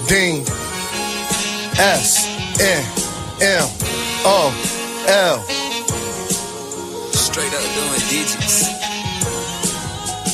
Dean, S-N-M-O-L. Straight up doing digits.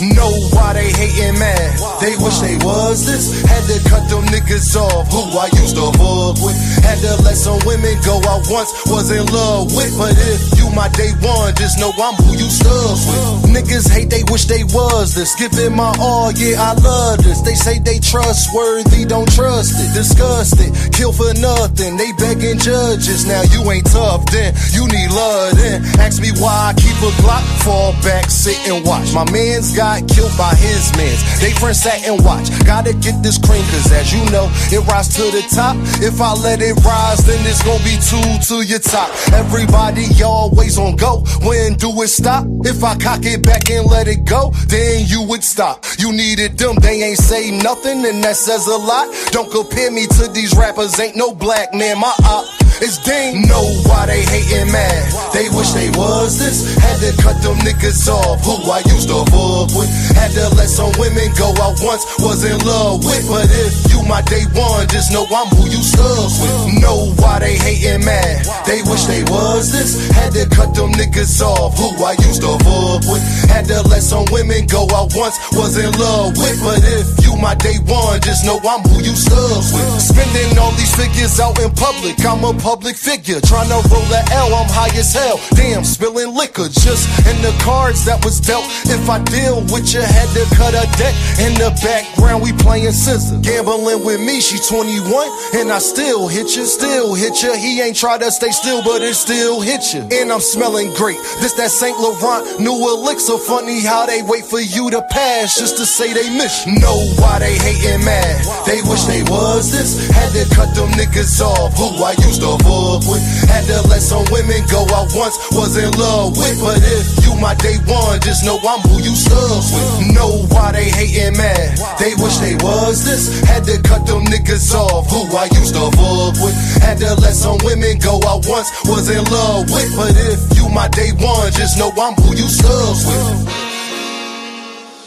Know why they hatin' mad? They wish they was this. Had to cut them niggas off who I used to fuck with. Had to let some women go I once was in love with. But if you my day one, just know I'm who you stuck with. Niggas hate, they wish they was this. Give it my all, yeah, I love this. They say they trustworthy, don't trust it. Disgusted, kill for nothing. They begging judges, now you ain't tough then. You need love then. Ask me why I keep a Glock. Fall back, sit and watch. My man's got killed by his mans. They friends sat and watch. Gotta get this cream, cause as you know, it rise to the top. If I let it rise, then it's gonna be two to your top. Everybody always on go. When do it stop? If I cock it back and let it go, then you would stop. You needed them, they ain't say nothing, and that says a lot. Don't compare me to these rappers, ain't no black man. My op is Dean. Know why they hatin' mad? They wish they was this. Had to cut them niggas off who I used to fuck with. Had to let some women go I once was in love with. But if you my day one, just know I'm who you stuck with. Know why they hatin' mad? They wish they was this. Had to cut them niggas off who I used to fuck with. Had to let some women go I once was in love with. But if you my day one, just know I'm who you stuck with. Spending all these figures out in public, I'm a public figure. Tryna roll the L, I'm high as hell. Damn, spilling liquor just in the cards that was dealt. If I deal with you, had to cut a deck. In the background, we playing scissors. Gambling with me, she 21, and I still hit you, still hit you. He ain't try to stay still, but it still hit you. And I'm smelling great. This that St. Laurent new elixir. Funny how they wait for you to pass just to say they miss you. Know why they hatin' mad? They wish they was this. Had to cut them niggas off who I used to fuck with. Had to let some women go I once was in love with. But if you my day one, just know I'm who you stuck with. Know why they hatin' mad? They wish they was this. Had to cut them niggas off who I used to fuck with. Had to let some women go I once was in love with. But if you my day one, just know I'm who you stuck with.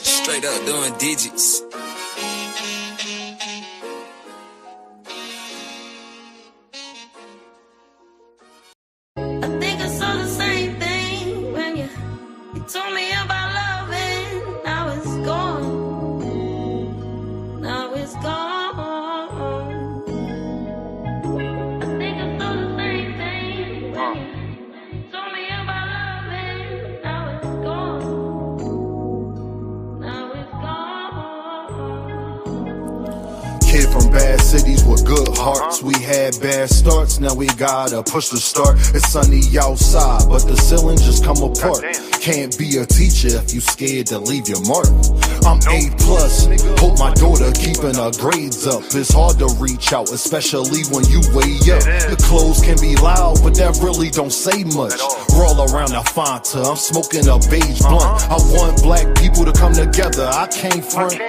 Straight up doing digits. Told me about loving, now it's gone. Now it's gone. I think I saw the same thing. Told me about loving, now it's gone. Now it's gone. Kid from bad cities with good hearts. We had bad starts, now we gotta push the start. It's sunny outside, but the ceiling just come apart. Can't be a teacher if you scared to leave your mark. I'm A+, hope my daughter keeping her grades up. It's hard to reach out, especially when you way up. The clothes can be loud, but that really don't say much. Roll around the Fanta, I'm smoking a beige blunt. I want black people to come together, I can't front.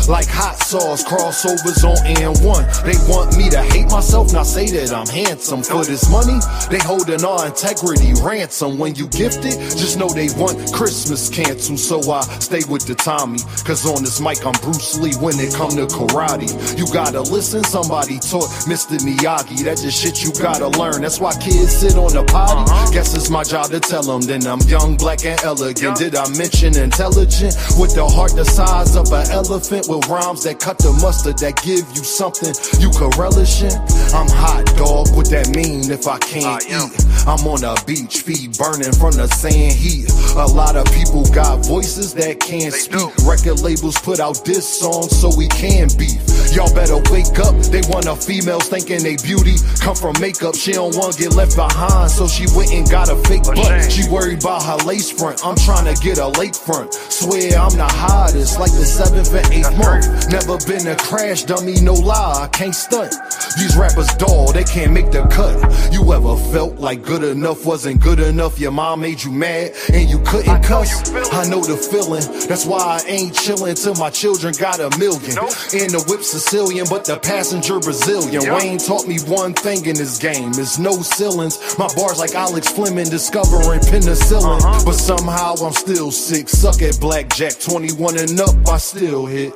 Like hot sauce, crossovers on N1. They want me to hate myself, not say that I'm handsome. For this money, they holding our integrity ransom. When you gift it, just know they want Christmas canceled. So I stay with the Tommy, cause on this mic I'm Bruce Lee when it come to karate. You gotta listen, somebody taught Mr. Miyagi. That just shit you gotta learn. That's why kids sit on the potty. Guess it's my job to tell them. Then I'm young, black, and elegant. Did I mention intelligent? With the heart the size of an elephant, with rhymes that cut the mustard, that give you something you can relish in. I'm hot, dog, what that mean if I can't eat? I'm on a beach, feet burning from the sand heat. A lot of people got voices that can't speak. Record labels put out diss songs so we can beef. Y'all better wake up, they want a females thinking they beauty come from makeup. She don't want to get left behind, so she went and got a fake butt. She worried about her lace front, I'm trying to get a lake front. Swear I'm the hottest, like the 7th and 8th month. Never been a crash dummy, no lie, I can't stunt. These rappers dull, they can't make the cut. You ever felt like good enough wasn't good enough? Your mom made you mad and you couldn't cuss? I know the feeling, that's why I ain't chillin' till my children got $1 million. And the whip Sicilian, but the passenger Brazilian. Wayne taught me one thing in this game, it's no ceilings. My bars like Alex Fleming discovering penicillin. But somehow I'm still sick, suck at blackjack. 21 and up, I still hit.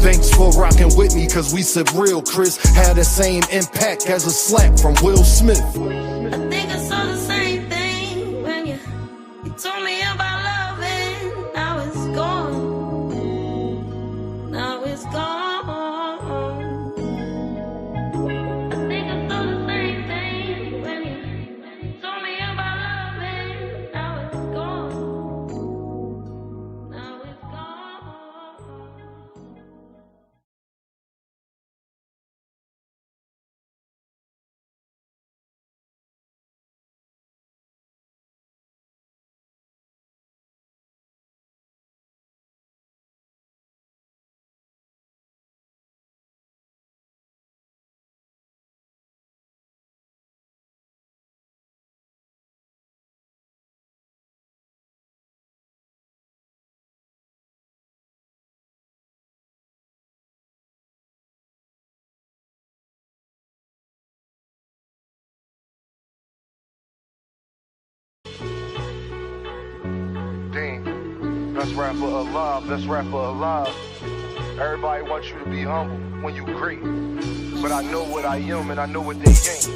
Thanks for rocking with me, cause we said real Chris had the same impact as a slap from Will Smith. I think I saw the same thing when you told me about love and now it's gone. Now it's gone. I think I saw the same thing when you told me about love and now it's gone. Now it's gone. Best rapper alive, best rapper alive. Everybody wants you to be humble when you great. But I know what I am and I know what they ain't.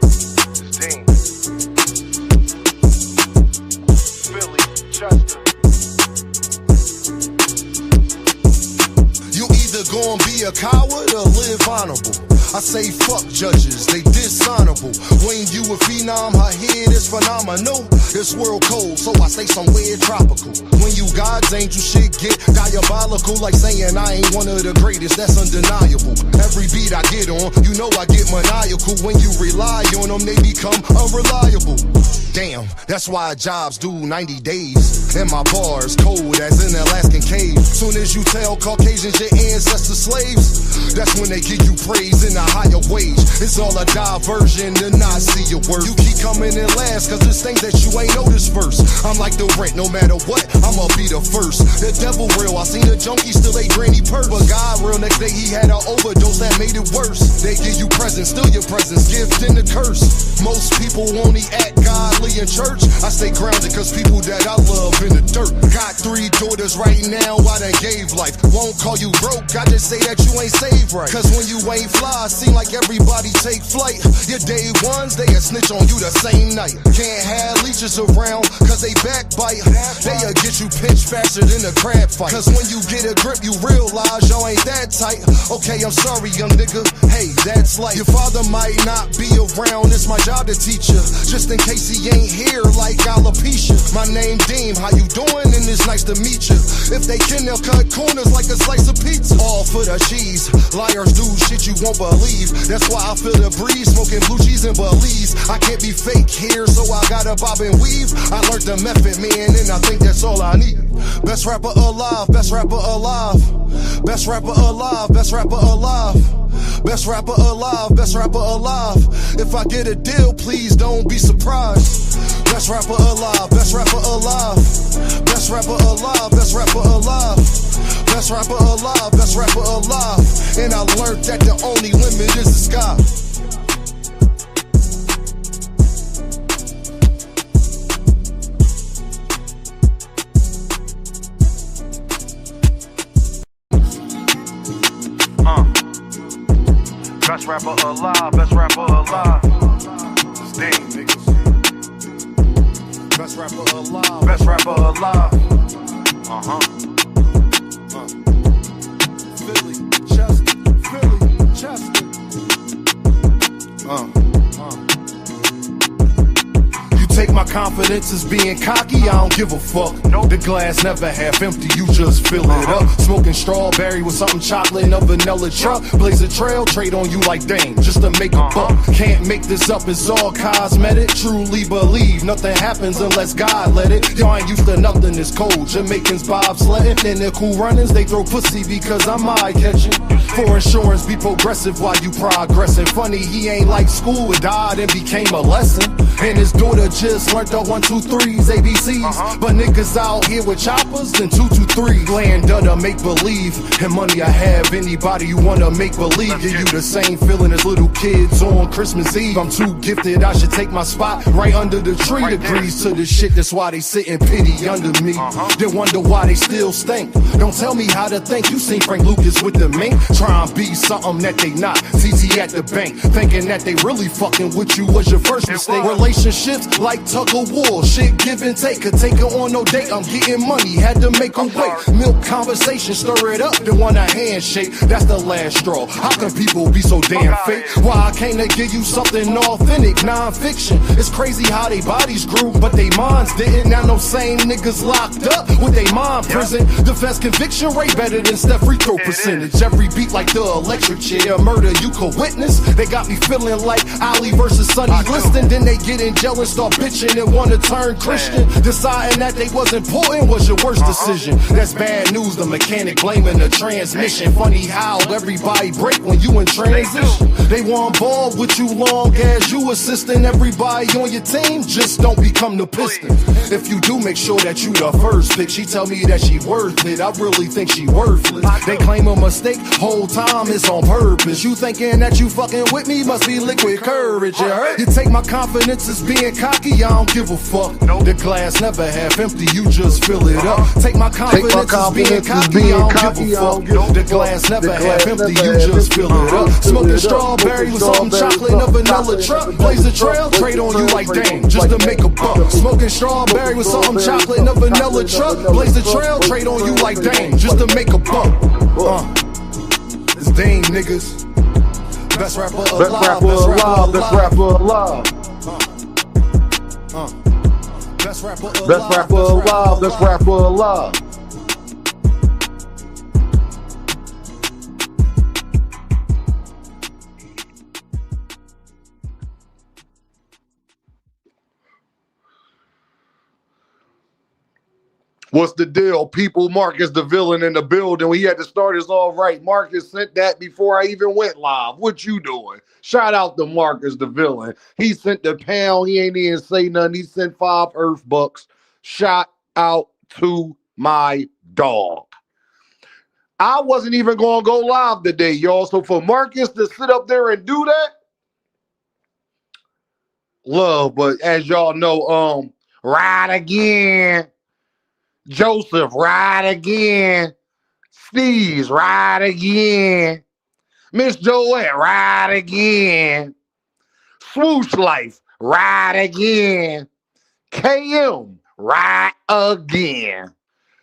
It's Dean. Philly, Chester. You either gonna be a coward or live honorable. I say fuck judges, they dishonorable. When you a phenom, her head is phenomenal. This world cold, so I stay somewhere tropical. When you God's angel, shit get diabolical. Like saying I ain't one of the greatest, that's undeniable. Every beat I get on, you know I get maniacal. When you rely on them, they become unreliable. Damn, that's why jobs do 90 days. And my bars cold as an Alaskan cave. Soon as you tell Caucasians your ancestors slaves, that's when they give you praise in a higher wage. It's all a diversion to not see your worth. You keep coming in last, cause there's things that you ain't noticed first. I'm like the rent, no matter what, I'ma be the first. The devil real, I seen a junkie still ate granny purse. But God real, next day he had an overdose that made it worse. They give you presents, still your presents, gift and a curse. Most people only act godly in church. I stay grounded cause people that I love in the dirt. Got 3 daughters right now, I done gave life. Won't call you broke, I just say that you ain't saved right. Cause when you ain't fly, seem like everybody take flight. Your day ones, they a snitch on you the same night. Can't have leeches around, cause they backbite. They'll get you pinched faster than a crab fight. Cause when you get a grip, you realize y'all ain't that tight. Okay, I'm sorry, young nigga, hey, that's life. Your father might not be around, it's my job to teach you. Just in case he ain't here like alopecia. My name Deem, how you doing? And it's nice to meet you. If they can, they'll cut corners like a slice of pizza. All for the cheese, liars do shit you won't believe. That's why I feel the breeze, smoking blue cheese and Belize. I can't be fake here, so I gotta bob and weave. I learned the method, man, and I think that's all I need. Best rapper alive, best rapper alive. Best rapper alive, best rapper alive. Best rapper alive, best rapper alive. If I get a deal, please don't be surprised. Best rapper alive, best rapper alive. Best rapper alive, best rapper alive. Best rapper alive, best rapper alive. And I learned that the only limit is the sky. Best rapper alive, best rapper alive. Sting, niggas. Best rapper alive, best rapper alive. Philly, Chester, Philly, Chester. You take Take my confidence as being cocky, I don't give a fuck. The glass never half empty, you just fill it up. Smoking strawberry with something chocolate and a vanilla truck. Blaze a trail, trade on you like Dame, just to make a buck. Can't make this up, it's all cosmetic. Truly believe nothing happens unless God let it. Y'all ain't used to nothing, it's cold. Jamaicans bobsledding, and they're cool runnings, they throw pussy because I'm eye-catching. For insurance, be progressive while you progressing. Funny, he ain't like school, it died and became a lesson. And his daughter just learned the 1, 2, 3s, ABCs. But niggas out here with choppers and 2, 2, 3. Land to make believe, and money I have. Anybody you wanna make believe, give you the same feeling as little kids on Christmas Eve. I'm too gifted, I should take my spot right under the tree. Agrees to the shit, that's why they sit in pity under me. They wonder why they still stink. Don't tell me how to think. You seen Frank Lucas with the mink, try and be something that they not. TT at the bank, thinking that they really fucking with you was your first mistake. Relationships like tug of war, shit give and take. Could take her on no date, I'm getting money, had to make her wait. Milk conversation, stir it up, then want a handshake. That's the last straw. How can people be so damn fake? Why I came to give you something authentic, non-fiction. It's crazy how they bodies grew, but they minds didn't. Now no same niggas locked up with they mind prison. Defense conviction rate better than Steph free throw percentage. Every beat like the electric chair, murder you could witness. They got me feeling like Ali versus Sonny Liston. Then they get in jail and start bitching and wanna turn Christian. Deciding that they was important was your worst decision. That's bad news, the mechanic blaming the transmission. Funny how everybody break when you in transition. They want ball with you long as you assisting everybody on your team. Just don't become the Pistons. If you do, make sure that you the first pick. She tell me that she worth it, I really think she worthless. They claim a mistake, whole time it's on purpose. You thinking that you fucking with me, must be liquid courage, you heard? You take my confidence as being cocky, I don't give a fuck. The glass never half empty, you just fill it up. Take my confidence as being cocky, I don't give a fuck. The glass never half empty, you just fill it up. Smoking strawberry with something chocolate and a vanilla truck. Blaze a trail, trade on you like Dame, just to make a buck. Smoking strawberry with something chocolate and a vanilla truck. Blaze a trail, trade on you like Dame, just to make a buck. It's Dame, niggas. Best rapper alive, best rapper alive. Best rapper alive, Best rapper alive, best rapper alive. What's the deal? People, Marcus the villain in the building. We had to start us all right. Marcus sent that before I even went live. What you doing? Shout out to Marcus the villain. He sent the pound. He ain't even say nothing. He sent 5 Earth bucks. Shout out to my dog. I wasn't even going to go live today, y'all. So for Marcus to sit up there and do that, love. But as y'all know, ride again. Joseph, ride again. Steve's, ride again. Miss Joette, ride again. Swoosh Life, ride again. KM, ride again.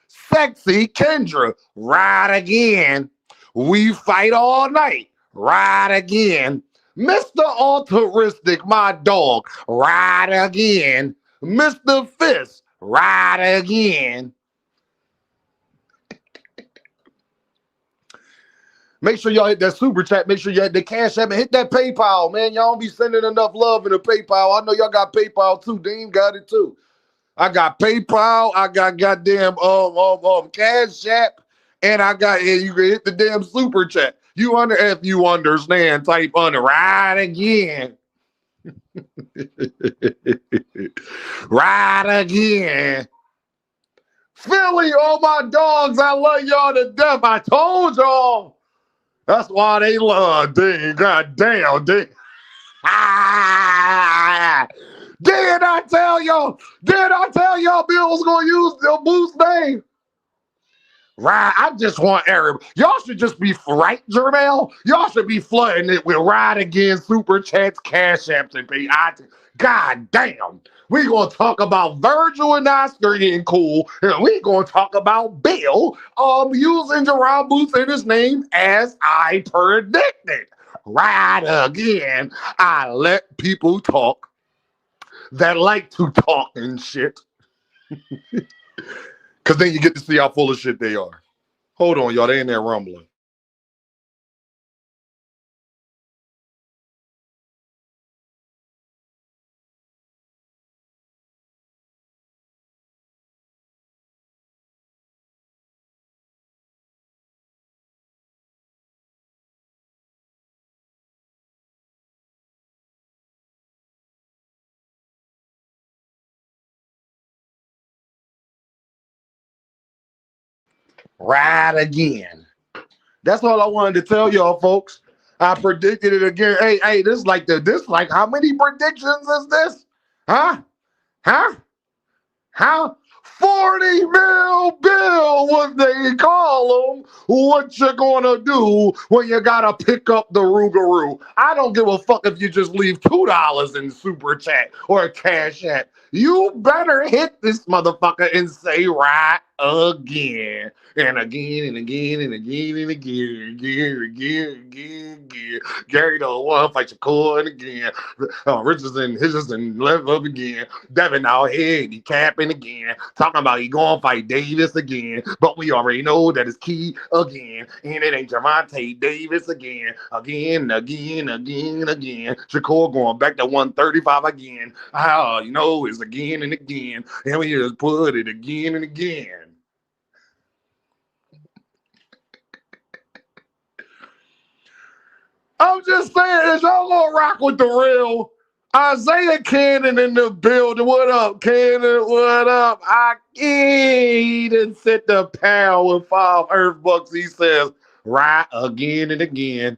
Sexy Kendra, ride again. We fight all night, ride again. Mr. Altruistic, my dog, ride again. Mr. Fist, ride again. Make sure y'all hit that super chat. Make sure you hit the Cash App and hit that PayPal, man. Y'all don't be sending enough love in the PayPal. I know y'all got PayPal too. Dean got it too. I got PayPal. I got goddamn Cash App, and I got you can hit the damn super chat. If you understand, type under ride again. Ride again. Philly, all my dogs, I love y'all to death. I told y'all. That's why they love Dean. God damn, Dean. Did I tell y'all? Did I tell y'all Bill was going to use the boost name? Right, I just want everybody. Y'all should just be right, Jermel. Y'all should be flooding it with ride again, super chats, Cash Apps, and pay. God damn. We gonna talk about Virgil and Oscar getting cool, and we gonna talk about Bill using Jerome Booth in his name as I predicted. Right again. I let people talk. that like to talk and shit. Because then you get to see how full of shit they are. Hold on, y'all. They in there rumbling. Right again. That's all I wanted to tell y'all, folks. I predicted it again. Hey, this like how many predictions is this? Huh? Huh? How 40 mil bill, what they call them. What you gonna do when you gotta pick up the Rougarou? I don't give a fuck if you just leave $2 in super chat or cash app. You better hit this motherfucker and say right again and again and again and again and again, again. Gary don't want to fight your core and again. Richardson left up again. Devin out here, he capping again. Talking about he gonna fight Davis again. But we already know that it's Key again. And it ain't Javante Davis again. Again. Shakur going back to 135 again. How you know it's again and again. And we just put it again and again. I'm just saying, is y'all gonna rock with the real Isaiah Cannon in the building? What up, Cannon? What up? I done set the pound with 5 Earth Bucks. He says, right again and again.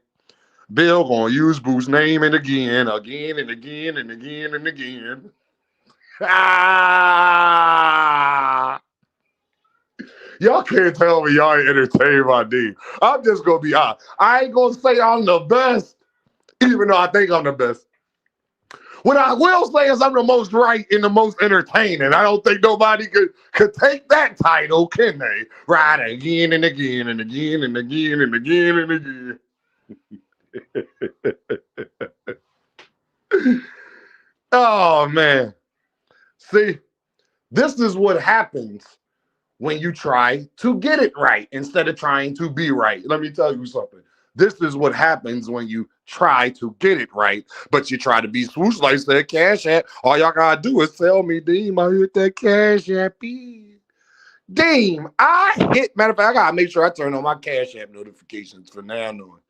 Bill gonna use Boo's name and again and again and again and again. Ah! Y'all can't tell me y'all ain't entertained by D. I'm just gonna be honest. I ain't gonna say I'm the best, even though I think I'm the best. What I will say is I'm the most right and the most entertaining. I don't think nobody could take that title, can they? Right again and again and again and again and again and again. Oh man. See, this is what happens when you try to get it right instead of trying to be right. Let me tell you something. This is what happens when you try to get it right, but you try to be swoosh like said Cash App. All y'all gotta do is tell me, Deem, I hit that Cash App. Deem, matter of fact, I gotta make sure I turn on my Cash App notifications for now on.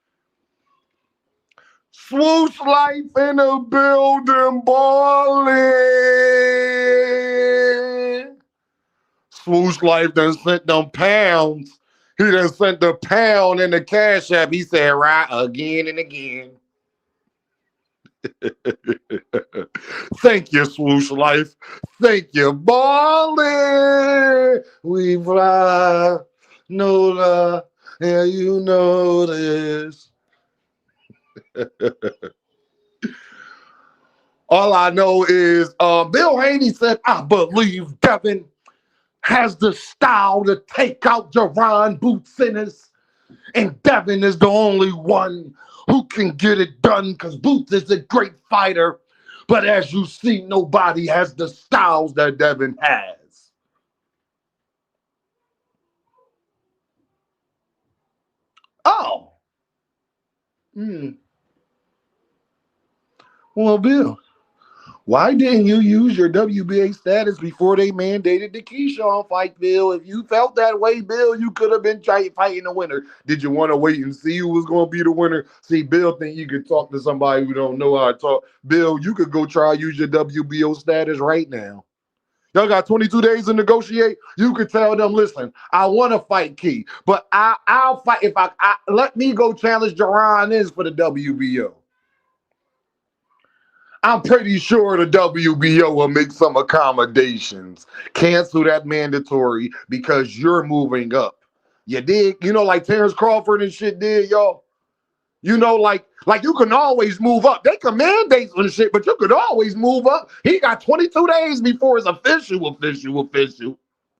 Swoosh Life in the building, ballin'. Swoosh Life done sent them pounds. He done sent the pound in the Cash App. He said, right again and again. Thank you, Swoosh Life. Thank you, ballin'. We fly, no lie, yeah, you know this. All I know is Bill Haney said, I believe Devin has the style to take out Jaron Boots Sinners. And Devin is the only one who can get it done because Boots is a great fighter. But as you see, nobody has the styles that Devin has. Oh. Well, Bill, why didn't you use your WBA status before they mandated the Keyshawn fight, Bill? If you felt that way, Bill, you could have been fighting the winner. Did you want to wait and see who was going to be the winner? See, Bill think you could talk to somebody who don't know how to talk. Bill, you could go try use your WBO status right now. Y'all got 22 days to negotiate. You could tell them, listen, I want to fight Key, but I'll fight if I let me go challenge Jaron is for the WBO. I'm pretty sure the WBO will make some accommodations. Cancel that mandatory because you're moving up. You dig? You know, like Terrence Crawford and shit did, y'all. You know, like you can always move up. They can mandate some shit, but you could always move up. He got 22 days before it's official.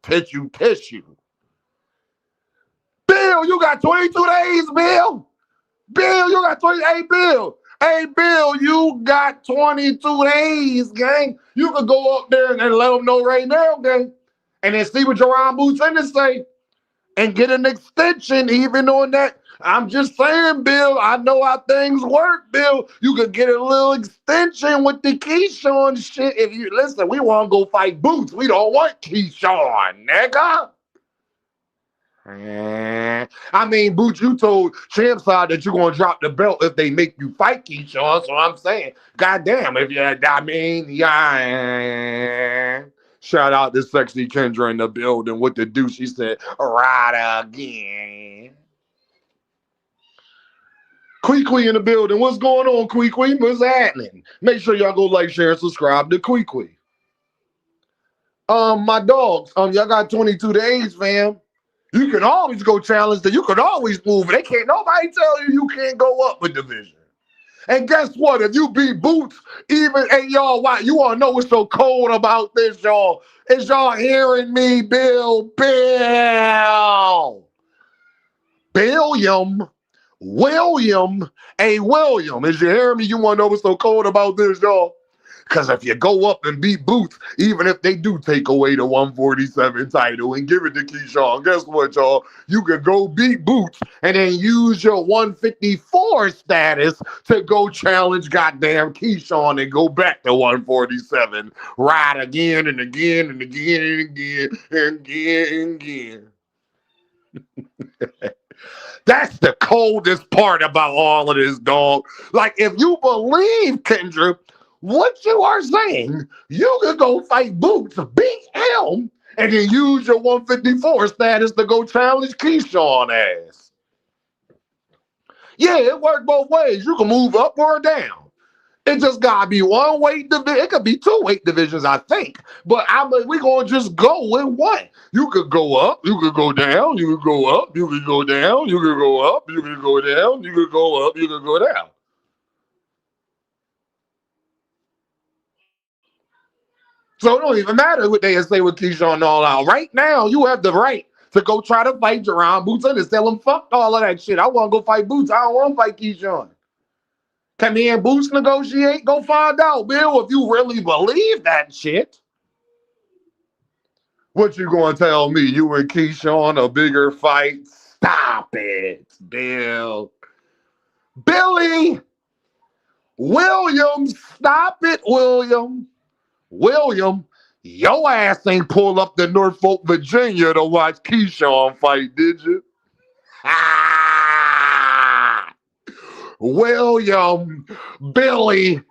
Tissue. Bill, you got 22 days, Bill. Bill, you got 20. Hey, Bill. Hey, Bill, you got 22 days, gang. You could go up there and let them know right now, gang. And then see what Jerron Boots in to say and get an extension even on that. I'm just saying, Bill, I know how things work, Bill. You could get a little extension with the Keyshawn shit. If you listen, we want to go fight Boots. We don't want Keyshawn, nigga. I mean, Boots, you told Champside that you're gonna drop the belt if they make you fight Keyshawn. So I'm saying, goddamn, if you, I mean, yeah. Shout out to Sexy Kendra in the building with the deuce. She said, right again. Quee in the building. What's going on, Quee? What's happening? Make sure y'all go like, share, and subscribe to Quee. My dogs. Y'all got 22 days, fam. You can always go challenge that. You can always move. They can't. Nobody tell you can't go up a division. And guess what? If you beat Boots, even hey y'all, why you wanna know what's so cold about this, y'all? Is y'all hearing me, Bill? William. Hey, William, is you hearing me? You wanna know what's so cold about this, y'all? Because if you go up and beat Boots, even if they do take away the 147 title and give it to Keyshawn, guess what, y'all? You could go beat Boots and then use your 154 status to go challenge goddamn Keyshawn and go back to 147. Right again and again and again and again and again and again. That's the coldest part about all of this, dog. Like, if you believe, Kendra, what you are saying, you could go fight Boots, beat him, and then use your 154 status to go challenge Keyshawn ass. Yeah, it worked both ways. You can move up or down. It just gotta be one weight division. It could be two weight divisions, I think. But we're gonna just go with one. You could go up, you could go down, you could go up, you could go down, you could go up, you could go down, you could go up, you could go down. So it don't even matter what they say with Keyshawn all out. Right now, you have the right to go try to fight Jerron Boots and tell him fuck all of that shit. I want to go fight Boots. I don't want to fight Keyshawn. Can me and Boots negotiate? Go find out, Bill, if you really believe that shit. What you gonna tell me? You and Keyshawn a bigger fight? Stop it, Bill. Billy Williams, stop it, William. William, your ass ain't pull up to Norfolk, Virginia to watch Keyshawn fight, did you? Ah! William, Billy,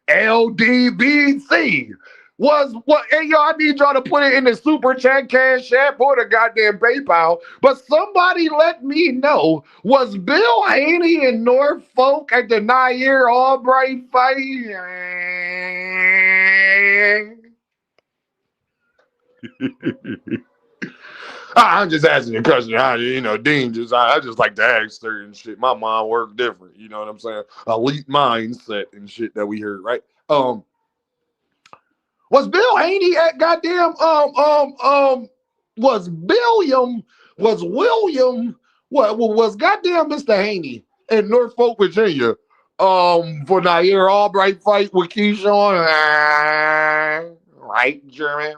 LDBC was what? Hey, y'all, I need y'all to put it in the super chat, cash app, or the goddamn PayPal. But somebody let me know, was Bill Haney in Norfolk at the Nair Albright fight? I'm just asking a question. Dean I just like to ask certain shit. My mind work different. You know what I'm saying? Elite mindset and shit that we heard, right? Was Bill Haney at goddamn was William was goddamn Mr. Haney in Norfolk, Virginia for Nair Albright fight with Keyshawn? Right, Jermaine?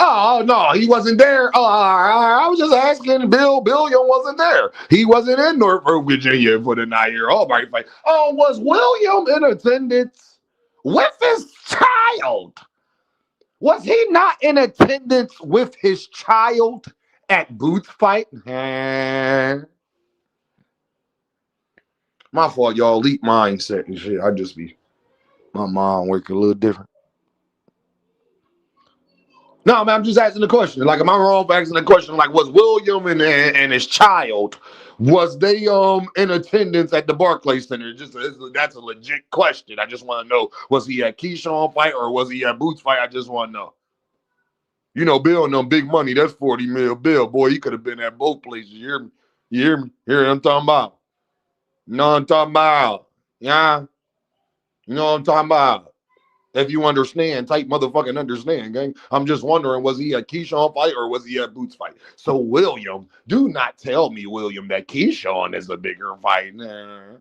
Oh no, he wasn't there. I was just asking. William wasn't there. He wasn't in Norfolk, Virginia for the Nair Albright fight. Oh, was William in attendance with his child? Was he not in attendance with his child at Boots fight? My fault, y'all. Elite mindset and shit. I just be my mind working a little different. No, man, I'm just asking the question. Like, am I wrong for asking the question? Like, was William and his child, was they in attendance at the Barclays Center? That's a legit question. I just want to know, was he at Keyshawn fight or was he at Boots fight? I just want to know. You know, Bill and them big money, that's 40 mil Bill. Boy, he could have been at both places. You hear me? You hear me? Hear what I'm talking about? You know what I'm talking about? Yeah? You know what I'm talking about? If you understand, type motherfucking understand, gang. I'm just wondering, was he a Keyshawn fight or was he a Boots fight? So, William, do not tell me, William, that Keyshawn is a bigger fight. Nah.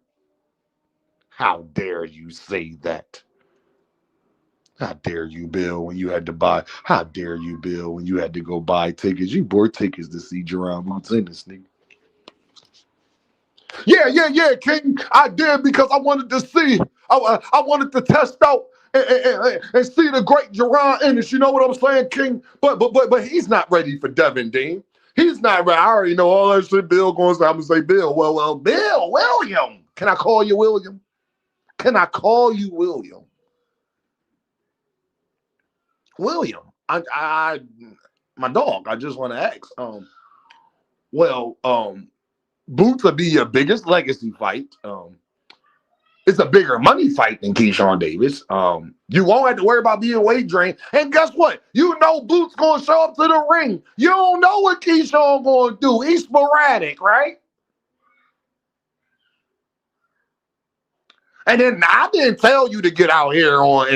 How dare you say that? How dare you, Bill, when you had to buy? How dare you, Bill, when you had to go buy tickets? You bought tickets to see Jerome Boots in this nigga. Yeah, King. I did because I wanted to see. I wanted to test out and see the great Jerron Ennis. You know what I'm saying, King? But he's not ready for Devin Dean. He's not ready. I already know all that shit. Bill going to say, I'm gonna say Bill. Well, Bill William. Can I call you William? Can I call you William? William. I my dog. I just want to ask. Boots will be your biggest legacy fight. It's a bigger money fight than Keyshawn Davis. You won't have to worry about being weight drained. And guess what? You know Boots gonna show up to the ring. You don't know what Keyshawn gonna do. He's sporadic, right? And then I didn't tell you to get out here on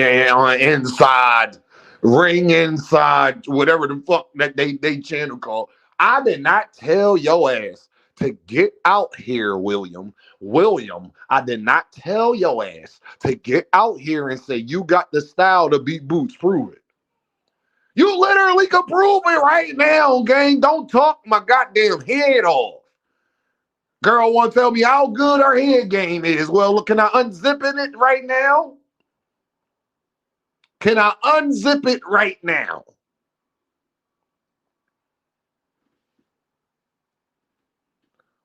inside, ring inside, whatever the fuck that they channel called. I did not tell your ass to get out here, William. William, I did not tell your ass to get out here and say you got the style to beat Boots. Prove it. You literally can prove it right now, gang. Don't talk my goddamn head off. Girl want to tell me how good her head game is. Well, look, can I unzip it right now? Can I unzip it right now?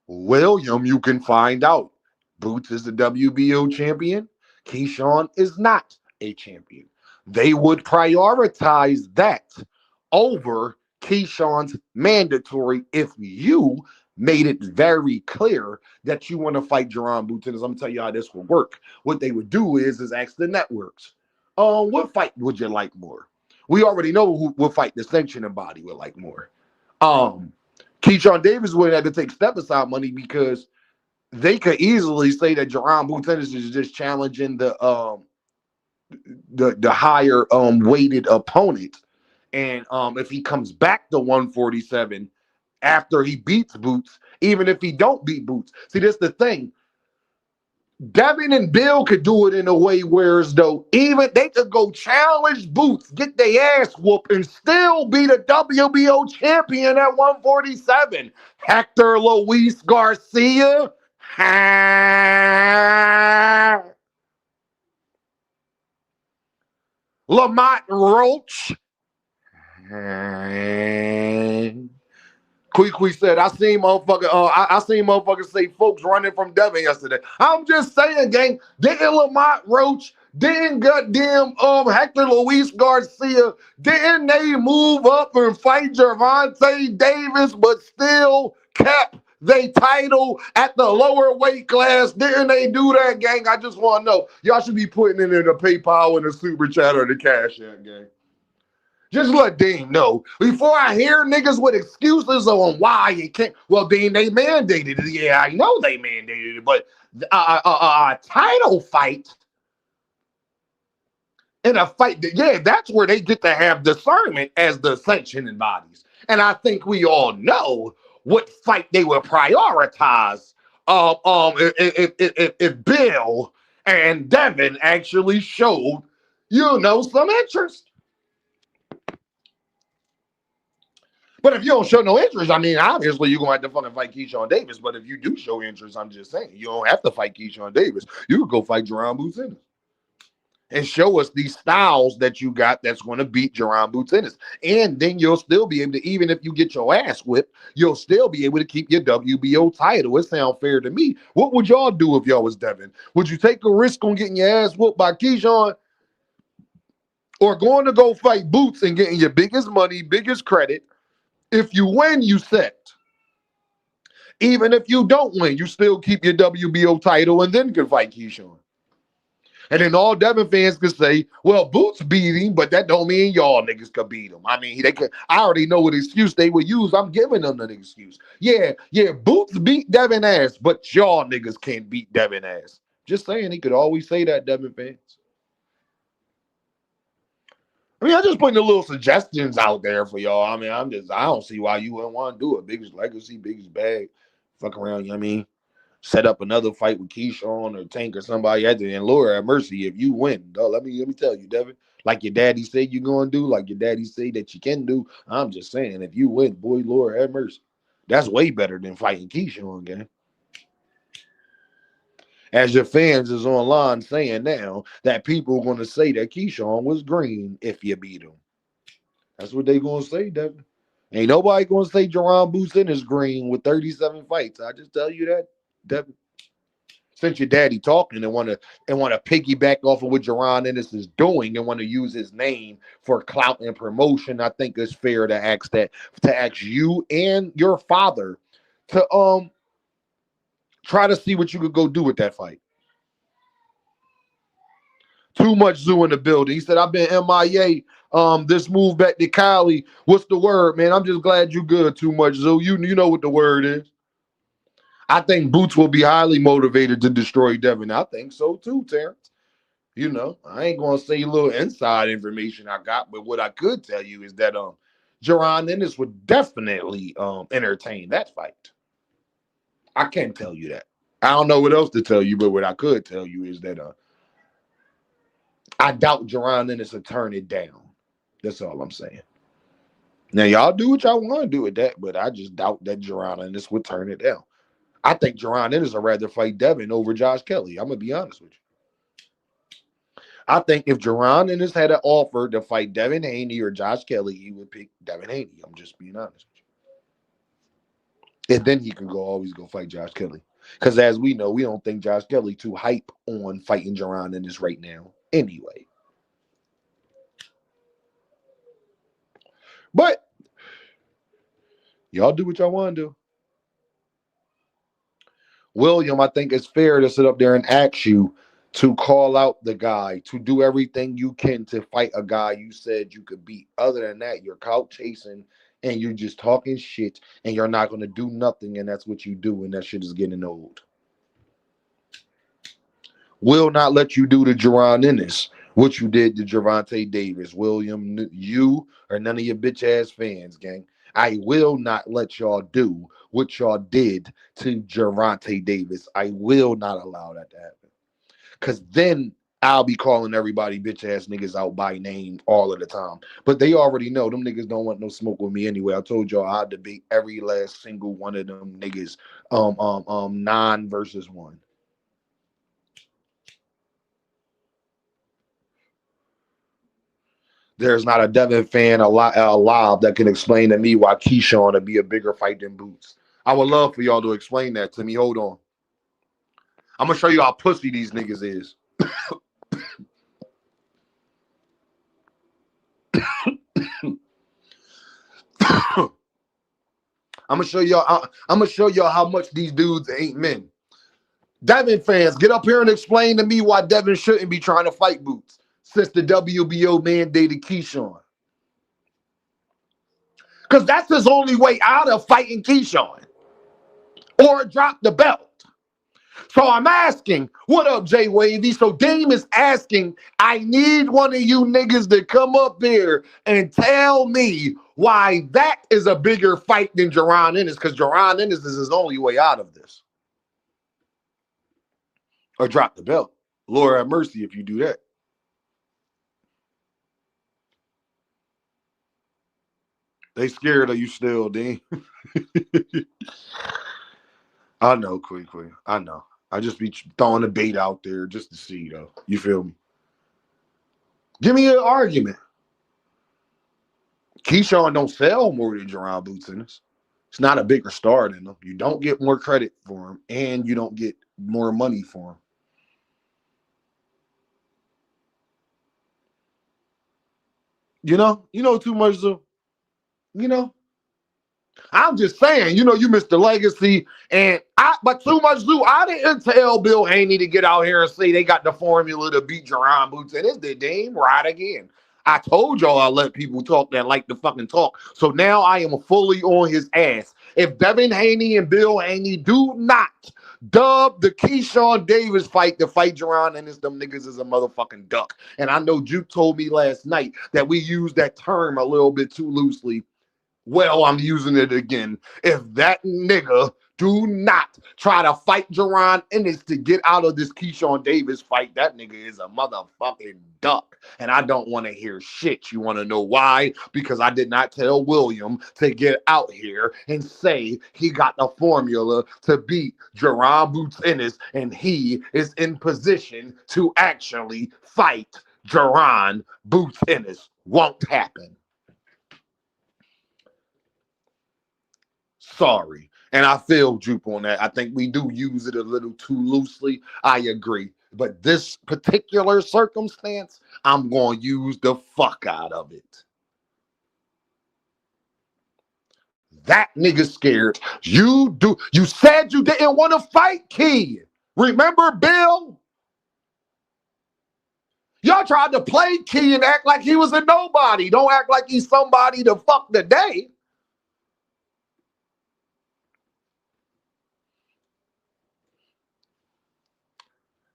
William, you can find out. Boots is the WBO champion. Keyshawn is not a champion. They would prioritize that over Keyshawn's mandatory if you made it very clear that you want to fight Jerron Boots. I'm going to tell you how this will work. What they would do is ask the networks, what fight would you like more? We already know what fight the sanctioning body would like more. Keyshawn Davis would have to take step aside money because they could easily say that Jerron Boots is just challenging the higher weighted opponent. And if he comes back to 147 after he beats Boots, even if he don't beat Boots. See, that's the thing. Devin and Bill could do it in a way where as though even they could go challenge Boots, get their ass whooped, and still be the WBO champion at 147. Hector Luis Garcia. Lamont Roach. Quee said, I seen motherfuckers say folks running from Devin yesterday. I'm just saying, gang, didn't Lamont Roach, didn't goddamn Hector Luis Garcia, didn't they move up and fight Gervonta Davis, but still kept they title at the lower weight class? Didn't they do that, gang? I just want to know. Y'all should be putting it in the PayPal and the super chat or the cash app, gang. Just let Dean know. Before I hear niggas with excuses on why you can't. Well, Dean, they mandated it. Yeah, I know they mandated it. But a title fight in a fight, yeah, that's where they get to have discernment as the sanctioning bodies. And I think we all know what fight they will prioritize if Bill and Devin actually showed, some interest. But if you don't show no interest, I mean, obviously you're going to have to fucking fight Keyshawn Davis. But if you do show interest, I'm just saying, you don't have to fight Keyshawn Davis. You could go fight Jerron Boots Ennis and show us these styles that you got that's going to beat Jerron Boots Ennis. And then you'll still be able to, even if you get your ass whipped, you'll still be able to keep your WBO title. It sounds fair to me. What would y'all do if y'all was Devin? Would you take a risk on getting your ass whooped by Keyshawn, or going to go fight Boots and getting your biggest money, biggest credit? If you win, you set. Even if you don't win, you still keep your WBO title and then can fight Keyshawn. And then all Devin fans can say, well, Boots beat him, but that don't mean y'all niggas could beat him. I mean, I already know what excuse they would use. I'm giving them an excuse. Yeah, Boots beat Devin ass, but y'all niggas can't beat Devin ass. Just saying, he could always say that, Devin fans. I mean, I'm just putting the little suggestions out there for y'all. I mean, I don't see why you wouldn't want to do it. Biggest legacy, biggest bag. Fuck around, you know what I mean? Set up another fight with Keyshawn or Tank or somebody at the end. Lord have mercy if you win. Dog, let me tell you, Devin. Like your daddy said you're gonna do, like your daddy say that you can do. I'm just saying, if you win, boy, Lord have mercy. That's way better than fighting Keyshawn, gang. As your fans is online saying now that people are gonna say that Keyshawn was green if you beat him. That's what they gonna say, Devin. Ain't nobody gonna say Jerron Boosin is green with 37 fights. I just tell you that, Devin. Since your daddy talking and want to piggyback off of what Jerron Ennis is doing and want to use his name for clout and promotion, I think it's fair to ask you and your father to try to see what you could go do with that fight. Too much zoo in the building. He said, I've been MIA. This move back to Cali. What's the word, man? I'm just glad you good. Too much zoo. You know what the word is. I think Boots will be highly motivated to destroy Devin. I think so too, Terrence. You know, I ain't gonna say a little inside information I got, but what I could tell you is that Jerron Ennis would definitely entertain that fight. I can tell you that. I don't know what else to tell you, but what I could tell you is that I doubt Jerron Ennis will turn it down. That's all I'm saying. Now, y'all do what y'all want to do with that, but I just doubt that Jerron Ennis would turn it down. I think Jerron Ennis would rather fight Devin over Josh Kelly. I'm going to be honest with you. I think if Jerron Ennis had an offer to fight Devin Haney or Josh Kelly, he would pick Devin Haney. I'm just being honest with you. And then he can always go fight Josh Kelly. Because as we know, we don't think Josh Kelly too hype on fighting Jerron Ennis right now anyway. But y'all do what y'all want to do. William, I think it's fair to sit up there and ask you to call out the guy, to do everything you can to fight a guy you said you could beat. Other than that, you're clout chasing and you're just talking shit and you're not going to do nothing, and that's what you do, and that shit is getting old. Will not let you do to Jerron Ennis what you did to Gervonta Davis. William, you or none of your bitch ass fans, gang. I will not let y'all do what y'all did to Gervonta Davis. I will not allow that to happen. Because then I'll be calling everybody bitch ass niggas out by name all of the time. But they already know them niggas don't want no smoke with me anyway. I told y'all I'll debate every last single one of them niggas 9 versus 1. There's not a Devin fan alive that can explain to me why Keyshawn would be a bigger fight than Boots. I would love for y'all to explain that to me. Hold on. I'm going to show you how pussy these niggas is. I'm gonna show y'all how much these dudes ain't men. Devin fans, get up here and explain to me why Devin shouldn't be trying to fight Boots since the WBO mandated Keyshawn. Because that's his only way out of fighting Keyshawn. Or drop the belt. So I'm asking, what up, Jay Wavy? So Dame is asking, I need one of you niggas to come up here and tell me why that is a bigger fight than Jerron Ennis, because Jerron Ennis is his only way out of this. Or drop the belt. Lord have mercy if you do that. They scared of you still, Dean. I know, Queen. I know. I just be throwing a bait out there just to see, though. You feel me? Give me an argument. Keyshawn don't sell more than Jerron Boots in this. It's not a bigger star than him. You don't get more credit for him, and you don't get more money for him. You know too much, though. I'm just saying, you Mr. Legacy, but too much Zoo. I didn't tell Bill Haney to get out here and say they got the formula to beat Jerron Boots, and it's the Dame right again. I told y'all I let people talk that like to fucking talk, so now I am fully on his ass. If Devin Haney and Bill Haney do not dubbed the Keyshawn Davis fight, the fight Jerron Ennis, them niggas is a motherfucking duck. And I know Juke told me last night that we used that term a little bit too loosely. Well, I'm using it again. If that nigga do not try to fight Jerron Ennis to get out of this Keyshawn Davis fight, that nigga is a motherfucking duck. And I don't want to hear shit. You want to know why? Because I did not tell William to get out here and say he got the formula to beat Jerron Boots Ennis, and he is in position to actually fight Jerron Boots Ennis. Won't happen. Sorry. And I feel Jupe on that. I think we do use it a little too loosely. I agree. But this particular circumstance, I'm going to use the fuck out of it. That nigga scared. You said you didn't want to fight Key. Remember, Bill? Y'all tried to play Key and act like he was a nobody. Don't act like he's somebody to fuck today.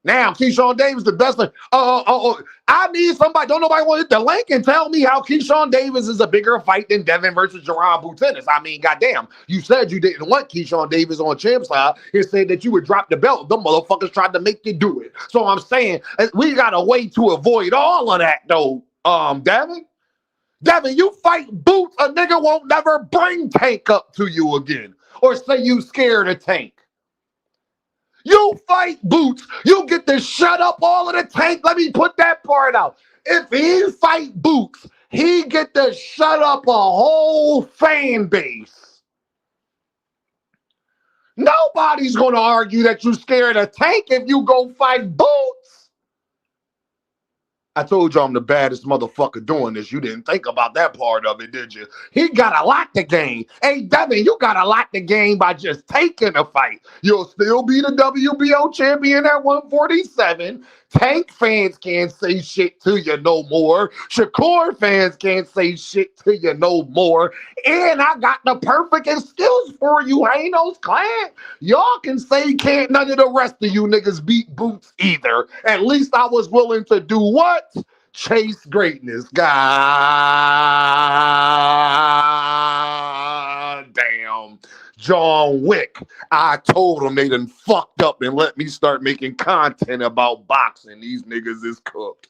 Now, Keyshawn Davis, the best. I need somebody. Don't nobody want to hit the link and tell me how Keyshawn Davis is a bigger fight than Devin versus Jerron Boots Ennis. I mean, goddamn. You said you didn't want Keyshawn Davis on champ side. It said that you would drop the belt. Them motherfuckers tried to make you do it. So I'm saying we got a way to avoid all of that, though, Devin. Devin, you fight Boots, a nigga won't never bring Tank up to you again or say you scared of Tank. You fight Boots, you get to shut up all of the Tank. Let me put that part out. If he fight Boots, he get to shut up a whole fan base. Nobody's going to argue that you scared of Tank if you go fight Boots. I told you I'm the baddest motherfucker doing this. You didn't think about that part of it, did you? He got a lot to gain. Hey, Devin, you got a lot to gain by just taking a fight. You'll still be the WBO champion at 147. Tank fans can't say shit to you no more. Shakur fans can't say shit to you no more. And I got the perfect excuse for you, Hanos Clan. Y'all can say can't none of the rest of you niggas beat Boots either. At least I was willing to do what? Chase greatness. God damn. John Wick. I told them they done fucked up and let me start making content about boxing. These niggas is cooked.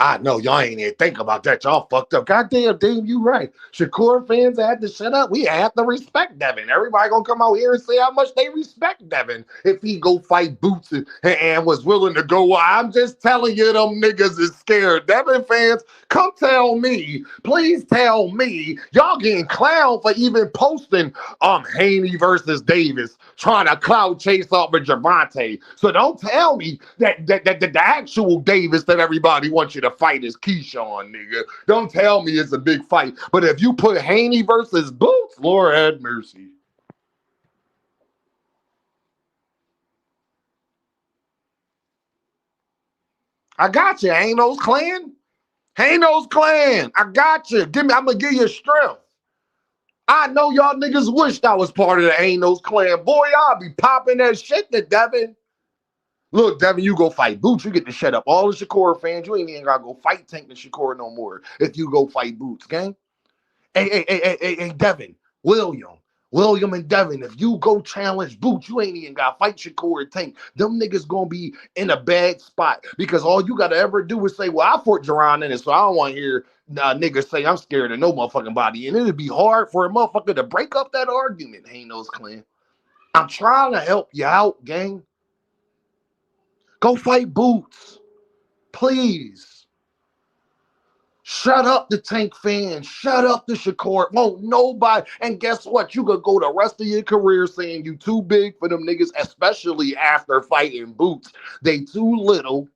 I know y'all ain't even think about that. Y'all fucked up. Goddamn, Dave, you right. Shakur fans had to shut up. We have to respect Devin. Everybody gonna come out here and say how much they respect Devin if he go fight Boots and was willing to go. Well, I'm just telling you, them niggas is scared. Devin fans, come tell me. Please tell me. Y'all getting clowned for even posting Haney versus Davis, trying to cloud chase off of Javante. So don't tell me that the actual Davis that everybody wants you to fight is Keyshawn, nigga. Don't tell me it's a big fight. But if you put Haney versus Boots, Lord have mercy. I got you, Hanos Clan. Hanos Clan, I got you. I'm gonna give you strength. I know y'all niggas wished I was part of the Hanos Clan. Boy, I'll be popping that shit to Devin. Look, Devin, you go fight Boots. You get to shut up all the Shakur fans. You ain't even gotta go fight Tank and Shakur no more if you go fight Boots, gang. Hey, Devin, William and Devin, if you go challenge Boots, you ain't even gotta fight Shakur and Tank. Them niggas gonna be in a bad spot because all you gotta ever do is say, well, I fought Jerron in it, so I don't want to hear niggas say I'm scared of no motherfucking body. And it'd be hard for a motherfucker to break up that argument, Hanos Clan. I'm trying to help you out, gang. Go fight Boots. Please. Shut up the Tank fans. Shut up the Shakur. Won't nobody. And guess what? You could go the rest of your career saying you too big for them niggas, especially after fighting Boots. They too little.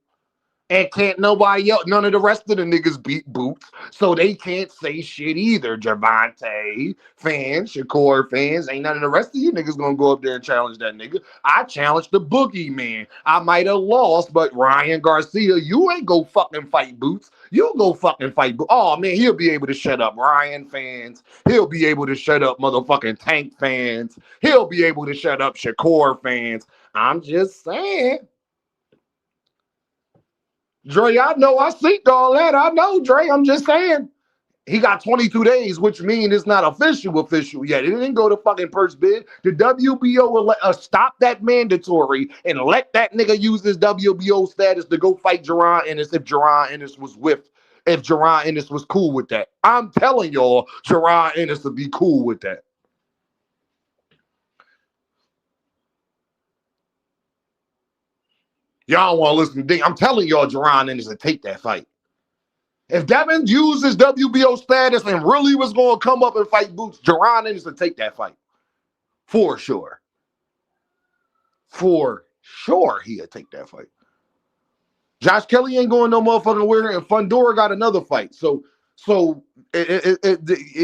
And can't nobody else, none of the rest of the niggas beat Boots, so they can't say shit either. Javante fans, Shakur fans, ain't none of the rest of you niggas gonna go up there and challenge that nigga. I challenged the boogeyman. I might have lost, but Ryan Garcia, you ain't go fucking fight Boots. You go fucking fight Boots. Oh man, he'll be able to shut up Ryan fans. He'll be able to shut up motherfucking Tank fans. He'll be able to shut up Shakur fans. I'm just saying. Dre, I know I seeked all that. I know, Dre. I'm just saying. He got 22 days, which means it's not official yet. It didn't go to fucking purse bid. The WBO will stop that mandatory and let that nigga use his WBO status to go fight Jaron Ennis if Jaron Ennis was cool with that. I'm telling y'all, Jaron Ennis would be cool with that. Y'all want to listen to I'm telling y'all, Jaron Ennis to take that fight. If Devin used his WBO status and really was going to come up and fight Boots, Jaron Ennis to take that fight. For sure. For sure he'll take that fight. Josh Kelly ain't going no motherfucking where, and Fundora got another fight. So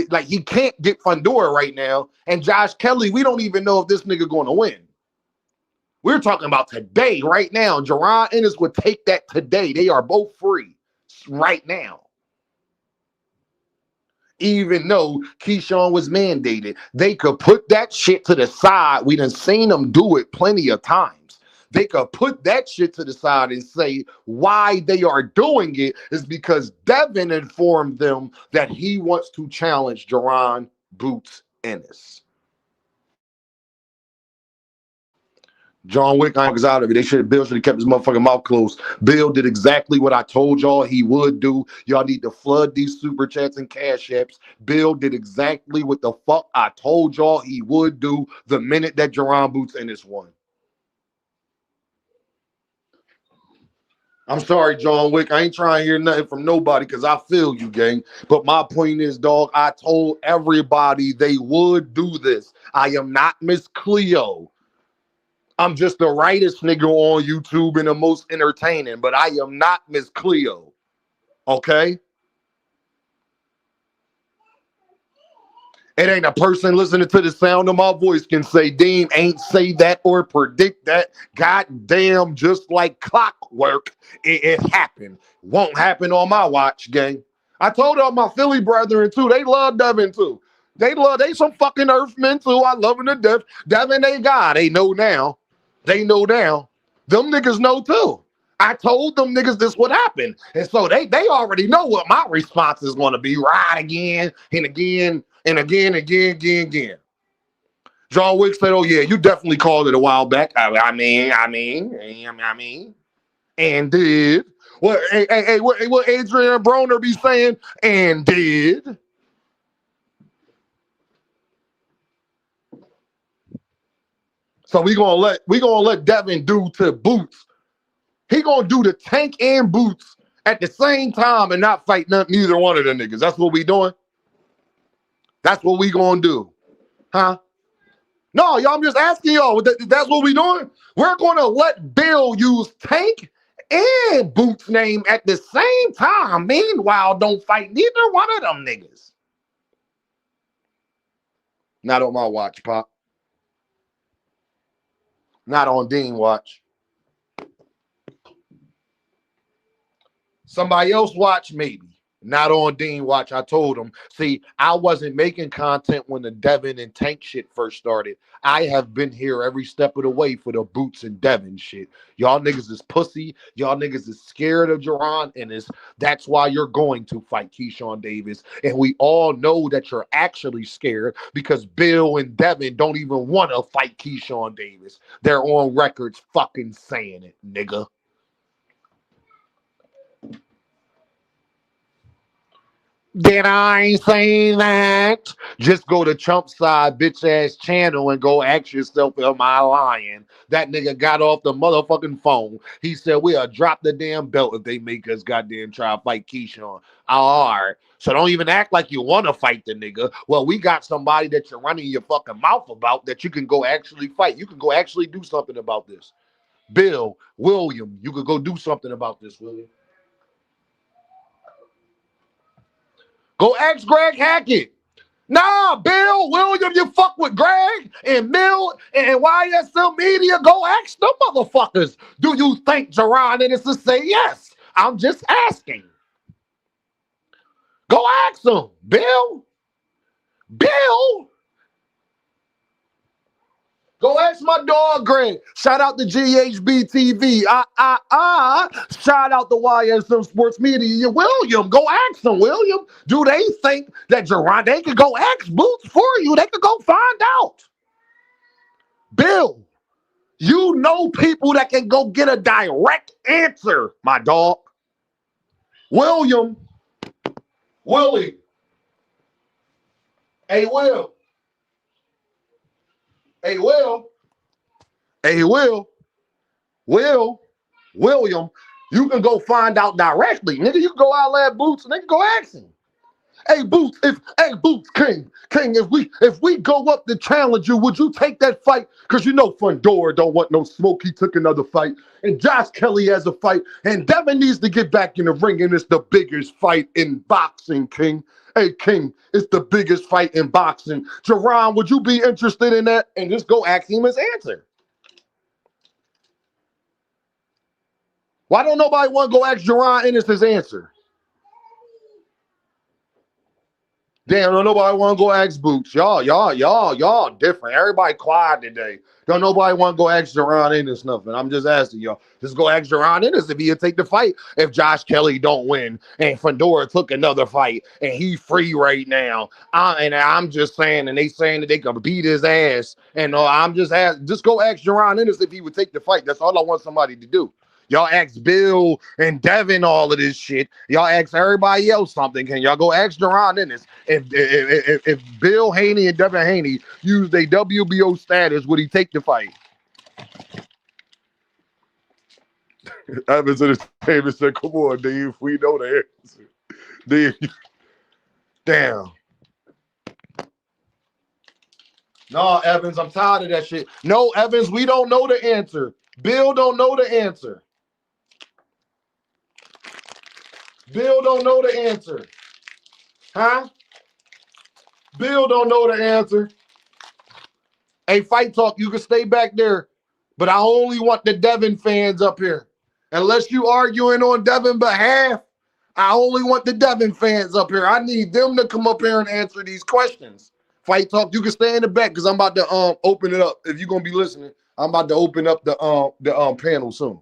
like he can't get Fundora right now. And Josh Kelly, we don't even know if this nigga going to win. We're talking about today, right now. Jaron Ennis would take that today. They are both free right now. Even though Keyshawn was mandated, they could put that shit to the side. We done seen them do it plenty of times. They could put that shit to the side and say why they are doing it is because Devin informed them that he wants to challenge Jaron Boots Ennis. John Wick was out of it. Bill should have kept his motherfucking mouth closed. Bill did exactly what I told y'all he would do. Y'all need to flood these super chats and cash apps. Bill did exactly what the fuck I told y'all he would do the minute that Jaron Boots Ennis won. I'm sorry, John Wick. I ain't trying to hear nothing from nobody because I feel you, gang. But my point is, dog, I told everybody they would do this. I am not Miss Cleo. I'm just the rightest nigga on YouTube and the most entertaining, but I am not Miss Cleo. Okay? It ain't a person listening to the sound of my voice can say, Dean ain't say that or predict that. Goddamn, just like clockwork, it happened. Won't happen on my watch, gang. I told all my Philly brethren, too. They love Devin, too. They some fucking Earthmen, too. I love them to death. Devin, they God. They know now. They know now. Them niggas know too. I told them niggas this would happen. And so they already know what my response is going to be. Right again and again and again. John Wick said, oh yeah, you definitely called it a while back. I mean. And did. What Adrian Broner be saying? And did. So we gonna let Devin do to Boots. He gonna do the Tank and Boots at the same time and not fight neither one of them niggas. That's what we doing. That's what we gonna do, huh? No, y'all. I'm just asking y'all. That's what we doing. We're gonna let Bill use Tank and Boots' name at the same time. Meanwhile, don't fight neither one of them niggas. Not on my watch, Pop. Not on Dean watch. Somebody else watch, maybe. Not on Dean watch. I told him. See, I wasn't making content when the Devin and Tank shit first started. I have been here every step of the way for the Boots and Devin shit. Y'all niggas is pussy. Y'all niggas is scared of Jaron Ennis. That's why you're going to fight Keyshawn Davis. And we all know that you're actually scared because Bill and Devin don't even want to fight Keyshawn Davis. They're on records fucking saying it, nigga. Did I say that? Just go to Trump side bitch ass channel and go ask yourself, am I lying? That nigga got off the motherfucking phone. He said, we'll drop the damn belt if they make us goddamn try to fight Keyshawn. All right. So don't even act like you want to fight the nigga. Well, we got somebody that you're running your fucking mouth about that you can go actually fight. You can go actually do something about this. Bill, William, you could go do something about this, William. Go ask Greg Hackett. Nah, Bill, William, you fuck with Greg and Mill and YSL Media. Go ask them motherfuckers. Do you think Jerron Ennis will say yes? I'm just asking. Go ask them, Bill. Bill. Go ask my dog, Greg. Shout out to GHB TV. Shout out to YSM Sports Media. William, go ask them, William. Do they think that Jerron, they could go ask Boots for you? They could go find out. Bill, you know people that can go get a direct answer, my dog. William. Willie. Hey, Will. Hey, Will. Hey, Will. William, you can go find out directly. Nigga, you can go out at Boots and they can go ask him. Hey, Boots, King, if we go up to challenge you, would you take that fight? Because you know Fundora don't want no smoke. He took another fight. And Josh Kelly has a fight. And Devin needs to get back in the ring, and it's the biggest fight in boxing, King. Hey, King, it's the biggest fight in boxing. Jerron, would you be interested in that? And just go ask him his answer. Why don't nobody want to go ask Jerron Ennis his answer? Damn, don't nobody want to go ask Boots. Y'all different. Everybody quiet today. Don't nobody want to go ask Jerron Ennis nothing. I'm just asking y'all. Just go ask Jerron Ennis if he'll take the fight. If Josh Kelly don't win and Fundora took another fight and he free right now. And I'm just saying, and they saying that they can beat his ass. And I'm just asking, just go ask Jerron Ennis if he would take the fight. That's all I want somebody to do. Y'all ask Bill and Devin all of this shit. Y'all ask everybody else something. Can y'all go ask Jerron Ennis if Bill Haney and Devin Haney use their WBO status, would he take the fight? Evans in his table said, "Come on, Dave. We know the answer." Dave, damn. No, Evans, I'm tired of that shit. No, Evans, we don't know the answer. Bill don't know the answer. Bill don't know the answer. Huh? Bill don't know the answer. Hey, Fight Talk, you can stay back there, but I only want the Devin fans up here. Unless you arguing on Devin behalf, I only want the Devin fans up here. I need them to come up here and answer these questions. Fight Talk, you can stay in the back because I'm about to open it up. If you're gonna be listening, I'm about to open up the panel soon.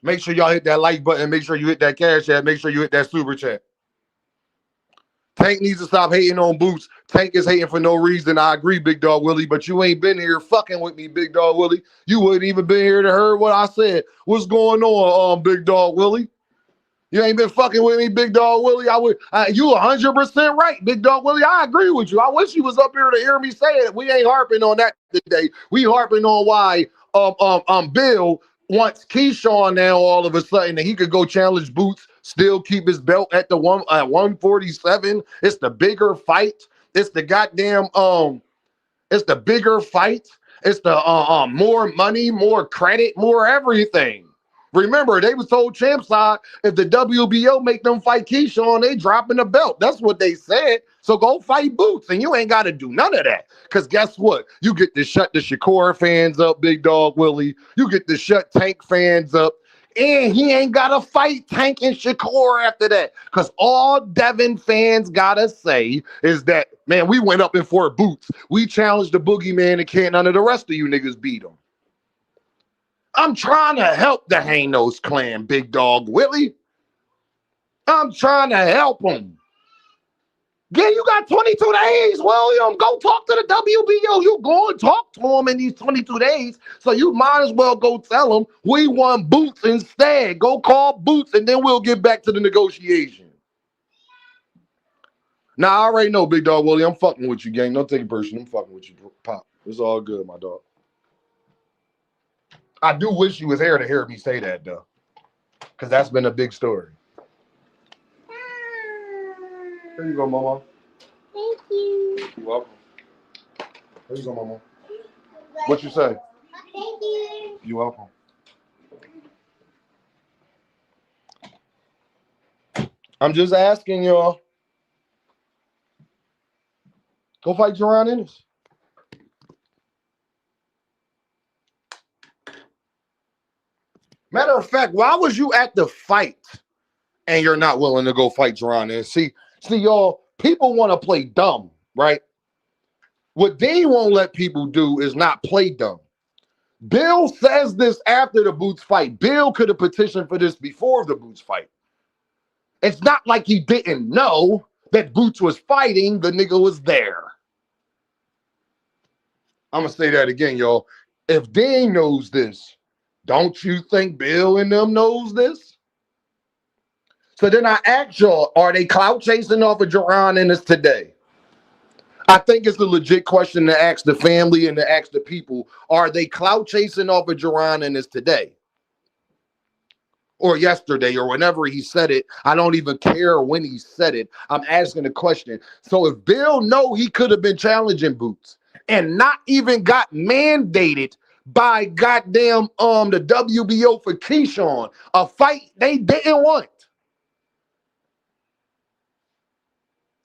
Make sure y'all hit that like button. Make sure you hit that cash app. Make sure you hit that super chat. Tank needs to stop hating on Boots. Tank is hating for no reason. I agree, Big Dog Willie, but you ain't been here fucking with me, Big Dog Willie. You wouldn't even been here to hear what I said. What's going on, Big Dog Willie? You ain't been fucking with me, Big Dog Willie. You 100% right, Big Dog Willie. I agree with you. I wish you was up here to hear me say it. We ain't harping on that today. We harping on why Bill wants Keyshawn now all of a sudden that he could go challenge Boots, still keep his belt at the 147. It's the bigger fight. It's the goddamn it's the bigger fight. It's the more money, more credit, more everything. Remember, they was told champ side if the WBO make them fight Keyshawn, they dropping the belt. That's what they said. So go fight Boots, and you ain't got to do none of that. Because guess what? You get to shut the Shakur fans up, Big Dog Willie. You get to shut Tank fans up. And he ain't got to fight Tank and Shakur after that. Because all Devin fans got to say is that, man, we went up in Fort Boots. We challenged the boogeyman and can't none of the rest of you niggas beat him. I'm trying to help the Hanos clan, Big Dog Willie. I'm trying to help them. Yeah, you got 22 days, William. Go talk to the WBO. You go and talk to them in these 22 days. So you might as well go tell them we want Boots instead. Go call Boots, and then we'll get back to the negotiation. Now, I already know, Big Dog Willie. I'm fucking with you, gang. Don't take it personal. I'm fucking with you, Pop. It's all good, my dog. I do wish you was here to hear me say that, though, because that's been a big story. Here you go, Mama. Thank you. You're welcome. Here you go, Mama. What you say? Thank You welcome. I'm just asking y'all. Go fight Jerron Ennis. Matter of fact, why was you at the fight and you're not willing to go fight Jerron Ennis? See, y'all, people want to play dumb, right? What Dean won't let people do is not play dumb. Bill says this after the Boots fight. Bill could have petitioned for this before the Boots fight. It's not like he didn't know that Boots was fighting. The nigga was there. I'm going to say that again, y'all. If Dean knows this, don't you think Bill and them knows this? So then I ask y'all, are they clout chasing off of Jerron Ennis today? I think it's a legit question to ask the family and to ask the people. Are they clout chasing off of Jerron Ennis today? Or yesterday, or whenever he said it? I don't even care when he said it. I'm asking the question. So if Bill know he could have been challenging Boots and not even got mandated by goddamn the WBO for Keyshawn, a fight they didn't want,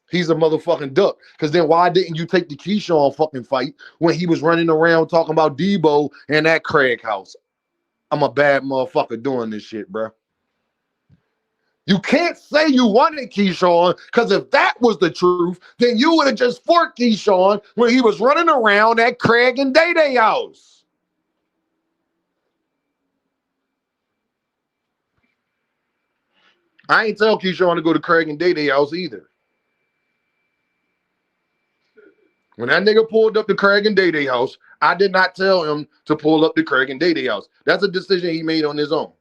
he's a motherfucking duck. Because then why didn't you take the Keyshawn fucking fight when he was running around talking about Debo and that Craig house? I'm a bad motherfucker doing this shit, bro. You can't say you wanted Keyshawn, because if that was the truth, then you would have just fought Keyshawn when he was running around at Craig and Day Day house. I ain't tell Keyshawn to go to Craig and Day Day house either. When that nigga pulled up the Craig and Day Day house, I did not tell him to pull up the Craig and Day Day house. That's a decision he made on his own.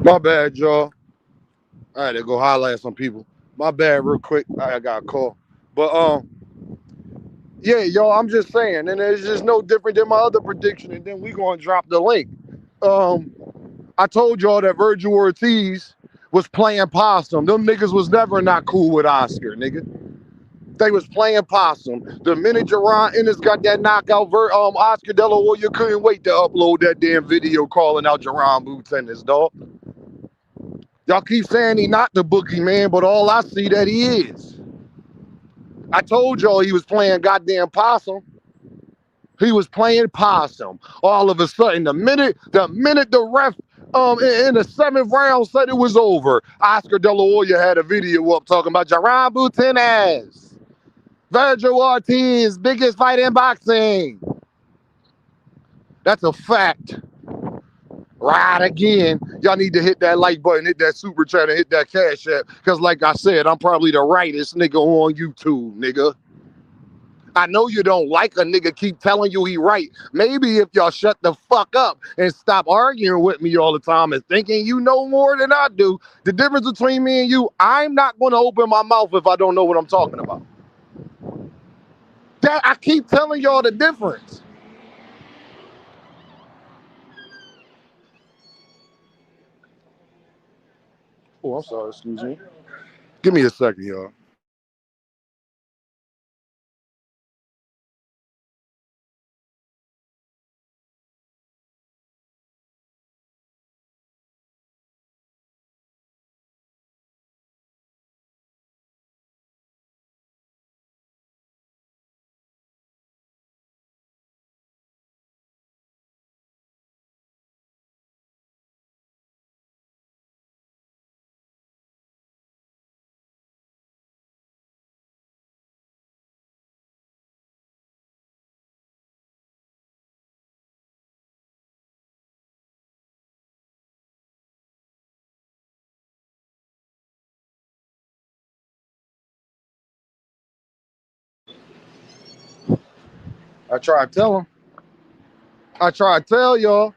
My bad, y'all. I had to go holler at some people. My bad, real quick. I got a call. But yeah, y'all. I'm just saying, and it's just no different than my other prediction. And then we gonna drop the link. Um, I told y'all that Virgil Ortiz was playing possum. Them niggas was never not cool with Oscar, nigga. They was playing possum. The minute Jerron Ennis got that knockout, Oscar De La Hoya couldn't wait to upload that damn video calling out Jerron Boots Ennis, dog. Y'all keep saying he not the boogeyman, but all I see that he is. I told y'all he was playing goddamn possum. He was playing possum. All of a sudden, the minute the ref in the seventh round said it was over, Oscar De La Hoya had a video up talking about Jerron Boots Ennis. Virgil Ortiz, biggest fight in boxing. That's a fact. Right again. Y'all need to hit that like button, hit that super chat, and hit that cash app. Because like I said, I'm probably the rightest nigga on YouTube, nigga. I know you don't like a nigga keep telling you he right. Maybe if y'all shut the fuck up and stop arguing with me all the time and thinking you know more than I do. The difference between me and you, I'm not going to open my mouth if I don't know what I'm talking about. That I keep telling y'all the difference. Oh, I'm sorry, excuse me. Give me a second, y'all. I try to tell him. I try to tell y'all.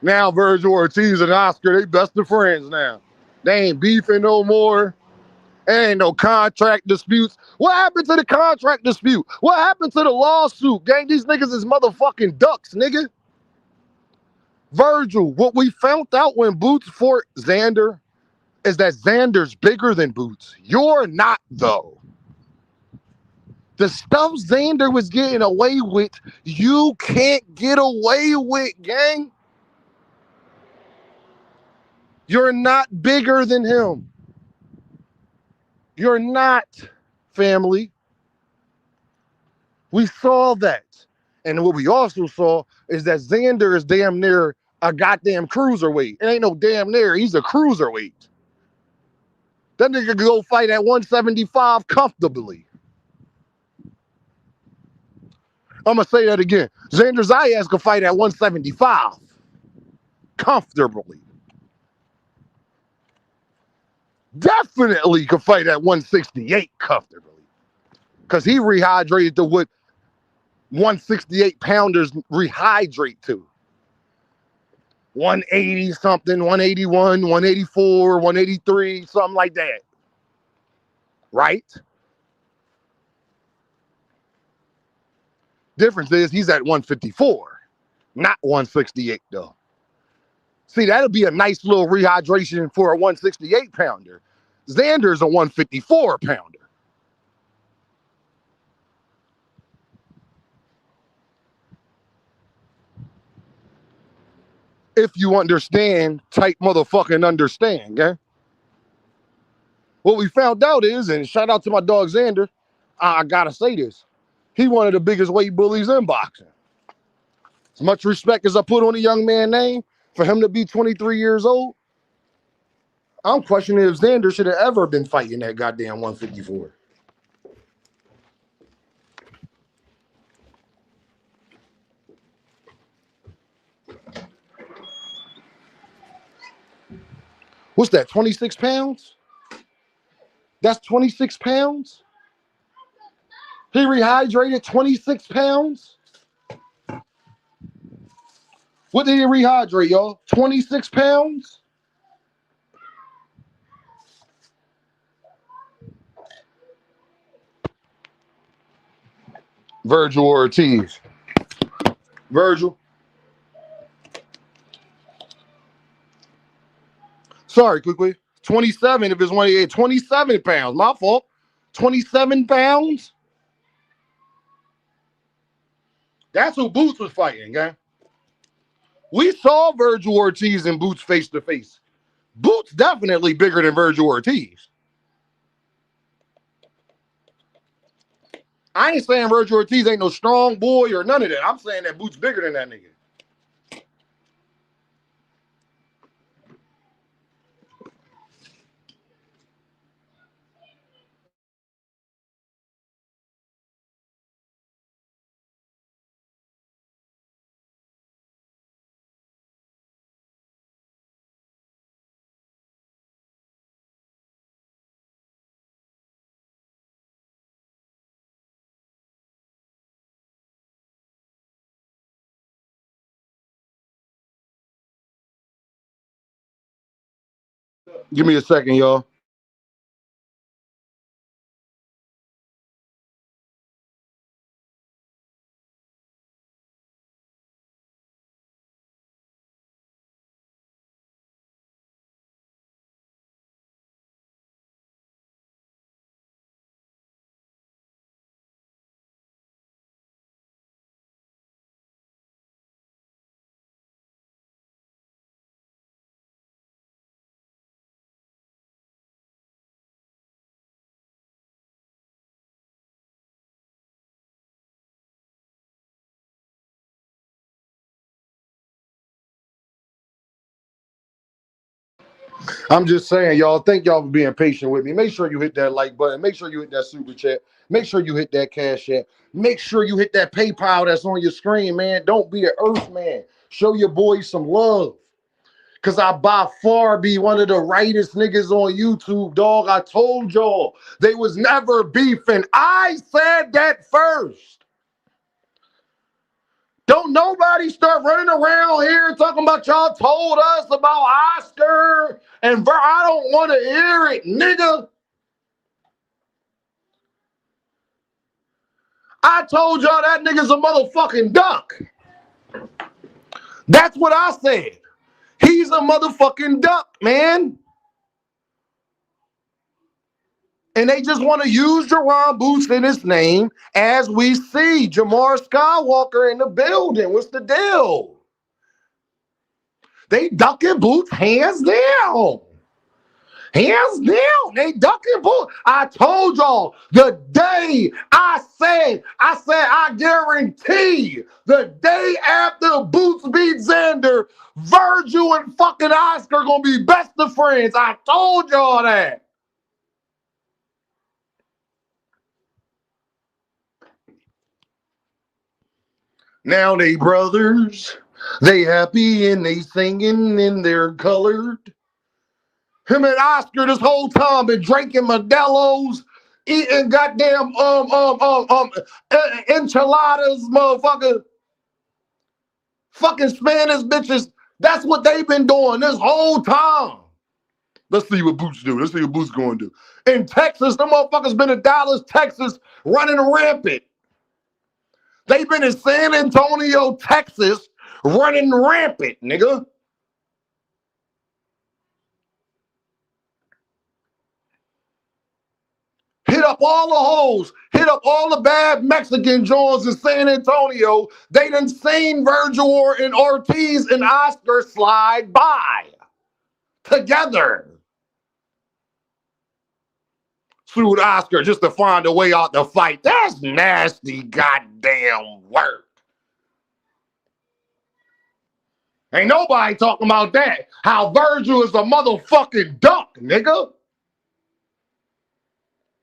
Now Virgil Ortiz and Oscar, they best of friends now. They ain't beefing no more. There ain't no contract disputes. What happened to the contract dispute? What happened to the lawsuit? Gang, these niggas is motherfucking ducks, nigga. Virgil, what we found out when Boots fought Xander is that Xander's bigger than Boots. You're not, though. The stuff Xander was getting away with, you can't get away with, gang. You're not bigger than him. You're not, family. We saw that. And what we also saw is that Xander is damn near a goddamn cruiserweight. It ain't no damn near. He's a cruiserweight. That nigga could go fight at 175 comfortably. I'm going to say that again. Xander Zayas could fight at 175 comfortably. Definitely could fight at 168 comfortably. Because he rehydrated to what 168 pounders rehydrate to. 180 something, 181, 184, 183, something like that. Right? Difference is he's at 154, not 168 though. See, that'll be a nice little rehydration for a 168 pounder. Xander's a 154 pounder. If you understand, type motherfucking understand, okay? What we found out is, and shout out to my dog Xander, I gotta say this, he one of the biggest weight bullies in boxing. As much respect as I put on a young man's name, for him to be 23 years old, I'm questioning if Xander should have ever been fighting that goddamn 154. What's that, 26 pounds? That's 26 pounds? He rehydrated 26 pounds? What did he rehydrate, y'all? 26 pounds? Virgil Ortiz. Virgil. Sorry, quickly. 27 if it's 188. 27 pounds. My fault. 27 pounds? That's who Boots was fighting, gang. We saw Virgil Ortiz and Boots face to face. Boots definitely bigger than Virgil Ortiz. I ain't saying Virgil Ortiz ain't no strong boy or none of that. I'm saying that Boots bigger than that nigga. Give me a second, y'all. I'm just saying, y'all. Thank y'all for being patient with me. Make sure you hit that like button. Make sure you hit that super chat. Make sure you hit that cash app. Make sure you hit that PayPal that's on your screen, man. Don't be an earth man. Show your boys some love. Cause I by far be one of the rightest niggas on YouTube, dog. I told y'all they was never beefing. I said that first. Don't nobody start running around here talking about y'all told us about Oscar and I don't want to hear it, nigga. I told y'all that nigga's a motherfucking duck. That's what I said. He's a motherfucking duck, man. And they just want to use Jerron Boots in his name as we see Jamar Skywalker in the building. What's the deal? They ducking Boots hands down. Hands down. They ducking Boots. I told y'all the day I guarantee the day after Boots beat Xander, Virgil and fucking Oscar gonna be best of friends. I told y'all that. Now they brothers, they happy and they singing and they're colored. Him and Oscar this whole time been drinking Modelo's, eating goddamn enchiladas, motherfucker, fucking Spanish bitches. That's what they've been doing this whole time. Let's see what Boots do. Let's see what Boots going to do. In Texas, the motherfuckers been in Dallas, Texas, running rampant. They've been in San Antonio, Texas, running rampant, nigga. Hit up all the hoes. Hit up all the bad Mexican joints in San Antonio. They done seen Virgil and Ortiz and Oscar slide by together. Sued Oscar just to find a way out the fight. That's nasty goddamn work. Ain't nobody talking about that. How Virgil is a motherfucking duck, nigga.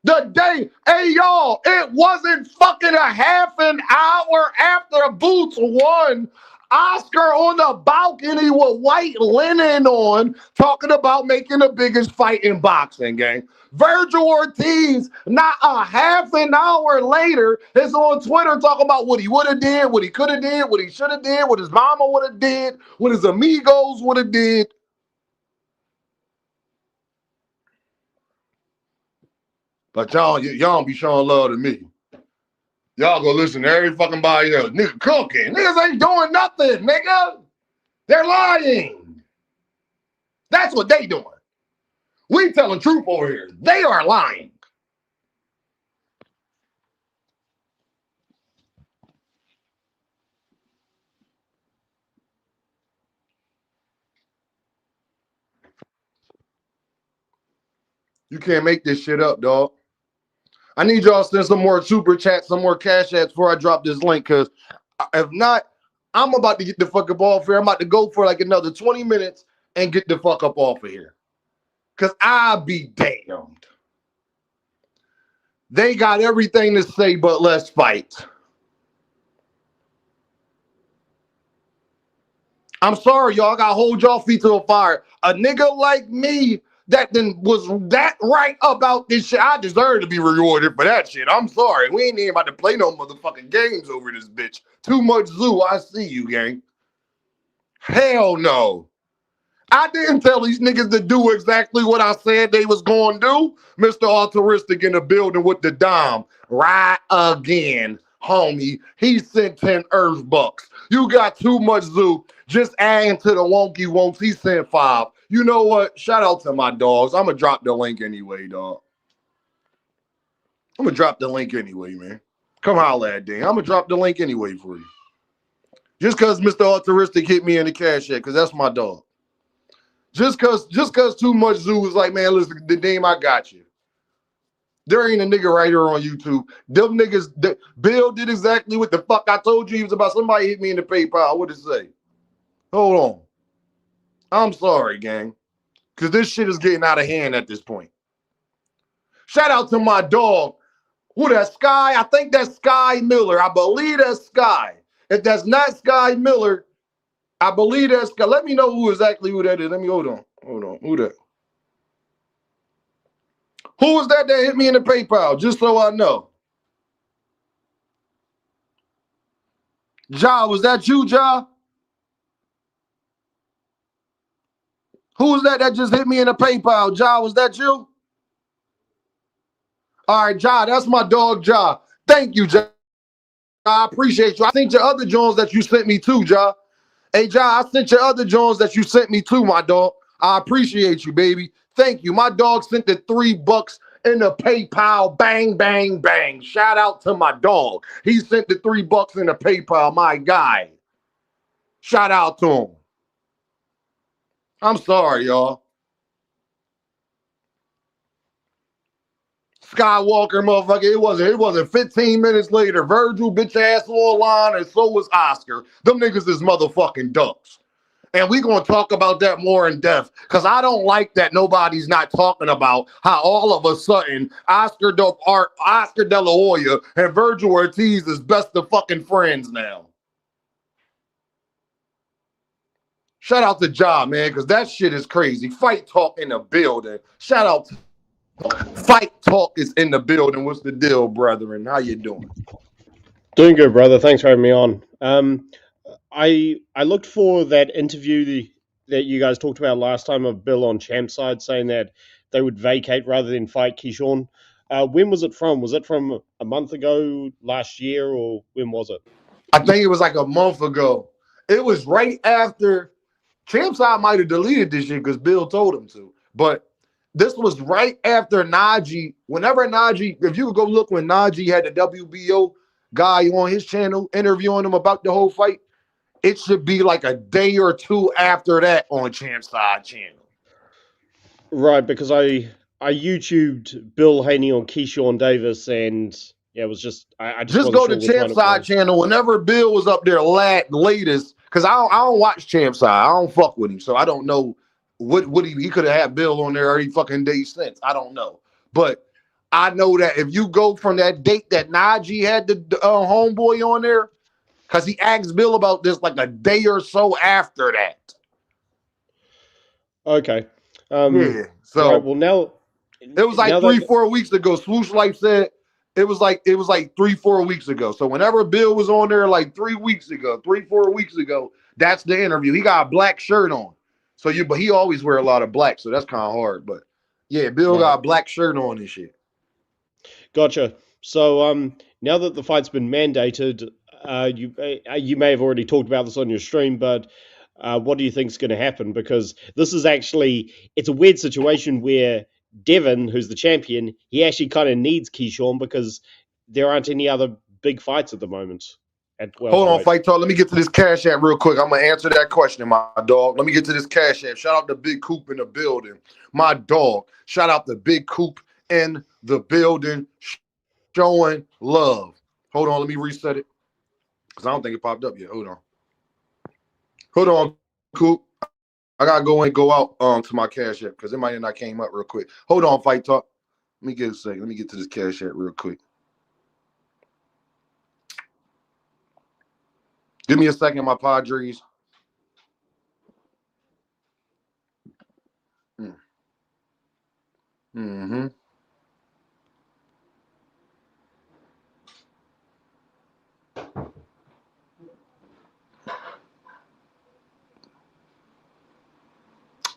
The day, hey y'all, it wasn't fucking a half an hour after Boots won. Oscar on the balcony with white linen on, talking about making the biggest fight in boxing, gang. Virgil Ortiz, not a half an hour later, is on Twitter talking about what he would have did, what he could have did, what he should have did, what his mama would have did, what his amigos would have did. But y'all don't be showing love to me. Y'all go listen to every fucking body else. Nigga cooking. Niggas ain't doing nothing, nigga. They're lying. That's what they doing. We telling truth over here. They are lying. You can't make this shit up, dog. I need y'all to send some more super chats, some more cash apps before I drop this link, because if not, I'm about to get the fuck up off here. I'm about to go for like another 20 minutes and get the fuck up off of here. Because I'll be damned. They got everything to say, but let's fight. I'm sorry, y'all. I got to hold y'all feet to the fire. A nigga like me that then was that right about this shit, I deserve to be rewarded for that shit. I'm sorry. We ain't even about to play no motherfucking games over this bitch. Too much zoo. I see you, gang. Hell no. I didn't tell these niggas to do exactly what I said they was going to do. Mr. Altruistic in the building with the dime. Right again, homie. He sent 10 Earth bucks. You got too much zoo. Just adding to the wonky wonks. He sent 5. You know what? Shout out to my dogs. I'm going to drop the link anyway, dog. I'm going to drop the link anyway, man. Come holla at Dan. I'm going to drop the link anyway for you. Just because Mr. Altruistic hit me in the cash app, because that's my dog. Just cause too much zoo was like, man, listen, the name I got you. There ain't a nigga right here on YouTube. Them niggas, Bill did exactly what the fuck I told you he was about. Somebody hit me in the PayPal. What'd it say? Hold on. I'm sorry, gang. Because this shit is getting out of hand at this point. Shout out to my dog. Who that, Sky? I think that's Sky Miller. I believe that's Sky. If that's not Sky Miller, I believe that's Sky. Let me know who that is. Let me hold on. Who that? Who was that hit me in the PayPal? Just so I know. Ja, was that you, Ja? Who was that just hit me in the PayPal? Ja, was that you? All right, Ja, that's my dog, Ja. Thank you, Ja. I appreciate you. I sent your other Jones that you sent me too, Ja. Hey, Ja, I sent your other Jones that you sent me too, my dog. I appreciate you, baby. Thank you. My dog sent the $3 in the PayPal. Bang, bang, bang. Shout out to my dog. He sent the $3 in the PayPal, my guy. Shout out to him. I'm sorry, y'all. Skywalker, motherfucker. It wasn't 15 minutes later. Virgil, bitch ass online, and so was Oscar. Them niggas is motherfucking ducks. And we're going to talk about that more in depth, because I don't like that nobody's not talking about how all of a sudden Oscar De La Hoya and Virgil Ortiz is best of fucking friends now. Shout out to Ja, man, because that shit is crazy. Fight Talk in the building. Shout out to Fight Talk is in the building. What's the deal, brethren? How you doing? Doing good, brother. Thanks for having me on. I looked for that interview that you guys talked about last time of Bill on Champside saying that they would vacate rather than fight Keyshawn. When was it from? Was it from a month ago, last year, or when was it? I think it was like a month ago. It was right after Champside might have deleted this shit because Bill told him to. But this was right after Najee. Whenever Najee, if you could go look when Najee had the WBO guy on his channel interviewing him about the whole fight, it should be like a day or two after that on Champside channel. Right, because I YouTubed Bill Haney on Keyshawn Davis, and yeah, it was just I just go to sure Champside channel whenever Bill was up there latest, because I don't watch Champside. I don't fuck with him, so I don't know what he could have had Bill on there every fucking day since. I don't know, but I know that if you go from that date that Najee had the homeboy on there, Because he asked Bill about this like a day or so after that. Okay. Yeah. Right. So Well, now it was like now three, that 4 weeks ago. Swoosh Life said it was like 3, 4 weeks ago. So whenever Bill was on there like 3 weeks ago, 3, 4 weeks ago, that's the interview. He got a black shirt on. But he always wear a lot of black, so that's kind of hard. But yeah, Bill right. got a black shirt on and shit. Gotcha. So now that the fight's been mandated, you may have already talked about this on your stream, but what do you think is going to happen? Because this is actually it's a weird situation where Devin, who's the champion, he actually kind of needs Keyshawn because there aren't any other big fights at the moment at Hold on, welterweight. Fight Talk. Let me get to this Cash App real quick. I'm gonna answer that question, my dog. Let me get to this Cash App. Shout out to Big Coop in the building, my dog. Shout out to Big Coop in the building, showing love. Hold on, let me reset it because I don't think it popped up yet. Hold on, Coop. I gotta go in and go out to my Cash App because it might have not came up real quick. Hold on, Fight Talk. Let me get a second. Let me get to this Cash App real quick. Give me a second, my Padres. Mm-hmm.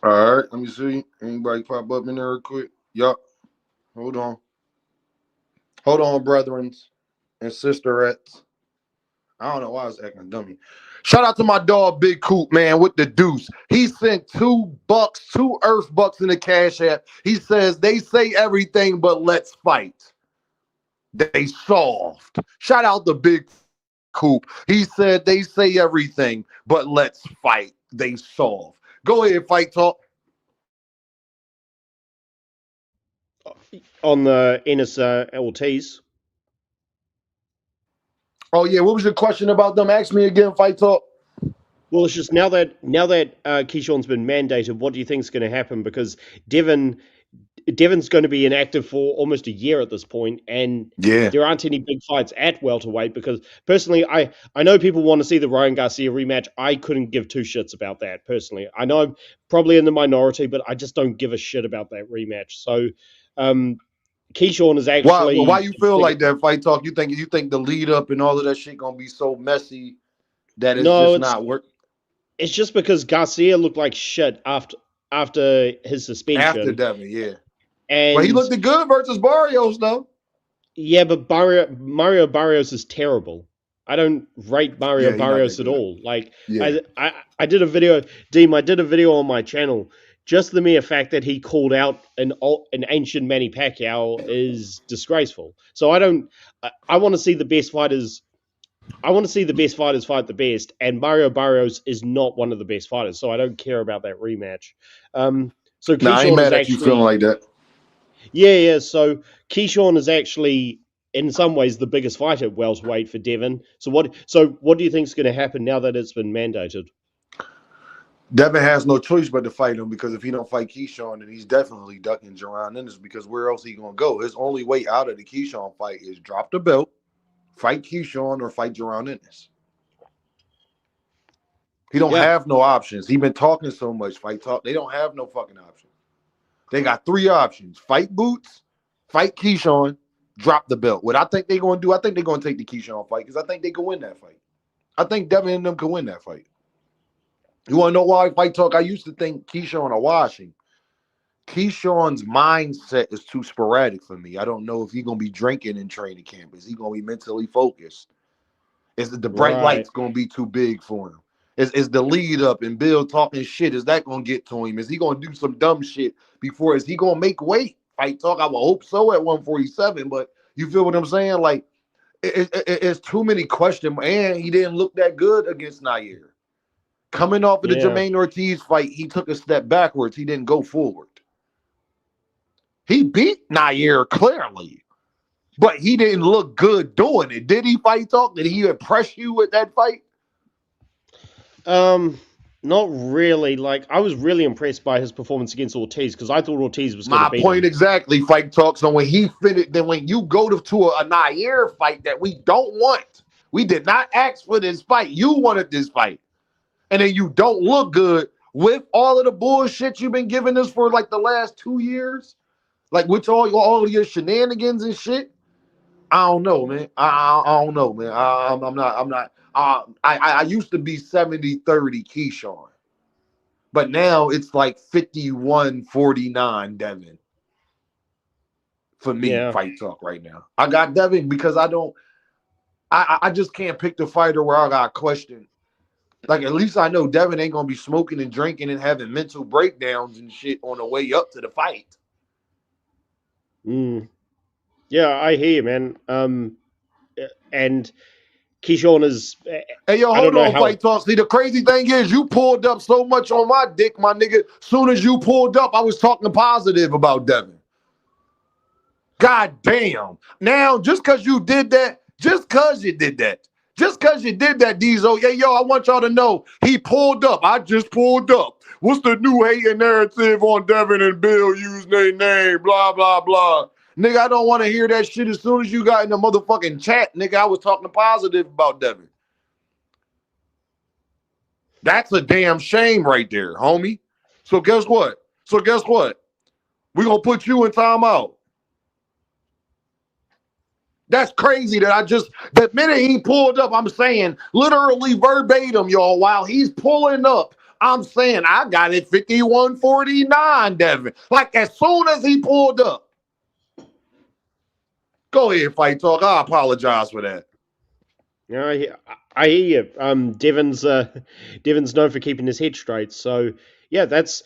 All right, let me see. Anybody pop up in there real quick? Yup. Hold on. Hold on, brethren and sisterettes. I don't know why I was acting dummy. Shout out to my dog Big Coop, man, with the deuce. He sent $2, 2 Earth bucks in the Cash App. He says they say everything, but let's fight. They solved. Shout out to Big Coop. He said they say everything, but let's fight. They solve. Go ahead, Fight Talk. On the Ennis Ortiz. Oh yeah, what was your question about them? Ask me again, Fight Talk. Well, it's just now that Keyshawn's been mandated, what do you think is going to happen? Because Devon's going to be inactive for almost a year at this point, and Yeah. there aren't any big fights at welterweight. Because personally, I know people want to see the Ryan Garcia rematch. I couldn't give two shits about that personally. I know I'm probably in the minority, but I just don't give a shit about that rematch. So, Keyshawn is Why actually you feel like that, Fight Talk? You think the lead up and all of that shit gonna be so messy that it's no, just it's not work it's just because Garcia looked like shit after his after suspension, Devin, yeah. But he and looked good versus Barrios though. yeah, but Mario Barrios is terrible. I don't rate Mario Yeah, he not Barrios that at good. all. Like Yeah. I did a video, Deem. I did a video on my channel. Just the mere fact that he called out an ancient Manny Pacquiao is disgraceful. So I don't. I want to see the best fighters. I want to see the best fighters fight the best, and Mario Barrios is not one of the best fighters. So I don't care about that rematch. So Nah, I ain't Keyshawn is mad at you feeling actually like that. yeah. So Keyshawn is actually, in some ways, the biggest fighter at welterweight for Devin. So what do you think is going to happen now that it's been mandated? Devin has no choice but to fight him because if he don't fight Keyshawn, then he's definitely ducking Jerron Ennis because where else he gonna go? His only way out of the Keyshawn fight is drop the belt, fight Keyshawn, or fight Jerron Ennis. He don't Yeah, have no options. He been talking so much, Fight Talk. They don't have no fucking options. They got 3 options: fight Boots, fight Keyshawn, drop the belt. What I think they're gonna do, I think they're gonna take the Keyshawn fight because I think they can win that fight. I think Devin and them can win that fight. You want to know why, Fight Talk? I used to think Keyshawn or washing. Keyshawn's mindset is too sporadic for me. I don't know if he's gonna be drinking in training camp. Is he gonna be mentally focused? Is the bright right. lights gonna be too big for him? Is the lead up and Bill talking shit? Is that gonna get to him? Is he gonna do some dumb shit before? Is he gonna make weight? Fight Talk. I would hope so at 147, but you feel what I'm saying? Like it's too many questions, and he didn't look that good against Nair. Coming off of the Yeah. Jermaine Ortiz fight, he took a step backwards. He didn't go forward. He beat Nair clearly, but he didn't look good doing it. Did he, Fight Talk? Did he impress you with that fight? Not really. Like I was really impressed by his performance against Ortiz because I thought Ortiz was going to My beat point him. exactly, Fight Talk. So when he finished, then when you go to a Nair fight that we don't want, We did not ask for this fight. You wanted this fight. And then you don't look good with all of the bullshit you've been giving us for like the last 2 years. Like with all of your shenanigans and shit. I don't know, man. I don't know, man. I'm not. I used to be 70-30 Keyshawn. But now it's like 51-49 Devin for me, Yeah. fight talk right now. I got Devin because I just can't pick the fighter where I got question. Like, at least I know Devin ain't going to be smoking and drinking and having mental breakdowns and shit on the way up to the fight. Yeah, I hear you, man. And Keyshawn is. Hey, yo, I don't hold know on, how. fight talk. See, the crazy thing is you pulled up so much on my dick, my nigga. Soon as you pulled up, I was talking positive about Devin. God damn. Now, just because you did that, Diesel, yeah, yo, I want y'all to know he pulled up. I just pulled up. What's the new hating narrative on Devin and Bill using their name, blah, blah, blah. Nigga, I don't want to hear that shit as soon as you got in the motherfucking chat. Nigga, I was talking positive about Devin. That's a damn shame right there, homie. So guess what? We're going to put you in timeout. That's crazy that the minute he pulled up, I'm saying literally verbatim, y'all, while he's pulling up, I'm saying I got it 51-49, Devin. Like as soon as he pulled up. Go ahead, fight talk. I apologize for that. Yeah, I hear you. Devon's known for keeping his head straight. So yeah, that's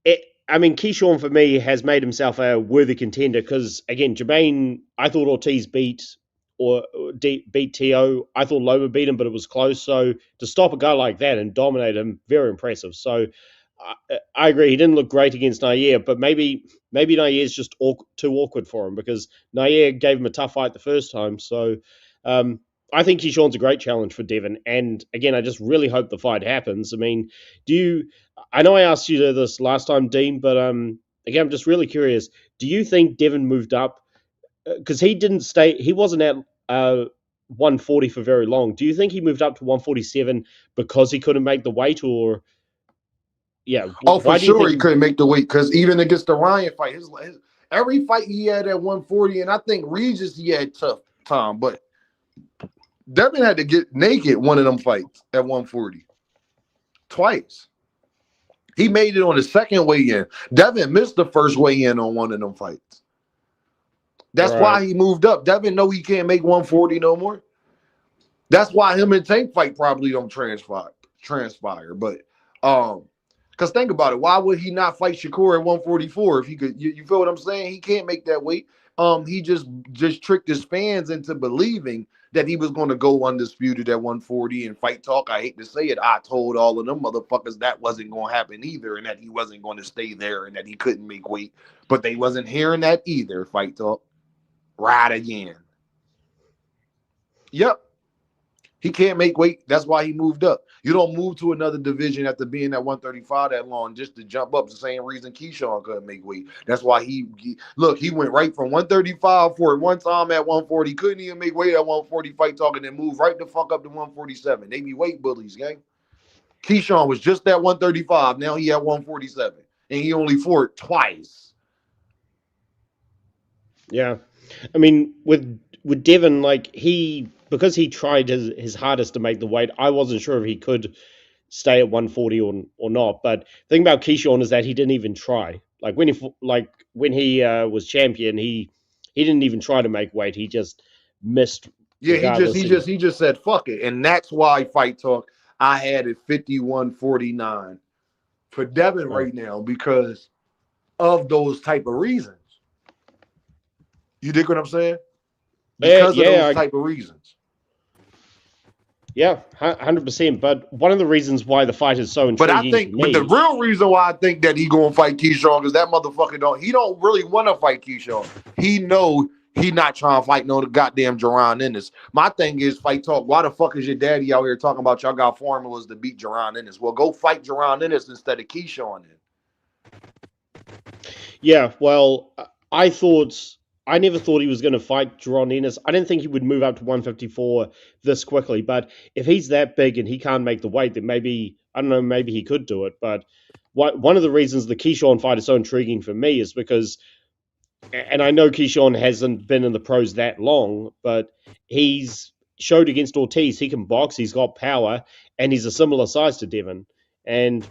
it. I mean, Keyshawn for me has made himself a worthy contender because again, Jermaine, I thought Ortiz beat To. I thought Loma beat him, but it was close. So to stop a guy like that and dominate him, very impressive. So I agree. He didn't look great against Nair, but maybe Nair's just too awkward for him because Nair gave him a tough fight the first time. So I think Keyshawn's a great challenge for Devin. And again, I just really hope the fight happens. I mean, I know I asked you this last time, Dean, but again, I'm just really curious. Do you think Devin moved up? Because he wasn't at 140 for very long. Do you think he moved up to 147 because he couldn't make the weight, or yeah? Oh, for Why do you sure think he couldn't make the weight because even against the Ryan fight, every fight he had at 140, and I think Regis he had tough time, but Devin had to get naked one of them fights at 140 twice. He made it on the second weigh-in. Devin missed the first weigh-in on one of them fights. That's why he moved up. Devin know he can't make 140 no more. That's why him and Tank fight probably don't transpire. But because think about it, why would he not fight Shakur at 144 if he could? You feel what I'm saying? He can't make that weight. He just tricked his fans into believing that he was going to go undisputed at 140 and fight talk. I hate to say it. I told all of them motherfuckers that wasn't going to happen either, and that he wasn't going to stay there, and that he couldn't make weight. But they wasn't hearing that either. Fight talk. Right again. Yep. He can't make weight. That's why he moved up. You don't move to another division after being at 135 that long just to jump up. The same reason Keyshawn couldn't make weight. That's why he went right from 135 for it one time at 140. Couldn't even make weight at 140 fight talking and move right the fuck up to 147. They be weight bullies, gang. Keyshawn was just at 135. Now he at 147. And he only fought twice. Yeah. I mean, with Devin, like because he tried his hardest to make the weight, I wasn't sure if he could stay at 140 or not. But the thing about Keyshawn is that he didn't even try. Like when he was champion, he didn't even try to make weight. He just missed. Yeah, he just said fuck it, and that's why fight talk. I had it 51-49 for Devin right now because of those type of reasons. You dig what I'm saying? Because of those type of reasons. Yeah, 100%. But one of the reasons why the fight is so intriguing but the real reason why I think that he gonna fight Keyshawn is that motherfucker don't really want to fight Keyshawn. He know he not trying to fight no goddamn Jaron Ennis. My thing is fight talk. Why the fuck is your daddy out here talking about y'all got formulas to beat Jaron Ennis? Well, go fight Jaron Ennis instead of Keyshawn then. Yeah, well, I thought I never thought he was going to fight Jaron Ennis. I didn't think he would move up to 154 this quickly. But if he's that big and he can't make the weight, then maybe, I don't know, maybe he could do it. But one of the reasons the Keyshawn fight is so intriguing for me is because, and I know Keyshawn hasn't been in the pros that long, but he's showed against Ortiz he can box, he's got power, and he's a similar size to Devin. And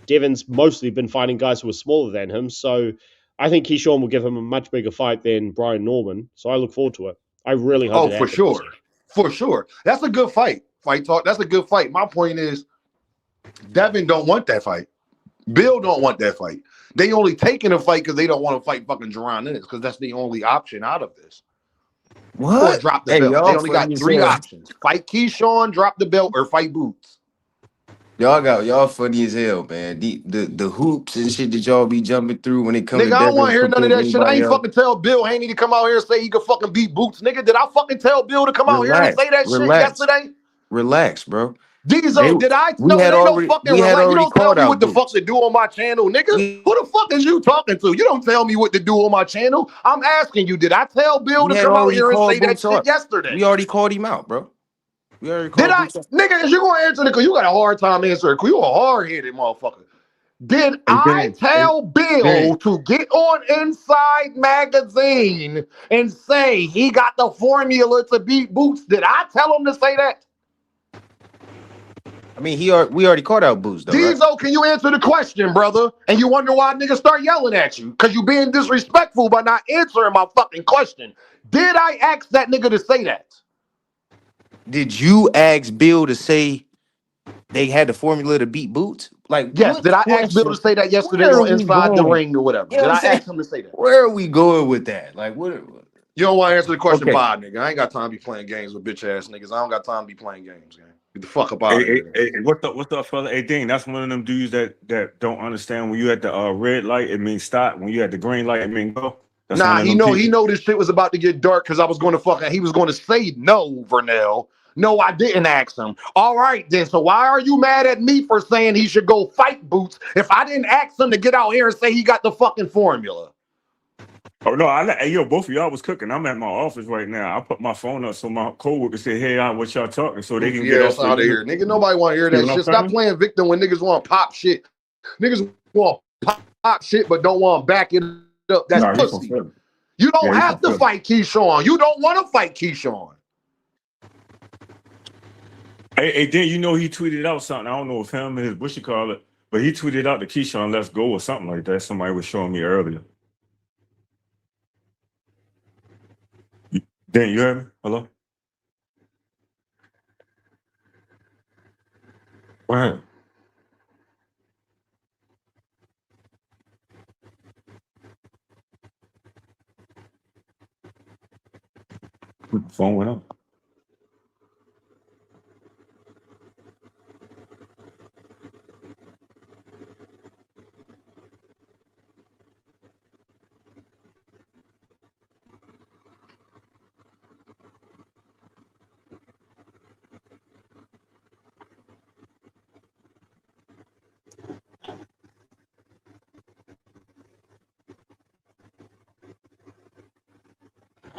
Devin's mostly been fighting guys who are smaller than him, so I think Keyshawn will give him a much bigger fight than Brian Norman. So I look forward to it. I really hope it for happens. sure. For sure. That's a good fight. Fight talk. That's a good fight. My point is, Devin don't want that fight. Bill don't want that fight. They only taking a fight because they don't want to fight fucking Jaron Ennis, because that's the only option out of this. What? Or drop the belt. y'all They only got funny as 3 hell. options. Fight Keyshawn, drop the belt, or fight Boots. Y'all funny as hell, man. The hoops and shit that y'all be jumping through when it comes to Nigga, I don't want to hear none of that shit. I ain't else. fucking tell Bill Haney to come out here and say he could fucking beat Boots. Nigga, did I fucking tell Bill to come out here and say that shit yesterday? Relax, bro. Diesel, did I tell had you? Ain't no already- fucking we had relax. You already don't tell called me out what the Boots. fuck to do on my channel, nigga. Who the fuck is you talking to? You don't tell me what to do on my channel. I'm asking you, did I tell Bill We to had come out already here and called say that Boots shit up. yesterday? We already called him out, bro. We already called Did I? Boots out. Nigga, is you gonna answer the cause you got a hard time answering? You a hard-headed motherfucker. Did I tell Bill to get on Inside Magazine and say he got the formula to beat Boots? Did I tell him to say that? I mean, we already called out Boots, though, right? Diesel, can you answer the question, brother? And you wonder why niggas start yelling at you? Because you being disrespectful by not answering my fucking question. Did I ask that nigga to say that? Did you ask Bill to say they had the formula to beat Boots? Like, Yes, what did I ask question? Bill to say that yesterday Where are on we Inside the going? Ring or whatever? You know Did what I I'm saying? ask him to say that? Where are we going with that? Like, what? You don't want to answer the question, Okay. bye, nigga. I ain't got time to be playing games with bitch ass niggas. I don't got time to be playing games, man. Get the fuck up out of here. Hey, what's up, fella? Hey, Dean, that's one of them dudes that don't understand when you at the red light, it means stop. When you at the green light, it means go. That's Nah, one of he them know people. this shit was about to get dark because I was going to fucking. He was going to say no, Vernell. No, I didn't ask him. All right, then. So why are you mad at me for saying he should go fight Boots if I didn't ask him to get out here and say he got the fucking formula? Oh no, hey, yo, both of y'all was cooking. I'm at my office right now. I put my phone up so my coworker say, "Hey, what y'all talking?" So they can get Yes, off out of here, nigga. Nobody want to hear See that what I'm shit. Stop saying? playing victim when niggas want to pop shit. Niggas want to pop shit but don't want to back it up. That's Nah, he from pussy. Philly. You don't Yeah, he have from to Philly. fight Keyshawn. You don't want to fight Keyshawn. Hey, then you know he tweeted out something. I don't know if him and his what you call it, but he tweeted out the Keyshawn "Let's Go" or something like that. Somebody was showing me earlier. Dan, you heard me? Hello? What happened? Phone went up.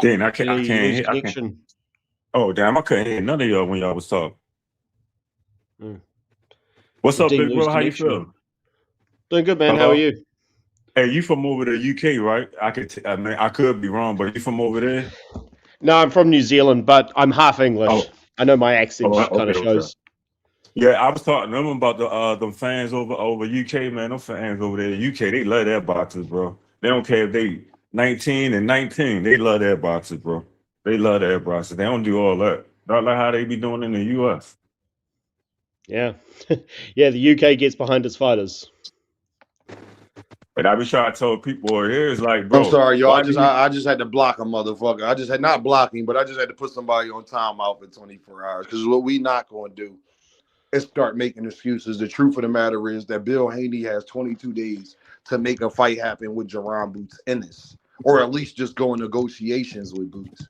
Dan, I can't You lose hear. I can't. connection. Oh, damn, I couldn't hear none of y'all when y'all was talking. Mm. What's You up, didn't big lose bro? How you connection. feeling? Doing good, man. How are you? Hey, you from over the UK, right? I mean, I could be wrong, but you from over there? No, I'm from New Zealand, but I'm half English. Oh. I know my accent kind of okay. shows. Yeah, I was talking to them about the fans over UK, man. Them fans over there in UK, they love their boxers, bro. They don't care if they 19 and 19. They love their boxers, bro. They love their boxers. They don't do all that. Not like how they be doing in the US. Yeah. Yeah, the UK gets behind its fighters. But I be trying to tell people here is like, bro. I'm sorry, y'all. why I just had to block a motherfucker. I just had not blocking, but I just had to put somebody on timeout for 24 hours. Because what we not going to do is start making excuses. The truth of the matter is that Bill Haney has 22 days to make a fight happen with Jaron Boots Ennis, or at least just go in negotiations with Boots.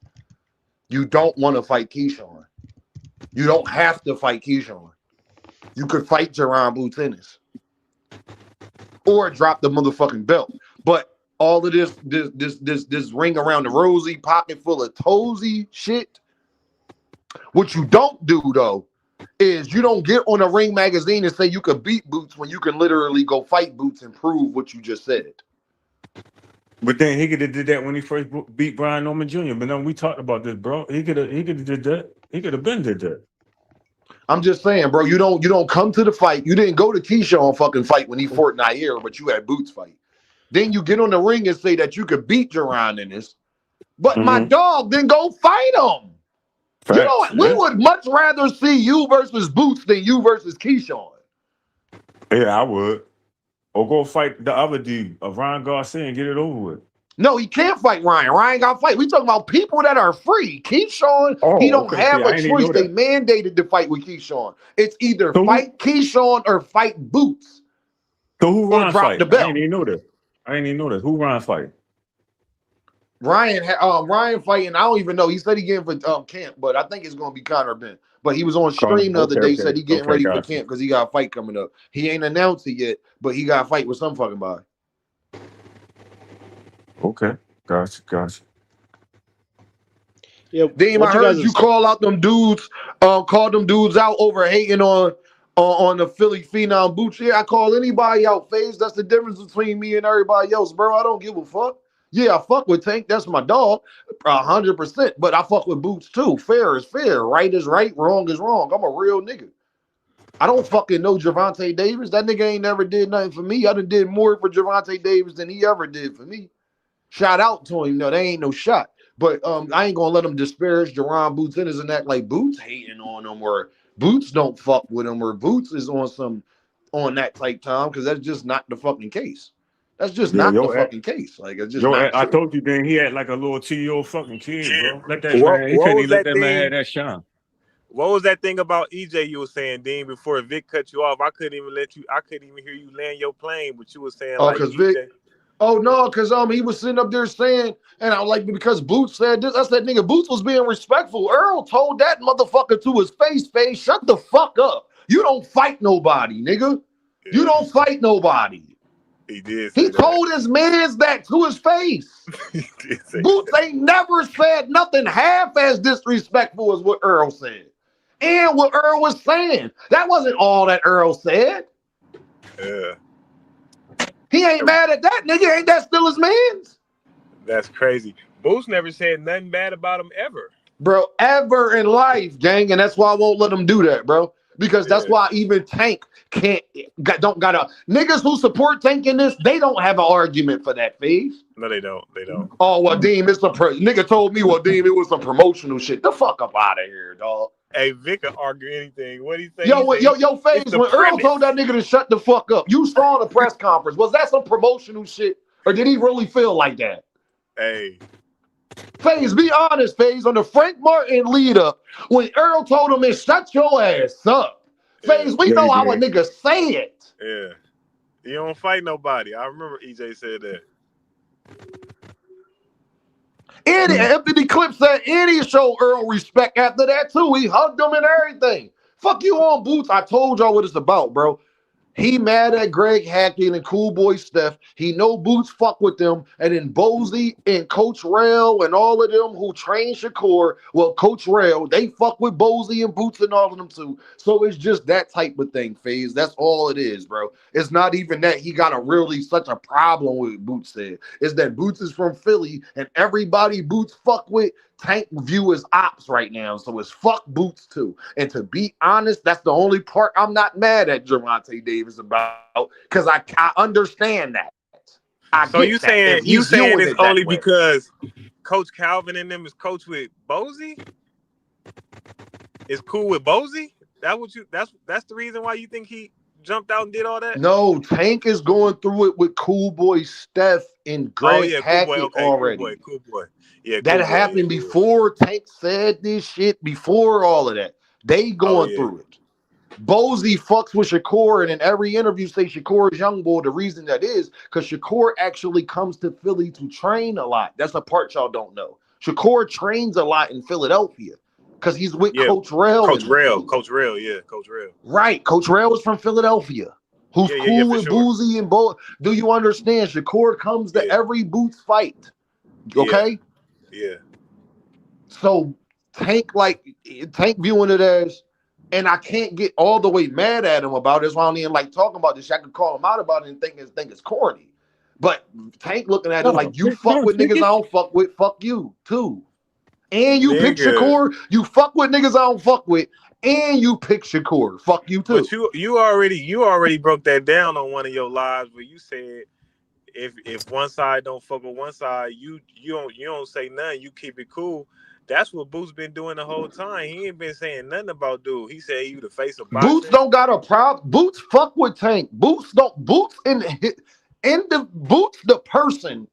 You don't want to fight Keyshawn. You don't have to fight Keyshawn. You could fight Jaron Boots Ennis or drop the motherfucking belt. But all of this ring around the rosy, pocket full of toesy shit. What you don't do though is you don't get on a Ring magazine and say you could beat Boots when you can literally go fight Boots and prove what you just said. But then he could have did that when he first beat Brian Norman Jr. But then we talked about this, bro. He could have did that. He could have been did that. I'm just saying, bro, you don't come to the fight. You didn't go to Keyshawn fucking fight when he fought Nair, but you had Boots fight. Then you get on the ring and say that you could beat Jerron in this. But my dog, then go fight him. Facts, you know, we would much rather see you versus Boots than you versus Keyshawn. Yeah, I would. Or go fight the other dude, Ryan Garcia, and get it over with. No, he can't fight Ryan. Ryan got to fight. We talking about people that are free. Keyshawn, he don't have a choice. They mandated to fight with Keyshawn. It's either fight Keyshawn or fight Boots. So who Ryan fight? The belt. I didn't even know this. Who Ryan fight? Ryan fighting. I don't even know. He said he getting for camp, but I think it's gonna be Conor Ben. But he was on stream the other day. Said he getting ready for camp because he got a fight coming up. He ain't announced it yet, but he got a fight with some fucking body. Okay, gotcha. Yeah, Deem, I heard you call out them dudes. Call them dudes out over hating on the Philly Phenom Boots. Yeah, I call anybody out, FaZe. That's the difference between me and everybody else, bro. I don't give a fuck. Yeah, I fuck with Tank. That's my dog, 100%. But I fuck with Boots too. Fair is fair. Right is right. Wrong is wrong. I'm a real nigga. I don't fucking know Gervonta Davis. That nigga ain't never did nothing for me. I done did more for Gervonta Davis than he ever did for me. Shout out to him. No, they ain't no shot. But I ain't gonna let him disparage Jerron Boots Ennis and act like Boots hating on him or Boots don't fuck with him or Boots is on that type time, because that's just not the fucking case. That's just not the fucking case. Like, it's just not I true. told you then he had like a little 2-year-old fucking kid, bro. Let that man. He couldn't even let that man have that shine. What was that thing about EJ you were saying, Dean, before Vic cut you off? I couldn't even hear you land your plane, but you were saying like because EJ. Vic. Oh no, because he was sitting up there saying, and I like, because Boots said this. I said, nigga, Boots was being respectful. Earl told that motherfucker to his face, shut the fuck up. You don't fight nobody, nigga. Yeah. You don't fight nobody. He did. He told his mans that to his face. Boots ain't never said nothing half as disrespectful as what Earl said. And what Earl was saying. That wasn't all that Earl said. Yeah. He ain't mad at that nigga. Ain't that still his man's? That's crazy. Boots never said nothing bad about him ever. Bro, ever in life, gang. And that's why I won't let him do that, bro. Because that's why even Tank don't got a niggas who support Tank in this, they don't have an argument for that, FaZe. No, they don't. Oh, well, Deem, it's nigga told me, well, Deem, it was some promotional shit. The fuck up out of here, dog. Hey, Vic can argue anything. What he say? Yo, FaZe, when Earl told that nigga to shut the fuck up, you saw the press conference. Was that some promotional shit? Or did he really feel like that? Hey. FaZe, be honest, FaZe, on the Frank Martin lead up, when Earl told him to shut your ass up, FaZe, we know how a nigga say it. Yeah. He don't fight nobody. I remember EJ said that. After the clip said, he showed Earl respect after that too. He hugged him and everything. Fuck you on Boots. I told y'all what it's about, bro. He mad at Greg Hackett and Cool Boy Steph. He know Boots fuck with them. And then Bozy and Coach Rail and all of them who train Shakur, well, Coach Rail, they fuck with Bozy and Boots and all of them too. So it's just that type of thing, FaZe. That's all it is, bro. It's not even that he got such a problem with Boots said. It's that Boots is from Philly and everybody Boots fuck with, Tank view as ops right now, so it's fuck Boots too. And to be honest, that's the only part I'm not mad at Gervonta Davis about, because I understand that. So you saying it's only because Coach Calvin and them is coach with Bozy? Is cool with Bozy? That's the reason why you think he jumped out and did all that? No, Tank is going through it with Cool Boy Steph and Greg Hackett already. Cool boy. Yeah, that happened before Tank said this shit, before all of that. They going through it. Bozy fucks with Shakur, and in every interview say Shakur is young boy. The reason that is because Shakur actually comes to Philly to train a lot. That's a part y'all don't know. Shakur trains a lot in Philadelphia because he's with Coach Rail. Coach Rail. Right. Coach Rail is from Philadelphia. who's Yeah, cool for with sure. Boozy and Bo. Do you understand? Shakur comes to every Boots fight. Okay? Yeah. So Tank viewing it as, and I can't get all the way mad at him about it. That's why I don't even like talking about this shit. I can call him out about it and think it's corny. But Tank looking at it like, you fuck with niggas I don't fuck with, fuck you too. And you pick Nigga. Shakur, you fuck with niggas I don't fuck with, and you pick Shakur, fuck you too. But you already broke that down on one of your lives where you said if one side don't fuck with one side, you don't say nothing, you keep it cool. That's what Boots been doing the whole time. He ain't been saying nothing about dude. He said you the face of Boots boxing. don't got a problem. Boots fuck with Tank. Boots the Boots the person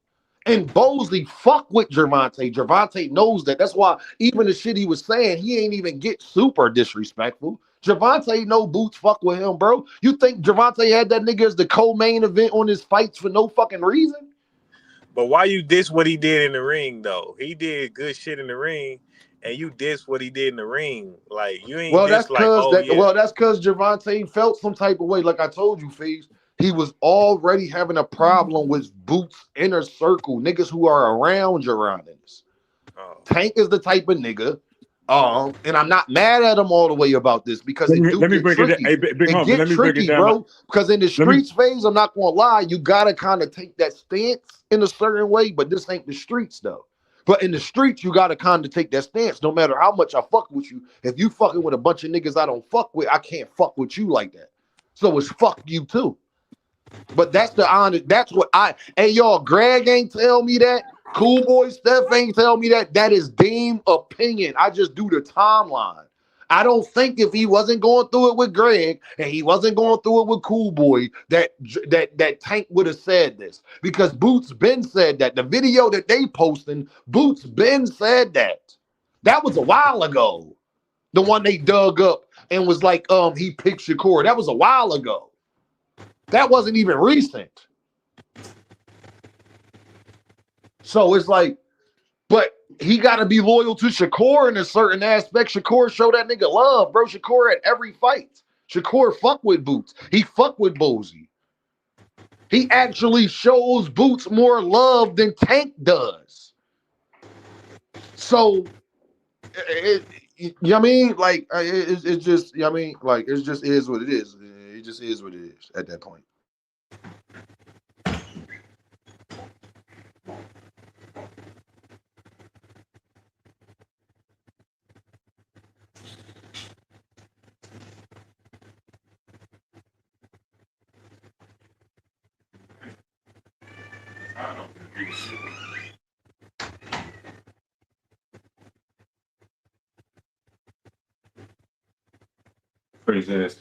and Bosley fuck with Gervonta. Gervonta knows that. That's why even the shit he was saying, he ain't even get super disrespectful. Gervonta know Boots fuck with him, bro. You think Gervonta had that nigga as the co-main event on his fights for no fucking reason? But why you diss what he did in the ring though? He did good shit in the ring, and you diss what he did in the ring. Like you ain't That's like, cause oh yeah. Well, that's cause Gervonta felt some type of way. Like I told you, Fees, he was already having a problem with Boots' inner circle, niggas who are around Geronimo. Tank is the type of nigga. And I'm not mad at him all the way about this because Let it me get break tricky. it down. Big It Humble, get let me break it tricky, down. bro. Because in the streets phase, I'm not gonna lie, you gotta kind of take that stance in a certain way, but this ain't the streets though. But in the streets, you gotta kind of take that stance. No matter how much I fuck with you, if you fucking with a bunch of niggas I don't fuck with, I can't fuck with you like that. So it's fuck you too. But that's the honest. That's what Hey, y'all, Greg ain't tell me that. Cool Boy Steph ain't tell me that. That is Dame opinion. I just do the timeline. I don't think if he wasn't going through it with Greg and he wasn't going through it with Cool Boy, that Tank would have said this. Because Boots Ben said that. The video that they posting, Boots Ben said that. That was a while ago. The one they dug up and was like, he picked Shakur. That was a while ago. That wasn't even recent. So it's like, but he got to be loyal to Shakur in a certain aspect. Shakur show that nigga love, bro. Shakur at every fight. Shakur fuck with Boots. He fuck with Bozy. He actually shows Boots more love than Tank does. So, you know what I mean? Like, it's just, you know what I mean? Like, it just is what it is. It just is what it is at that point. Crazy ass.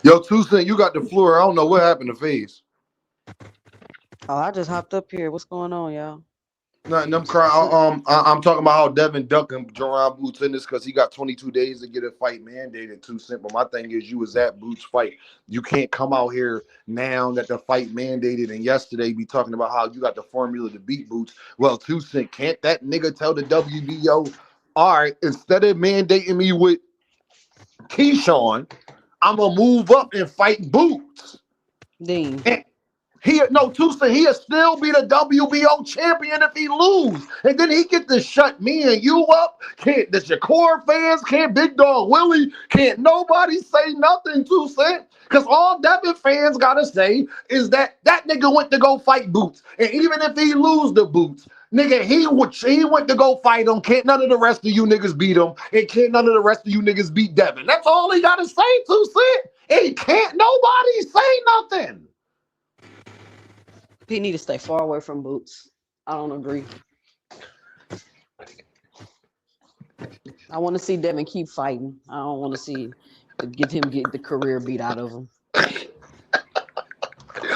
Yo, Tucson, you got the floor. I don't know what happened to FaZe. Oh, I just hopped up here. What's going on, y'all? Nothing. I'm crying. I'm talking about how Devin ducking Jerron Boots in this because he got 22 days to get a fight mandated. Too simple. My thing is, you was at Boots' fight. You can't come out here now that the fight mandated and yesterday be talking about how you got the formula to beat Boots. Well, Tucson, can't that nigga tell the WBO, all right, instead of mandating me with Keyshawn, I'm gonna move up and fight Boots. Dean. Tucson, he'll still be the WBO champion if he lose. And then he get to shut me and you up. Can't the Shakur fans, can't Big Dog Willie, can't nobody say nothing, Tucson. Because all Devin fans gotta say is that nigga went to go fight Boots. And even if he lose the Boots, nigga, he went to go fight him. Can't none of the rest of you niggas beat him. And can't none of the rest of you niggas beat Devin. That's all he gotta say, Tucson. And can't nobody say nothing. He need to stay far away from Boots. I don't agree. I want to see Devin keep fighting. I don't want to see get the career beat out of him.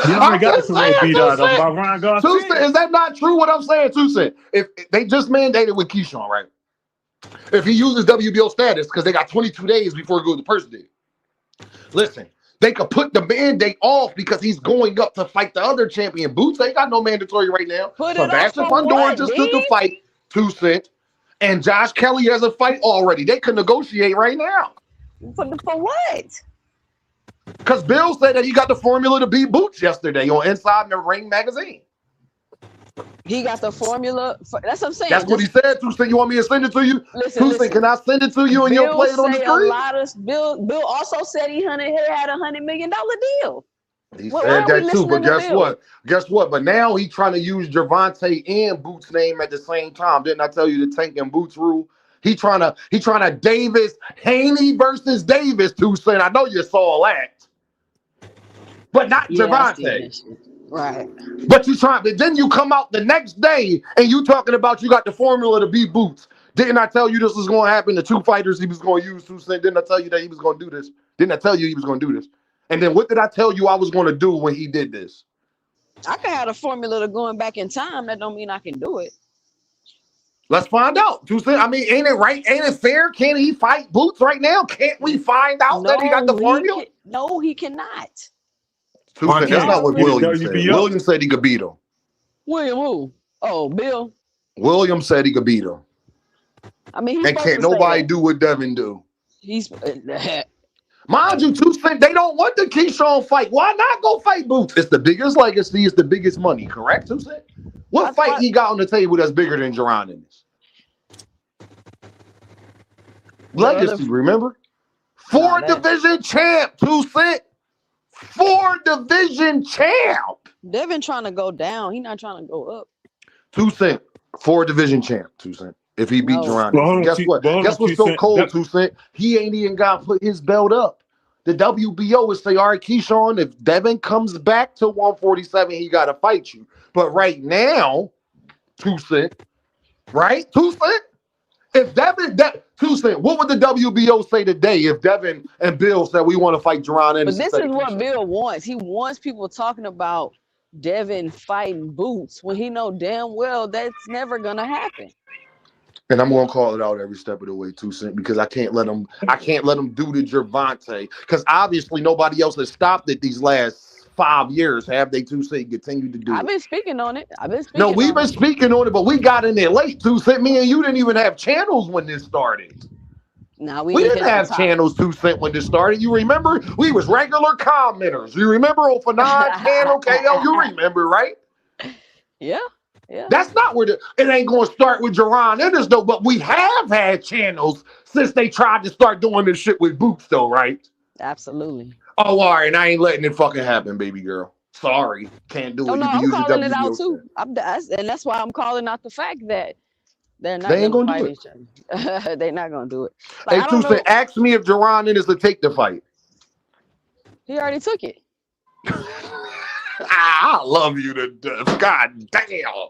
You already got the career beat out of him by Ryan Garcia. Tucson, is that not true what I'm saying, Tucson? If they just mandated with Keyshawn, right? If he uses WBO status, because they got 22 days before he goes to person day. Listen, they could put the mandate off because he's going up to fight the other champion. Boots ain't got no mandatory right now. Sebastian Fundora just took a fight, 2 cent. And Josh Kelly has a fight already. They could negotiate right now. For what? Because Bill said that he got the formula to beat Boots yesterday on Inside the Ring magazine. He got the formula. That's what I'm saying. That's what he said. Tucson, you want me to send it to you? Tucson, can I send it to you and you'll play it on the screen? Bill also said he had $100 million deal. He said that too, but guess what? Guess what? But now he's trying to use Gervonta and Boots' name at the same time. Didn't I tell you the Tank and Boots rule? He trying to Davis Haney versus Davis. Tucson, I know you saw that, but not Gervonta. Right. But then you come out the next day and you talking about you got the formula to beat Boots. Didn't I tell you this was going to happen? The two fighters he was going to use. Tucson, didn't I tell you that he was going to do this? Didn't I tell you he was going to do this? And then what did I tell you I was going to do when he did this? I can have a formula to going back in time. That don't mean I can do it. Let's find out. I mean, ain't it right? Ain't it fair? Can he fight Boots right now? Can't we find out that he got the formula? No, he cannot. That's not what William said. William said he could beat him. William who? Oh, Bill. William said he could beat him. I mean, and can't nobody do what Devin do. He's mind you, Tucson, they don't want the Keyshawn fight. Why not go fight Boots? It's the biggest legacy. It's the biggest money. Correct, Tucson? What fight he got on the table that's bigger than Jerron in this? Legacy, remember? 4 division champ, Tucson. 4 division champ. Devin trying to go down. He not trying to go up. 2 cent. 4 division champ. 2 cent. If he beat Geronimo. Guess what? Guess what's so cold, 2 cent? He ain't even got to put his belt up. The WBO would say, all right, Keyshawn, if Devin comes back to 147, he got to fight you. But right now, 2 cent, right? 2 cent? If Devin, 2 cent, what would the WBO say today if Devin and Bill said we want to fight Geronimo? But this is what Bill wants. He wants people talking about Devin fighting Boots when he know damn well that's never going to happen. And I'm gonna call it out every step of the way, 2 cent, because I can't let him do the Gervonta. Because obviously nobody else has stopped it these last 5 years. Have they, 2 cent, continue to do it? I've been speaking on it. We've been speaking on it, but we got in there late, 2 cent. Me and you didn't even have channels when this started. No, we didn't have channels, 2 cent, when this started. You remember? We was regular commenters. You remember on Fanon channel, KO? You remember, right? Yeah. Yeah. That's not where it ain't going to start with Jerron Ennis, though, but we have had channels since they tried to start doing this shit with Boots, though, right? Absolutely. Oh, all right, and I ain't letting it fucking happen, baby girl. Sorry, can't do it. No, I'm calling it out, too. And that's why I'm calling out the fact that they're not going to fight each other. They're not going to do it. Like, hey, Tucson, ask me if Jerron Ennis will take the fight. He already took it. I love you to death. God damn.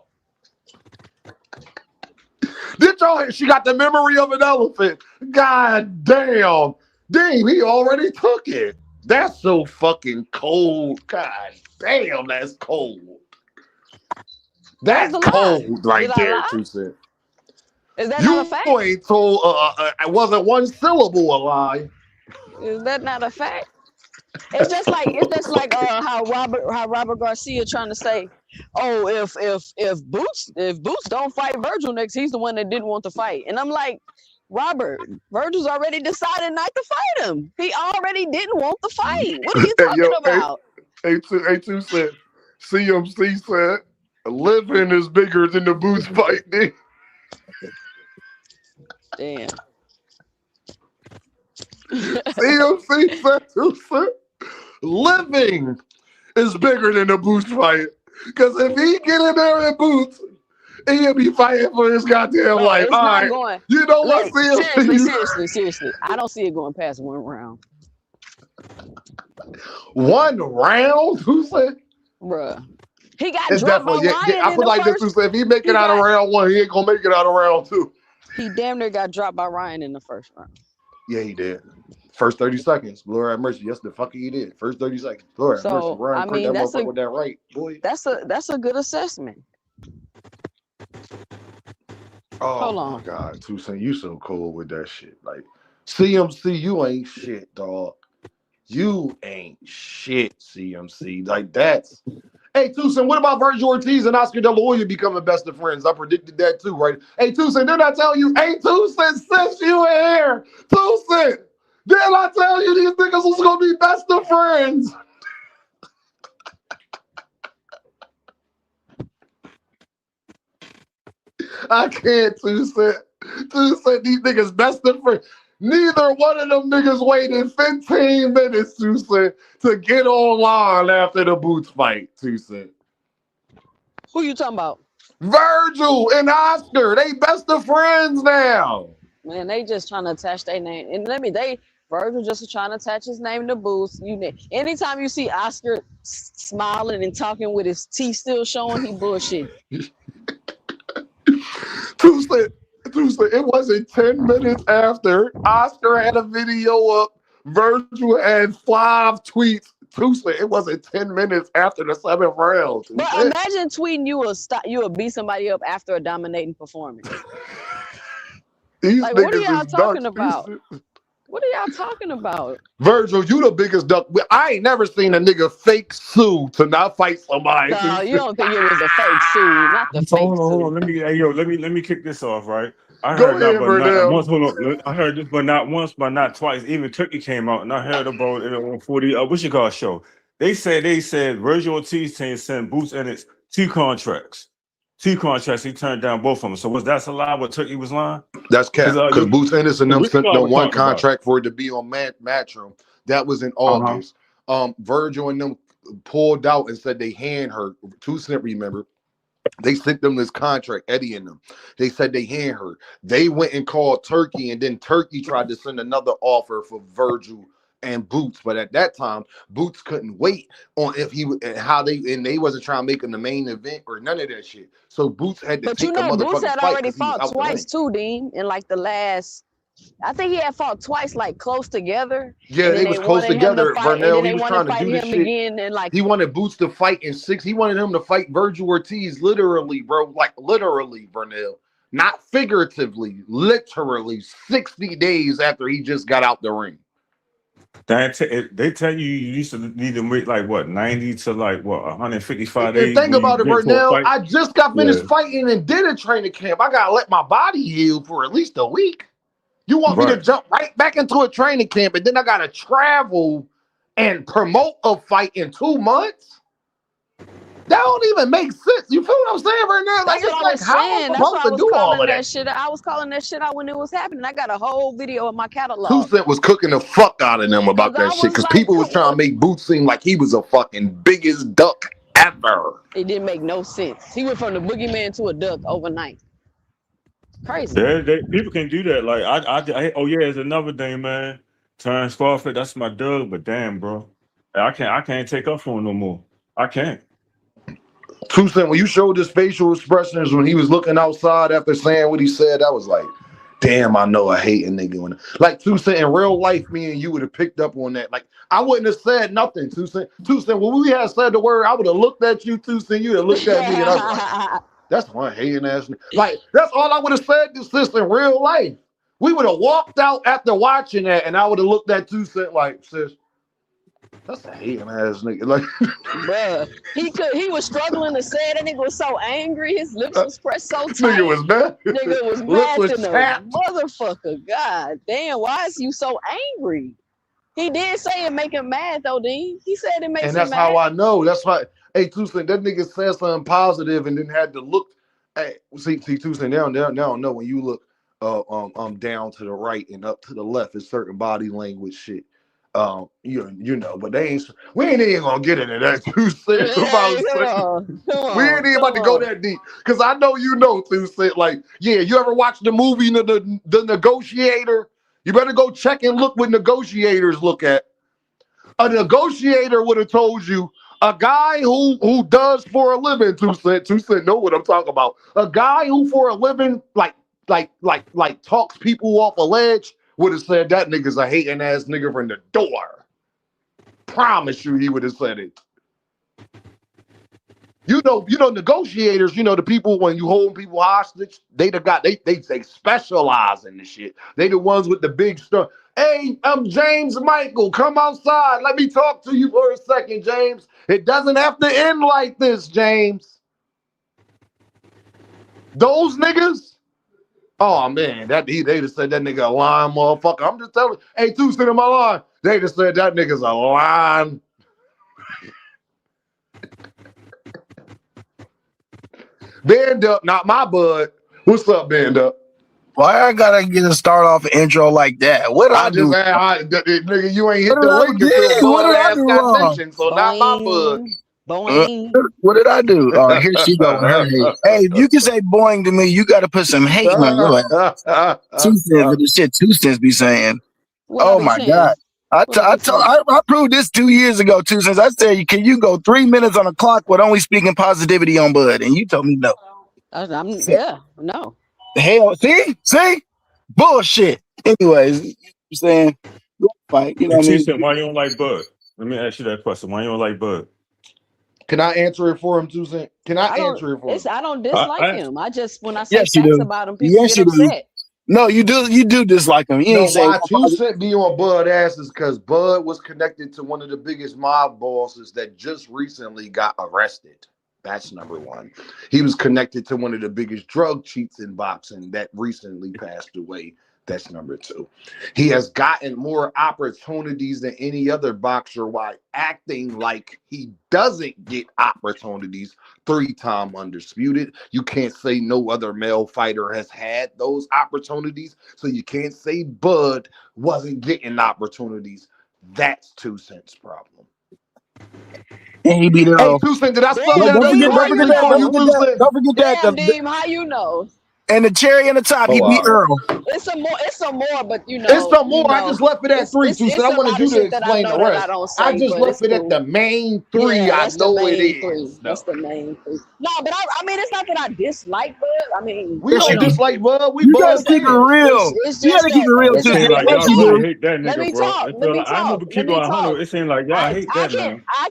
Did y'all hear? She got the memory of an elephant. God damn. Damn, he already took it. That's so fucking cold. God damn, that's cold. That's cold right there, Tucson. Is that not a fact? You ain't told, it wasn't one syllable a lie. Is that not a fact? It's just like how Robert Garcia trying to say, oh, if Boots don't fight Virgil next, he's the one that didn't want to fight. And I'm like, Robert, Virgil's already decided not to fight him. He already didn't want the fight. What are you talking about? A2 said, CMC said, living is bigger than the Boots fight. Damn. CMC said, 2 cent. Living is bigger than the Boots fight. Because if he get in there and Boots, he'll be fighting for his goddamn life. All right. Going. You know what? Seriously. I don't see it going past 1 round. 1 round? Who said? Bruh. He got dropped by Ryan I feel like this is, if he make it out of round 1, he ain't going to make it out of round 2. He damn near got dropped by Ryan in the first round. Yeah, he did. First 30 seconds. Lord have mercy. Yes, the fuck he did. First 30 seconds. Lord have mercy. Ryan, I mean, that motherfucker with that right, boy. That's a good assessment. Oh, hold on. My God, Tucson, you so cool with that shit. Like, CMC, you ain't shit, dog. You ain't shit, CMC. Like, that's... Hey, Tucson, what about Virgil Ortiz and Oscar De La Hoya becoming best of friends? I predicted that too, right? Hey, Tucson, didn't I tell you? Hey, Tucson, since you were here, Tucson, Didn't I tell you these niggas was gonna be best of friends? I can't, Two Cent. Two Cent, these niggas best of friends. Neither one of them niggas waited 15 minutes, Two Cent, to get online after the Boots fight, Two Cent. Who you talking about? Virgil and Oscar, they best of friends now. Man, they just trying to attach their name. And Virgil just trying to attach his name to Boots. Anytime you see Oscar smiling and talking with his teeth still showing, he bullshit. Two Cent, it wasn't 10 minutes after Oscar had a video up. Virgil had 5 tweets. Two Cent, it wasn't 10 minutes after the 7th round. But imagine tweeting you will beat somebody up after a dominating performance. Like, what are y'all talking about? What are y'all talking about? Virgil, you the biggest duck. I ain't never seen a nigga fake sue to not fight somebody. No, you don't think it was a fake sue, not the fake Hold sue. on. Let me kick this off, right? I Go heard ahead, but not Vernell. once. Hold on. I heard this, but not once, but not twice. Even Turkey came out, and I heard about it on 40. What you call show? They said Virgil Ortiz team sent Boots in its 2 contracts. 2 contracts. He turned down both of them. So was that a lie? What Turkey was lying? That's cap. Because Boots Ennis and them Which sent guy the was one talking about? contract for it to be on Matchroom. That was in August. Virgil and them pulled out and said they hand her. 2 Cent, remember? They sent them this contract, Eddie and them. They said they hand her. They went and called Turkey, and then Turkey tried to send another offer for Virgil and Boots. But at that time, Boots couldn't wait on if he and how they wasn't trying to make him the main event or none of that shit. So Boots had to take a motherfucking Boots had fight already 'cause he was fought out the ring. twice too, Dean, in like the last. I think he had fought twice, like close together. Yeah, they was close together. Vernell, he was trying to do this shit. Again and like he wanted Boots to fight in 6. He wanted him to fight Virgil Ortiz, literally, bro. Like literally, Vernell. Not figuratively, literally 60 days after he just got out the ring. They tell you used to need to wait like what 90 to like what 155 days. And think about it, Vernell. I just got finished fighting and did a training camp. I gotta let my body heal for at least a week. You want me to jump right back into a training camp and then I gotta travel and promote a fight in 2 months? That don't even make sense. You feel what I'm saying right now? Like, it's like, how am I supposed to do all of that shit? I was calling that shit out when it was happening. I got a whole video of my catalog. 2 Cent was cooking the fuck out of them about that shit because people was trying to make Boots seem like he was a fucking biggest duck ever. It didn't make no sense. He went from the boogeyman to a duck overnight. Crazy. People can do that. Like it's another thing, man. Turn Scarface, that's my dog, but damn, bro, I can't take up for him no more. I can't. 2 Cent, when you showed his facial expressions when he was looking outside after saying what he said, I was like, damn, I know I hate a nigga. Like 2 Cent, in real life, me and you would have picked up on that. Like, I wouldn't have said nothing, 2 Cent. 2 Cent, when we had said the word, I would have looked at you, 2 Cent, you'd have looked at me, and I was like, that's one hating ass nigga. Like, that's all I would have said to sis in real life. We would have walked out after watching that, and I would have looked at 2 Cent like, sis, that's a hating ass nigga. Like, bruh, he was struggling to say it. That nigga was so angry. His lips was pressed so tight. Nigga was mad. Nigga was mad than a motherfucker. God damn, why is you so angry? He did say it make him mad though, Dean. He said it makes him mad. And that's how I know. That's why. Hey, 2 Cent, that nigga said something positive and then had to look. Hey, see, 2 Cent, now know when you look down to the right and up to the left, it's certain body language shit. You know, but we ain't even gonna get into that 2 Cent. We ain't even about to go that deep because I know you know 2 Cent. Like, yeah, you ever watch the movie the Negotiator? You better go check and look what negotiators look at. A negotiator would have told you a guy who does for a living. 2 Cent know what I'm talking about. A guy who for a living like talks people off a ledge would have said that nigga's a hating ass nigga from the door. Promise you, he would have said it. You know, negotiators. You know, the people when you hold people hostage, they specialize in this shit. They the ones with the big stuff. Hey, I'm James Michael. Come outside. Let me talk to you for a second, James. It doesn't have to end like this, James. Those niggas, Oh man, they just said that nigga a lying motherfucker. I'm just telling. Hey, two cent in my line. They just said that nigga's a lying. Band up, not my bud. What's up, band up? Why I gotta get a start off an intro like that? What did I do? Nigga, you ain't hit What did the I link until do? What Bud did I ass do got wrong? mentioned. So not my bud. Boing. What did I do? Oh, here she go with her hate. Hey, if you can say boing to me, you got to put some hate on your ass. 2 cents for the shit 2 cents be saying. What I Oh be my saying? God. What I be saying? I proved this 2 years ago, 2 cents. I said, can you go 3 minutes on the clock with only speaking positivity on Bud? And you told me no. No. Hell, see? Bullshit. Anyways, you saying, fight, you know And what I T mean? said, why you don't like Bud? Let me ask you that question. Why you don't like Bud? Can I answer it for him, 2 cent? Can I answer it for him? I don't dislike him. I just when I say Yes, you facts do. about him, people Yes, get you do. upset. No, you do dislike him. You No, ain't saying why 2 cent be on Bud ass is because Bud was connected to one of the biggest mob bosses that just recently got arrested. That's number one. He was connected to one of the biggest drug cheats in boxing that recently passed away. That's number two. He has gotten more opportunities than any other boxer while acting like he doesn't get opportunities. 3-time undisputed. You can't say no other male fighter has had those opportunities. So you can't say Bud wasn't getting opportunities. That's 2 cents problem. and he beat Hey, Earl. 2 cent, did I spell Damn, that Don't up Deem, forget, how don't you forget correctly that, for don't you, know? forget 2 that, cent? don't forget that. Damn, Deem, how you know? And the cherry on the top, he beat Earl. It's some more, but It's some more. I just left it at three, it's 2 cent. I a wanted lot of you to shit that I explain know the that I rest. don't I say, just but left it's it at cool. the main three. Yeah, I that's the know it main three. is. That's No. the main three. No, but I mean, it's not that I dislike Bud. I mean, We Yes, you you don't know, do. dislike Bud. We You gotta Bud keep it fans. real. it's You just gotta keep it that real, It too. seemed like Yes, y'all you really do. hate that let nigga, me bro. talk. It Let feel me like, I talk. remember Let keep it me 100. talk. It seemed like y'all hate that man. I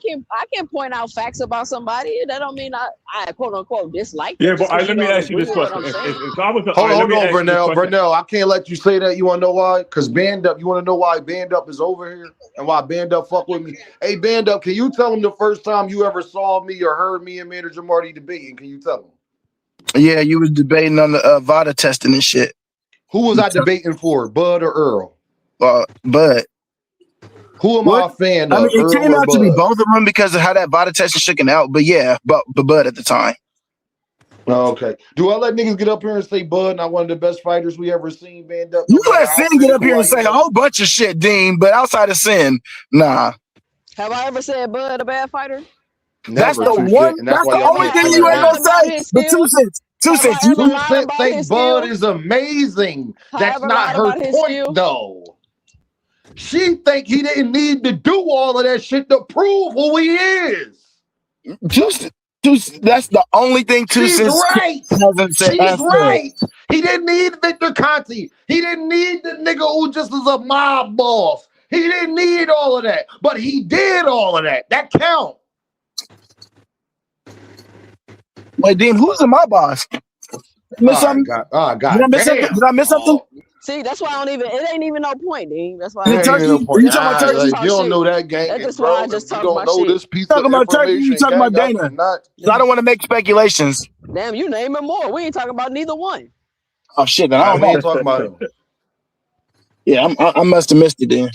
can point out facts about somebody. That don't mean I quote unquote dislike them Yeah, but just because you let me don't ask you agree this with what question. I'm saying. If I was, all Hold, right, let hold me on, ask you this Vernell. question. Vernell, I can't let you say that. You want to know why? Because Band Up, you want to know why Band Up is over here and why Band Up fuck with me? Hey, Band Up, can you tell him the first time you ever saw me or heard me and Manager Marty debating? Can you tell him? Yeah, you was debating on the VADA testing and shit. Who was I debating for, Bud or Earl? But Who am what? I a fan I mean, of, it Earl came or out to be Bud? both of them because of how that VADA test is shaking out. But yeah, but Bud at the time. Okay. Do I let niggas get up here and say Bud not one of the best fighters we ever seen, Band Up, You no matter let how Sin get up critical here I and say a am? whole bunch of shit, Dean, but outside of Sin, nah. Have I ever said Bud a bad fighter? That's Never, the Two one. Cent, and that's That's why the y'all Have only I can't thing tell you ever him ain't lied gonna nothing. about say. his But skill? 2 cents. 2 Have I cents. You ever 2 lied Cent about think his Bud skill? is amazing. Have I That's ever not lied her about his point, skill? though. She think he didn't need to do all of that shit to prove who he is. That's the only thing 2 She's cents right. hasn't said. She's right. He didn't need Victor Conti. He didn't need the nigga who just is a mob boss. He didn't need all of that. But he did all of that. That count. Wait, Dean, who's in my boss? Miss All right, something? God. Oh, Did I God miss something? damn. Did I miss something? Oh, See, that's why I don't even. It ain't even no point, Dean. That's why Is it it I ain't even turkey? no Are point. you talking about I just If turkey? you talk don't shit. know that, gang, That's just why I bro, if just you talk don't my know shit. this piece of Talking about turkey? You information, talking about gang, I Dana? cannot. So I don't want to make speculations. Damn, you name it more. We ain't talking about neither one. Oh shit, then I All right, don't we ain't know. talking about him. Yeah, I must have missed it then.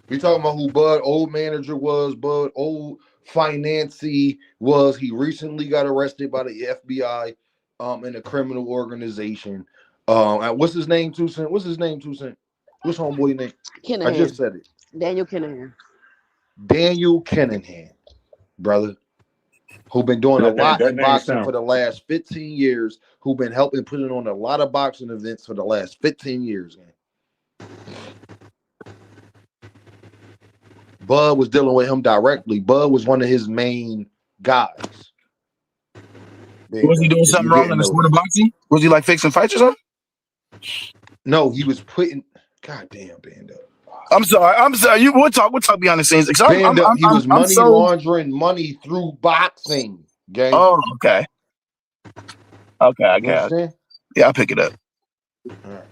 We talking about who Bud old manager was, Bud old financee was. He recently got arrested by the FBI in a criminal organization. And what's his name, 2 Cent? What's his name, 2 Cent? What's homeboy name? I just Kinahan. said it. Daniel Kinahan. Daniel Kenningham, brother, who been doing a lot That in name boxing for sound. the last 15 years, who been helping putting on a lot of boxing events for the last 15 years, man. Bud was dealing with him directly. Bud was one of his main guys. Was he doing If something you wrong in didn't the know sport of that. boxing? Was he like fixing fights or something? No, he was putting. Goddamn, Band Up. I'm sorry. We'll talk behind the scenes. Cause Band Up. He was I'm money so. laundering money through boxing. Gang. Oh, okay. Okay, You okay. understand? Yeah, I'll pick it up. All right.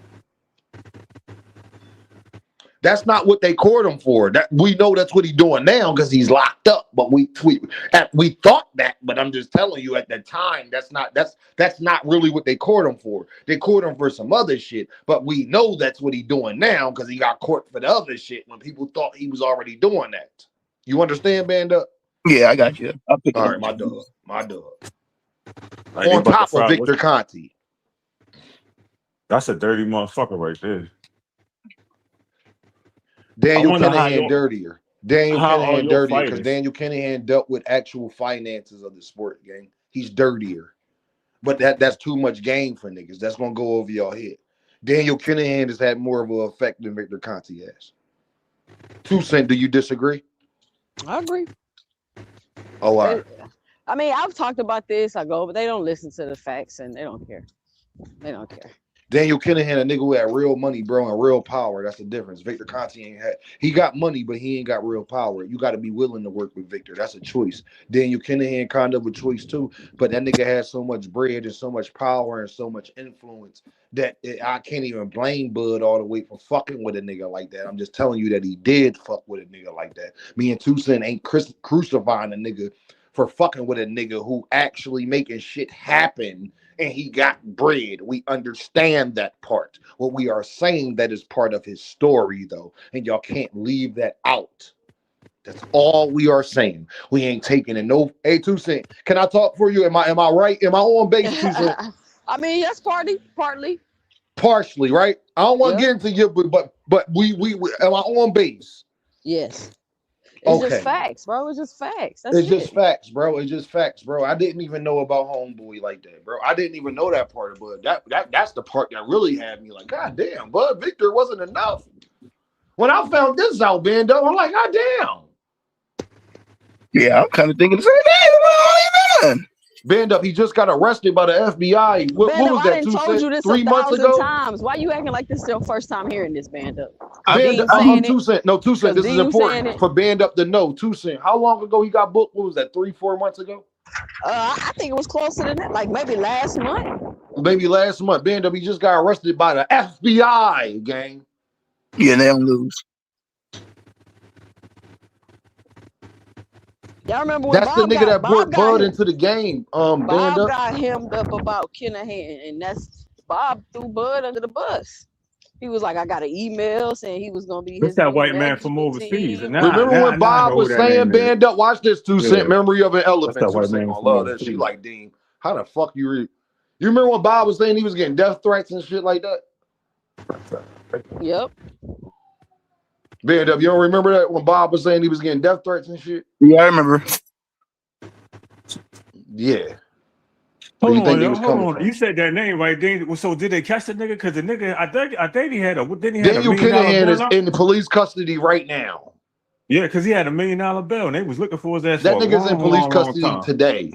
That's not what they court him for. That we know that's what he's doing now because he's locked up. But we thought that, but I'm just telling you at the time that's not really what they court him for. They court him for some other shit. But we know that's what he's doing now because he got court for the other shit when people thought he was already doing that. You understand, Banda? Yeah, I got you. I'll pick it All up. right, my dog. Like, they On about to top of fry- Victor Conti. That's a dirty motherfucker right there. Daniel wonder how Kinahan dirtier. Daniel how all Kinahan your dirtier because fighters- Daniel Kinahan dealt with actual finances of the sport, gang. He's dirtier. But that's too much game for niggas. That's gonna go over your head. Daniel Kinahan has had more of an effect than Victor Conti has. 2 Cent, do you disagree? I agree. Oh, all right. I mean, I've talked about this. I go, but they don't listen to the facts and they don't care. They don't care. Daniel Kinahan, a nigga who had real money, bro, and real power. That's the difference. Victor Conti ain't had. He got money, but he ain't got real power. You got to be willing to work with Victor. That's a choice. Daniel Kinahan kind of a choice too, but that nigga has so much bread and so much power and so much influence that I can't even blame Bud all the way for fucking with a nigga like that. I'm just telling you that he did fuck with a nigga like that. Me and 2 Cent ain't crucifying a nigga for fucking with a nigga who actually making shit happen. And he got bread. We understand that part. What we are saying that is part of his story, though, and y'all can't leave that out. That's all we are saying. We ain't taking it. No, hey, 2 Cent, can I talk for you? Am I right? Am I on base, 2 Cent? I mean, that's partly. Partially, right? I don't want to Yeah. get into you, but we am I on base? Yes. It's Okay. just facts, bro. It's just facts. That's It's it. just facts, bro. It's just facts, bro. I didn't even know about Homeboy like that, bro. I didn't even know that part of Bud. That's the part that really had me like, God damn, Bud Victor wasn't enough. When I found this out, Bando, I'm like, God damn. Yeah, I'm kind of thinking the same thing. What are you doing? Band up, he just got arrested by the FBI. What was I that? done told you this 3 months 1,000 ago? times. Why you acting like this is your first time hearing this, Band Up? Band Dean up, saying 2 Cent. No, 2 Cent. This is Dean saying important it. for Band up to know. 2 Cent. How long ago he got booked? What was that? 3-4 months ago? I think it was closer than that, like maybe last month. Maybe last month. Band up, he just got arrested by the FBI, gang. Yeah, they don't lose. Y'all remember when That's Bob the nigga got, that Bob brought got Bud him- into the game. Band Bob up. got hemmed up about Kinahan, and that's Bob threw Bud under the bus. He was like, I got an email saying he was gonna be That's his that new white man from management overseas. team. And now, Remember when I Bob know was who that saying, name is. Band up, watch this, 2 Cent, Yeah. memory of an elephant. That's that 2 white Cent man gonna from love that. She overseas. like, Dean, how the fuck you read? You remember when Bob was saying he was getting death threats and shit like that? Yep. Band up, you don't remember that when Bob was saying he was getting death threats and shit? Yeah, I remember. Yeah. Hold you on, think they yo, was hold coming on. from? You said that name right then. So did they catch the nigga? Because the nigga, I think he had a $1 Daniel million Kinahan is bill. in police custody right now. Yeah, because he had $1 million bill, and they was looking for his ass That for a nigga's in police long custody time. today.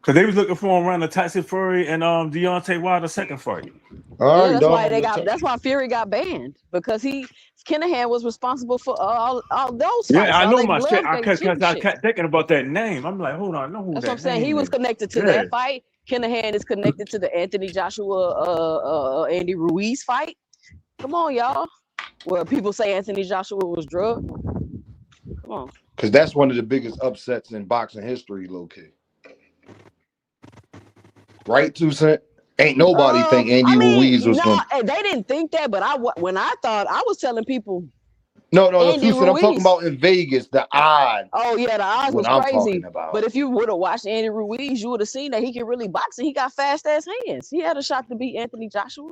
Because they was looking for him around the Tyson Fury and Deontay Wilder second fight. All right, that's dog, why I'm just that's why Fury got banned, because Kinahan was responsible for all those fights. Yeah, I all know that my shit. glove Because shit. I kept thinking about that name. I'm like, hold on, I know who That's that what I'm saying. name He was is. connected to that fight. Kinahan is connected to the Anthony Joshua Andy Ruiz fight. Come on, y'all. Well, people say Anthony Joshua was drugged. Come on. Because that's one of the biggest upsets in boxing history, low key. Right, 2 Cent? Ain't nobody think Andy Ruiz was going to. They didn't think that, but when I thought, I was telling people. No, Andy 2 Cent. I'm talking Ruiz. about in Vegas, the odds. Oh, yeah, the odds was I'm crazy. talking about. But if you would have watched Andy Ruiz, you would have seen that he can really box and he got fast ass hands. He had a shot to beat Anthony Joshua.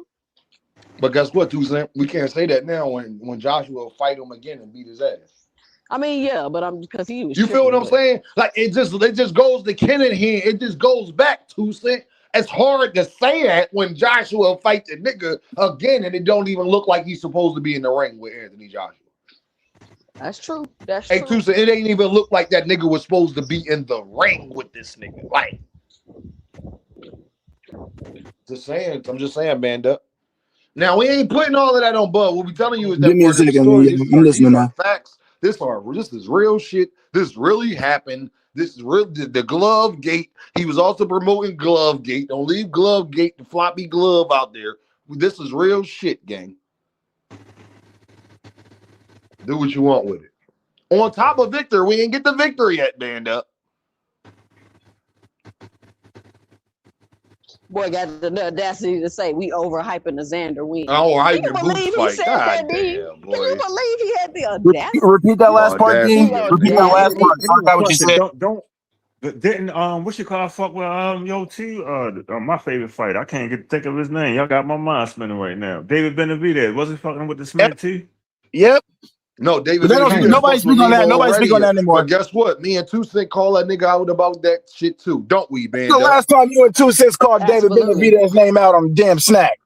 But guess what, 2 Cent? We can't say that now when Joshua will fight him again and beat his ass. I mean, yeah, but because he was. You feel what I'm saying? Like it just goes to Kinahan. It just goes back, 2 Cent. It's hard to say that when Joshua fight the nigga again and it don't even look like he's supposed to be in the ring with Anthony Joshua. That's true. That's hey, true. 2 Cent, it ain't even look like that nigga was supposed to be in the ring with this nigga. Like, I'm just saying, Banda. Now we ain't putting all of that on Bud. What we telling you is that Give me a part of the second, story. man. I'm listening These are now. facts. This is real shit. This really happened. This is real. The glove gate. He was also promoting glove gate. Don't leave glove gate, the floppy glove out there. This is real shit, gang. Do what you want with it. On top of Victor, we ain't get the victory yet, band up. Boy got the audacity to say we overhyping the Xander win. Oh, Can you believe he said that, D? Damn, Can you believe he had the audacity? Repeat that last part, Dean. Repeat that last part. I forgot what you said. Don't didn't what you call fuck with Yo T my favorite fighter. I can't think of his name. Y'all got my mind spinning right now. David Benavidez wasn't fucking with the Smith T. Yep. No, David. Nobody speak on that. Nobody speak on that anymore. But guess what? Me and 2 Cent call that nigga out about that shit too, don't we, man? The last time you and 2 Cent called David Benavidez's name out on the damn snack.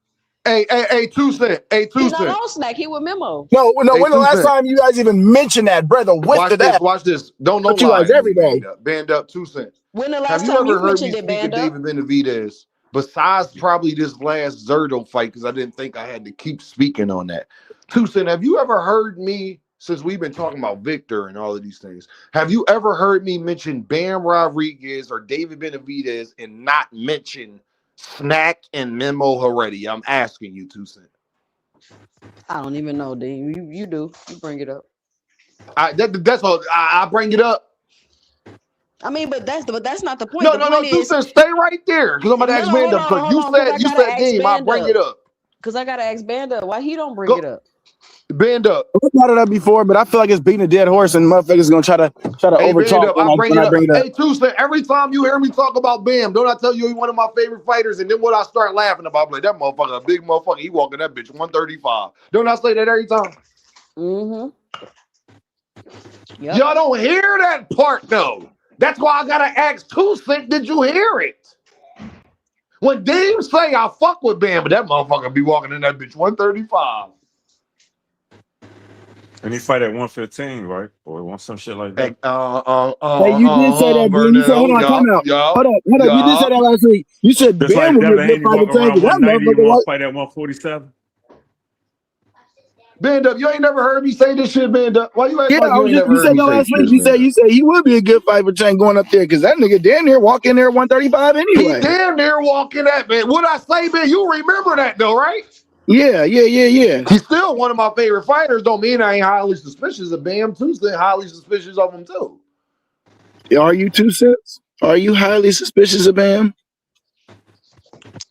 Hey, 2 Cent. Hey, 2 Cent. He's not on snack. He with Memo. No. When the last time you guys even mentioned that, brother? Watch this. Don't know you guys every day. Band up, 2 Cent. When the last time you mentioned it, band up? David Benavidez, besides probably this last Zerto fight, because I didn't think I had to keep speaking on that. 2 Cent, have you ever heard me, since we've been talking about Victor and all of these things, have you ever heard me mention Bam Rodriguez or David Benavidez and not mention Snack and Memo Heredia? I'm asking you, 2 Cent. I don't even know, Dean. You do. You bring it up. That's all. I bring it up. I mean, but that's not the point. No, 2 Cent, stay right there, because I'm gonna ask Band up. Because you said game, I bring it up. Because I gotta ask Band up why he don't bring it up. Band up. I brought it up before, but I feel like it's beating a dead horse, and motherfuckers gonna try to over talk when I bring it up. Hey, 2 Cent, every time you hear me talk about Bam, don't I tell you he's one of my favorite fighters? And then what I start laughing about, I'm like, that motherfucker, a big motherfucker, he walking that bitch 135. Don't I say that every time? Mm-hmm. Yep. Y'all don't hear that part though. That's why I gotta ask 2 Cent, did you hear it? When Dame say I fuck with Bam, but that motherfucker be walking in that bitch 135. And he fight at 115, right? Or want some shit like that. Hey, you did say that, dude. You said, hold on, come out. Hold up. You did say that last week. You said Bam was a good fighter. That motherfucker fight at 147. Band up, you ain't never heard me say this shit, Band up. Why you acting like you said that last week. You said he would be a good fight for Chain going up there because that nigga damn near walk in there 135 anyway. He damn near walking that, man. What I say, man? You remember that though, right? Yeah. He's still one of my favorite fighters. Don't mean I ain't highly suspicious of Bam. 2 Cent highly suspicious of him too. Are you 2 Cents? Are you highly suspicious of Bam?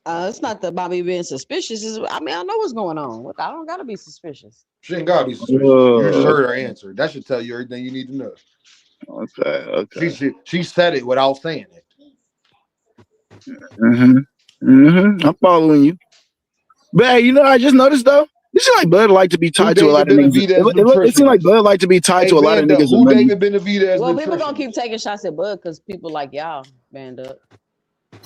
It's not about me being suspicious. I know what's going on. I don't gotta be suspicious. She ain't gotta be suspicious. You just heard her answer. That should tell you everything you need to know. Okay. She said it without saying it. I'm following you. But hey, I just noticed though. It seems like Bud like to be tied to a lot of niggas. It seems like Bud like to be tied to a lot of niggas. Who David Benavidez? Well, people gonna keep taking shots at Bud because people like y'all, Band up.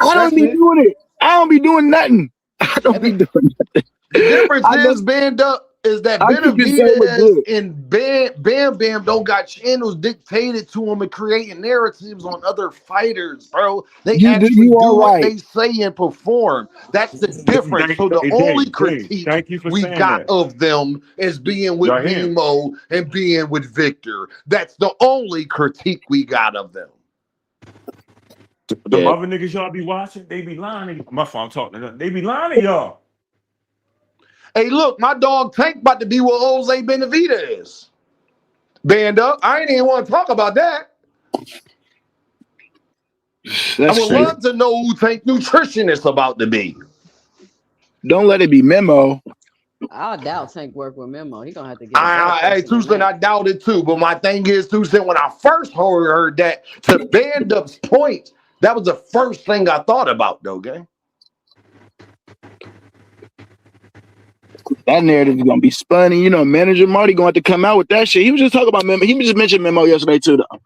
I don't be doing it. I don't be doing nothing. I don't be doing nothing. The difference is Band up is that Benavidez and Bam don't got channels dictated to them and creating narratives on other fighters, bro. They actually do what they say and perform. That's the difference. So the only critique we got of them is being with Nemo and being with Victor. That's the only critique we got of them. The other niggas y'all be watching, they be lying. My phone talking to them. They be lying to y'all. Hey, look, my dog Tank about to be with Jose Benavidez. Band up. I ain't even want to talk about that. I would love to know who Tank nutritionist about to be. Don't let it be Memo. I doubt Tank work with Memo. He gonna have to get. Hey, 2 Cent, I doubt it too. But my thing is, 2 Cent, when I first heard that, to Band up's point, that was the first thing I thought about, though, gang. That narrative is gonna be spun, and Manager Marty gonna have to come out with that shit. He was just talking about Memo. He just mentioned Memo yesterday too, though.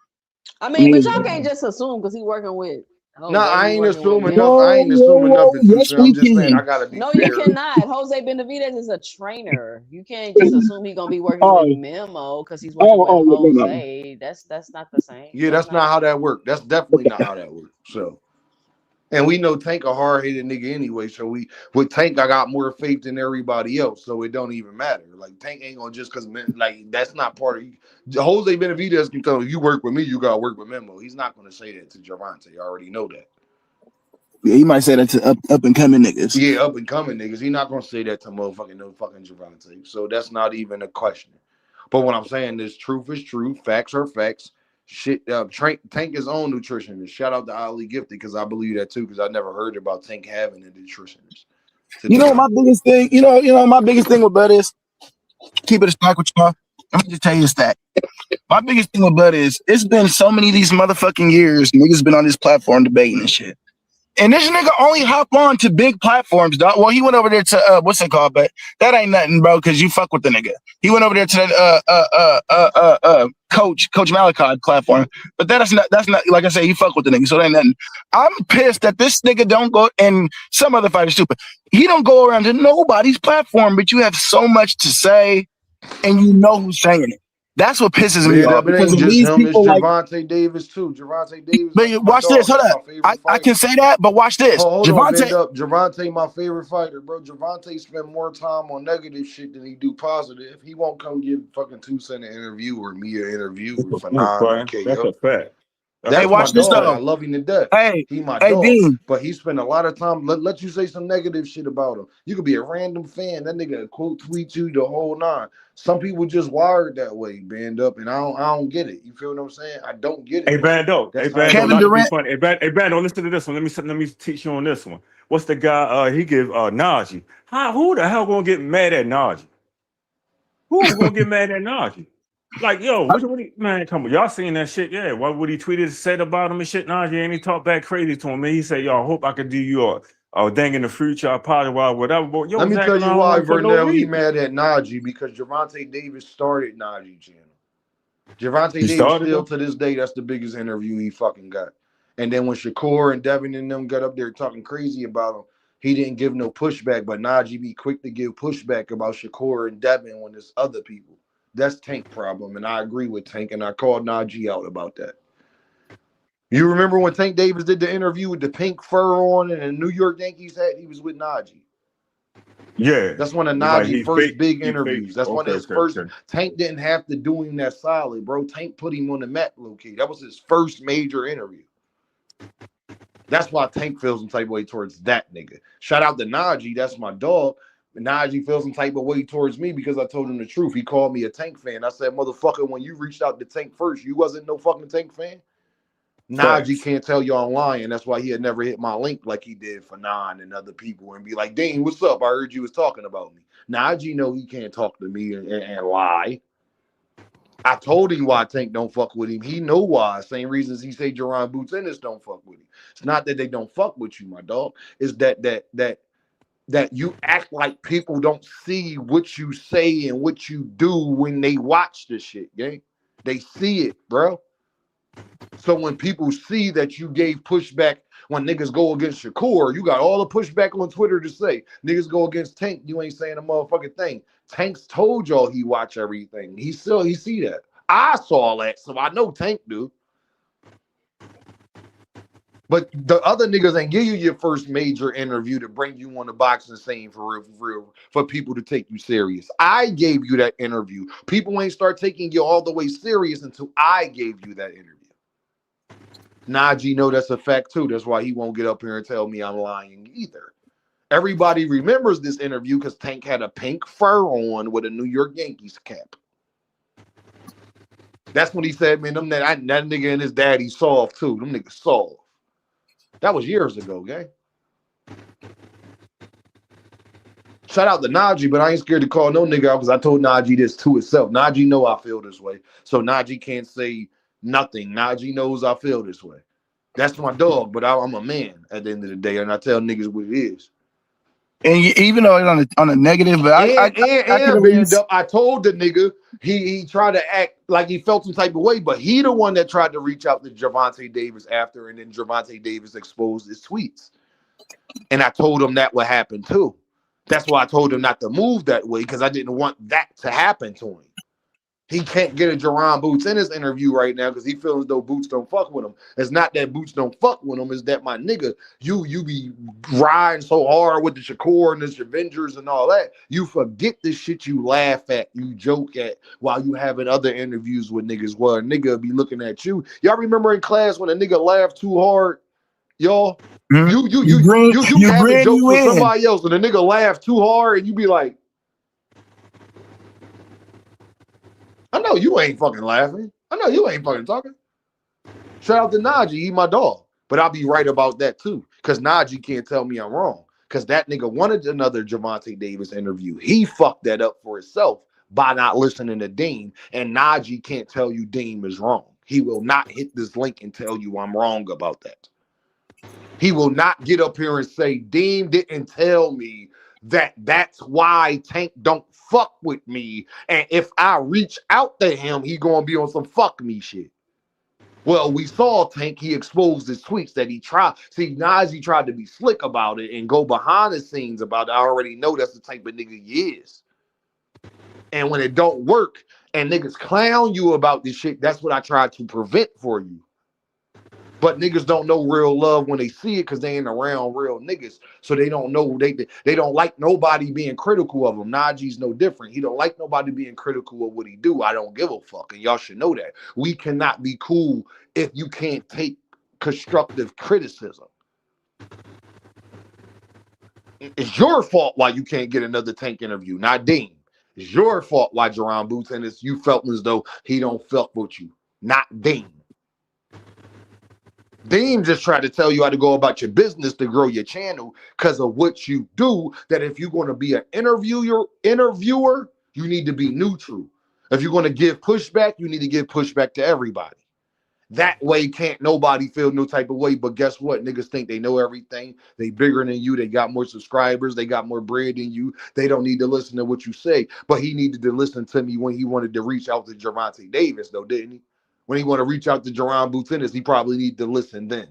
I mean, but y'all can't just assume because he working with. No, I ain't assuming nothing. I ain't assuming nothing. Yes, I'm just saying I gotta be. No, you cannot. Jose Benavidez is a trainer. You can't just assume he's gonna be working with Memo because he's working with Jose. That's not the same. Yeah, that's not how that works. That's definitely not how that works. So. And we know Tank a hard-headed nigga anyway, so with Tank I got more faith than everybody else, so it don't even matter. Like Tank ain't gonna just because that's not part of Jose Benavidez can tell you work with me, you gotta work with Memo. He's not gonna say that to Gervonta. You already know that. Yeah, he might say that to up and coming niggas. Yeah, up and coming niggas. He's not gonna say that to no fucking Gervonta. So that's not even a question. But what I'm saying is truth is truth, facts are facts. Shit, Tank his own nutritionist. Shout out to Ali Gifted because I believe that too because I never heard about Tank having a nutritionist. You know, my biggest thing, my biggest thing with Bud is keep it a stack with y'all. Let me just tell you a stat. My biggest thing with Bud is it's been so many of these motherfucking years niggas been on this platform debating and shit. And this nigga only hop on to big platforms, dog. Well, he went over there to what's it called, but that ain't nothing, bro, because you fuck with the nigga. He went over there to that Coach Malachi platform. But that's not like I said, he fuck with the nigga, so that ain't nothing. I'm pissed that this nigga don't go, and some other fighters stupid. He don't go around to nobody's platform, but you have so much to say, and you know who's saying it. That's what pisses me off. It ain't just him. It's Gervonta Davis too. Gervonta Davis. But watch this. Hold up. I can say that, but watch this. Hold on, Gervonta, my favorite fighter, bro. Gervonta spend more time on negative shit than he do positive. He won't come give fucking 2 cent an interview or me an interview for That's a fact. Hey, watch this though. I love him to death. He my dog. Dean. But he spent a lot of time. Let you say some negative shit about him. You could be a random fan. That nigga quote tweet you the whole nine. Some people just wired that way, band up, and I don't get it. You feel what I'm saying? I don't get it. Hey, Bando. Hey, Bando. Not to be funny. Hey, Bando. Listen to this one. Let me teach you on this one. What's the guy? He give Najee. Who the hell gonna get mad at Najee? Who's gonna get mad at Najee? Like, yo, man, come on. Y'all seen that shit? Yeah. What would he tweeted, said about him and shit, Najee? And he talked back crazy to him. And he said, yo, I hope I could do you a thing in the future, I apologize, whatever. But, yo, let me tell you why Vernell he mad at Najee, because Gervonta Davis started Najee channel. Gervonta Davis still to this day, that's the biggest interview he fucking got. And then when Shakur and Devin and them got up there talking crazy about him, he didn't give no pushback, but Najee be quick to give pushback about Shakur and Devin when there's other people. That's Tank problem, and I agree with Tank, and I called Najee out about that. You remember when Tank Davis did the interview with the pink fur on and the New York Yankees hat? He was with Najee. Yeah. That's one of Najee's first big interviews. That's one of his first. Tank didn't have to do him that solid, bro. Tank put him on the mat, low-key. That was his first major interview. That's why Tank feels some type of way towards that nigga. Shout out to Najee. That's my dog. Najee feels some type of way towards me because I told him the truth. He called me a Tank fan. I said, motherfucker, when you reached out to Tank first, you wasn't no fucking Tank fan? Najee can't tell you I'm lying. That's why he had never hit my link like he did for Nine and other people and be like, Dean, what's up? I heard you was talking about me. Najee know he can't talk to me and lie. I told him why Tank don't fuck with him. He know why. Same reasons he say Jerron Boots Ennis don't fuck with him. It's not that they don't fuck with you, my dog. It's that you act like people don't see what you say and what you do when they watch this shit, gang. They see it, bro. So when people see that you gave pushback when niggas go against Shakur, you got all the pushback on Twitter to say. Niggas go against Tank, you ain't saying a motherfucking thing. Tank's told y'all he watch everything. He see that. I saw that, so I know Tank do. But the other niggas ain't give you your first major interview to bring you on the boxing scene for real, for people to take you serious. I gave you that interview. People ain't start taking you all the way serious until I gave you that interview. Najee know that's a fact too. That's why he won't get up here and tell me I'm lying either. Everybody remembers this interview because Tank had a pink fur on with a New York Yankees cap. That's when he said, man, that nigga and his daddy soft too. Them niggas soft. That was years ago, gang. Shout out to Najee, but I ain't scared to call no nigga out because I told Najee this to himself. Najee know I feel this way. So Najee can't say nothing. Najee knows I feel this way. That's my dog, but I'm a man at the end of the day, and I tell niggas what it is. And even though it's on a negative, but I told the nigga he tried to act like he felt some type of way, but he the one that tried to reach out to Gervonta Davis after, and then Gervonta Davis exposed his tweets. And I told him that would happen too. That's why I told him not to move that way, because I didn't want that to happen to him. He can't get a Jerron Boots in his interview right now because he feels as though Boots don't fuck with him. It's not that Boots don't fuck with him. It's that, my nigga, you be riding so hard with the Shakur and the Avengers and all that. You forget the shit you laugh at, you joke at while you having other interviews with niggas. Well, a nigga be looking at you. Y'all remember in class when a nigga laughed too hard? Y'all, you have a joke with somebody else and a nigga laughed too hard and you be like, know you ain't fucking laughing. I know you ain't fucking talking. Shout out to Najee, he my dog. But I'll be right about that too. Because Najee can't tell me I'm wrong. Because that nigga wanted another Javante Davis interview. He fucked that up for himself by not listening to Dean. And Najee can't tell you Dean is wrong. He will not hit this link and tell you I'm wrong about that. He will not get up here and say, Dean didn't tell me that that's why Tank don't fuck with me. And if I reach out to him, he gonna be on some fuck me shit. Well, we saw Tank, he exposed his tweets that he tried. See, Najee tried to be slick about it and go behind the scenes about it. I already know that's the type of nigga he is. And when it don't work and niggas clown you about this shit, that's what I tried to prevent for you. But niggas don't know real love when they see it because they ain't around real niggas. So they don't know, they don't like nobody being critical of him. Najee's no different. He don't like nobody being critical of what he do. I don't give a fuck. And y'all should know that. We cannot be cool if you can't take constructive criticism. It's your fault why you can't get another Tank interview, not Dean. It's your fault why Jerron Boots and it's you felt as though he don't fuck with you, not Dean. Dean just tried to tell you how to go about your business to grow your channel because of what you do. That if you're going to be an interviewer, you need to be neutral. If you're going to give pushback, you need to give pushback to everybody. That way, can't nobody feel no type of way. But guess what? Niggas think they know everything. They bigger than you. They got more subscribers. They got more bread than you. They don't need to listen to what you say. But he needed to listen to me when he wanted to reach out to Javante Davis, though, didn't he? When he want to reach out to Jerron Boots, he probably need to listen then.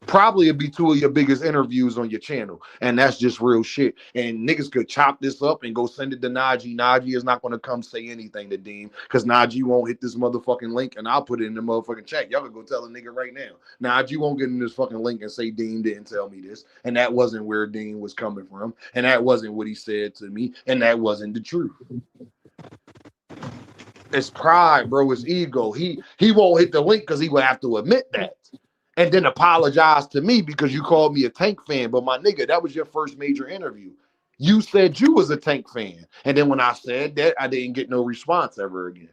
Probably it'd be two of your biggest interviews on your channel. And that's just real shit. And niggas could chop this up and go send it to Najee. Najee is not going to come say anything to Dean because Najee won't hit this motherfucking link and I'll put it in the motherfucking chat. Y'all can go tell a nigga right now. Najee won't get in this fucking link and say Dean didn't tell me this. And that wasn't where Dean was coming from. And that wasn't what he said to me. And that wasn't the truth. It's pride, bro. It's ego. He won't hit the link because he would have to admit that. And then apologize to me because you called me a Tank fan. But my nigga, that was your first major interview. You said you was a Tank fan. And then when I said that, I didn't get no response ever again.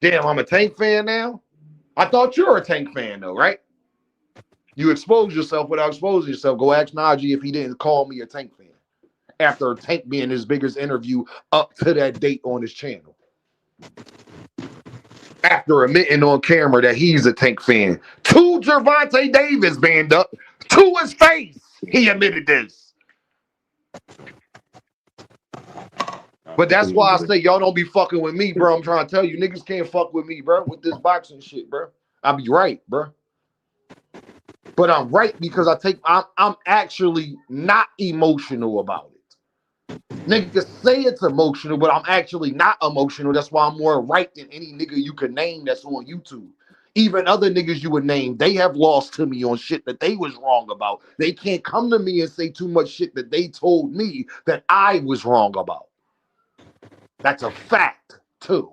Damn, I'm a Tank fan now? I thought you were a Tank fan though, right? You exposed yourself without exposing yourself. Go ask Najee if he didn't call me a Tank fan. After Tank being his biggest interview up to that date on his channel. After admitting on camera that he's a Tank fan. To Javante Davis, band up. To his face, he admitted this. But that's why I say y'all don't be fucking with me, bro. I'm trying to tell you, niggas can't fuck with me, bro, with this boxing shit, bro. I'll be right, bro. But I'm right because I'm actually not emotional about it. Niggas say it's emotional, but I'm actually not emotional. That's why I'm more right than any nigga you could name that's on YouTube. Even other niggas you would name, they have lost to me on shit that they was wrong about. They can't come to me and say too much shit that they told me that I was wrong about. That's a fact, too.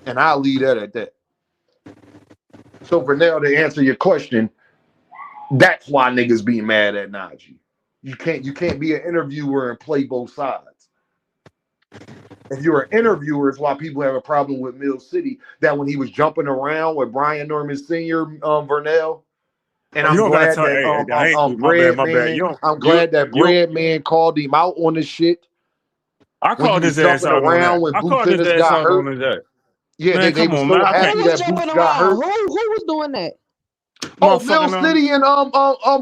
And I'll leave that at that. So for now, to answer your question, that's why niggas be mad at Najee. You can't be an interviewer and play both sides. If you're an interviewer, it's why people have a problem with Mill City. That when he was jumping around with Brian Norman Sr., Vernell, and I'm glad that Bread Man called him out on this shit. I called his ass out on that. When I Boots called his ass out on that. Yeah, man, they were so happy that Boots got hurt. Who was doing that? Oh, Mill City and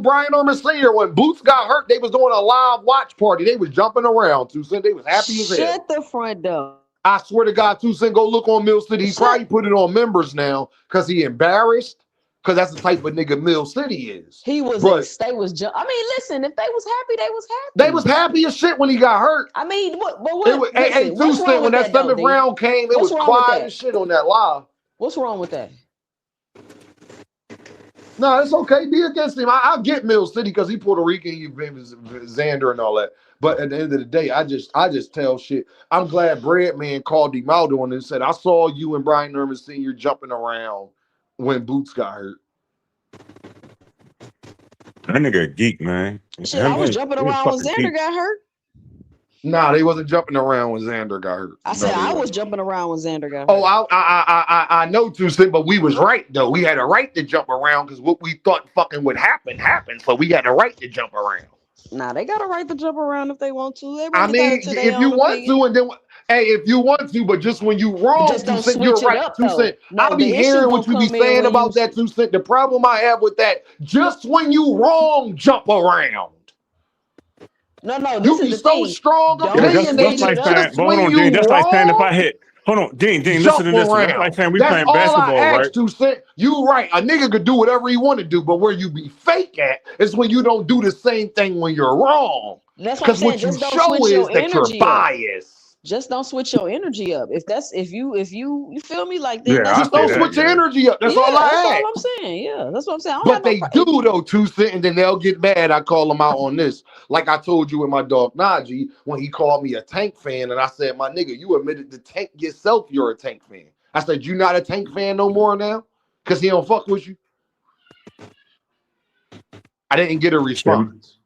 Brian Norman Sr. When Boots got hurt, they was doing a live watch party. They was jumping around, Tucson. They was happy as hell. Shut the front door. I swear to God, Tucson, go look on Mill City. He probably put it on members now because he embarrassed. Because that's the type of nigga Mill City is. They was I mean, listen, if they was happy, they was happy. They was happy as shit when he got hurt. I mean, what's Tucson, when that 7th round came, it was quiet as shit on that live. What's wrong with that? No, it's okay. Be against him. I get Mill City because he Puerto Rican, he Xander and all that. But at the end of the day, I just tell shit. I'm glad Breadman called him out on it and said, I saw you and Brian Norman Sr. jumping around when Boots got hurt. That nigga a geek, man. Shit, I was jumping around when Xander got hurt. Nah, they wasn't jumping around when Xander got hurt. I No, said they I was wasn't. jumping around when Xander got Oh, hurt. I know too soon, but we was right though. We had a right to jump around because what we thought fucking would happen happened. So we had a right to jump around. Nah, they got a right to jump around if they want to. They I entitled mean, to their if you own want opinion. to, and then hey, if you want to, but just when you But wrong, just two don't cent, you're switch it right, up two cent. though. I No, be the issue hearing gonna what you be come in saying when you. about that, two cent. The problem I have with that, just when you wrong, jump around. No, You this is be the so thing. strong Don't That's switch opinionated it like up. saying, just but hold when on, you Dean. That's like saying if I wrong. hit, hold on, Dean, listen Jump to this one. That's like around. saying we That's playing all I basketball, right? ask to say. You right. A nigga could do whatever he want to do, but where you be fake at is when you don't do the same thing when you're wrong. That's what I'm Because saying. what you Just don't show switch your is that you're energy up. biased. Just don't switch your energy up. If you feel me, like, then Yeah, that's I Just say don't cool. that. switch your Yeah. energy up. That's Yeah, all that's I all I'm ask. saying. Yeah, that's what I'm saying. I don't have But no they do though, two cent, and then they'll get mad. I call them out on this. Like I told you with my dog Najee when he called me a Tank fan, and I said, my nigga, you admitted to Tank yourself you're a Tank fan. I said, you not a Tank fan no more now? Because he don't fuck with you? I didn't get a Shit, response.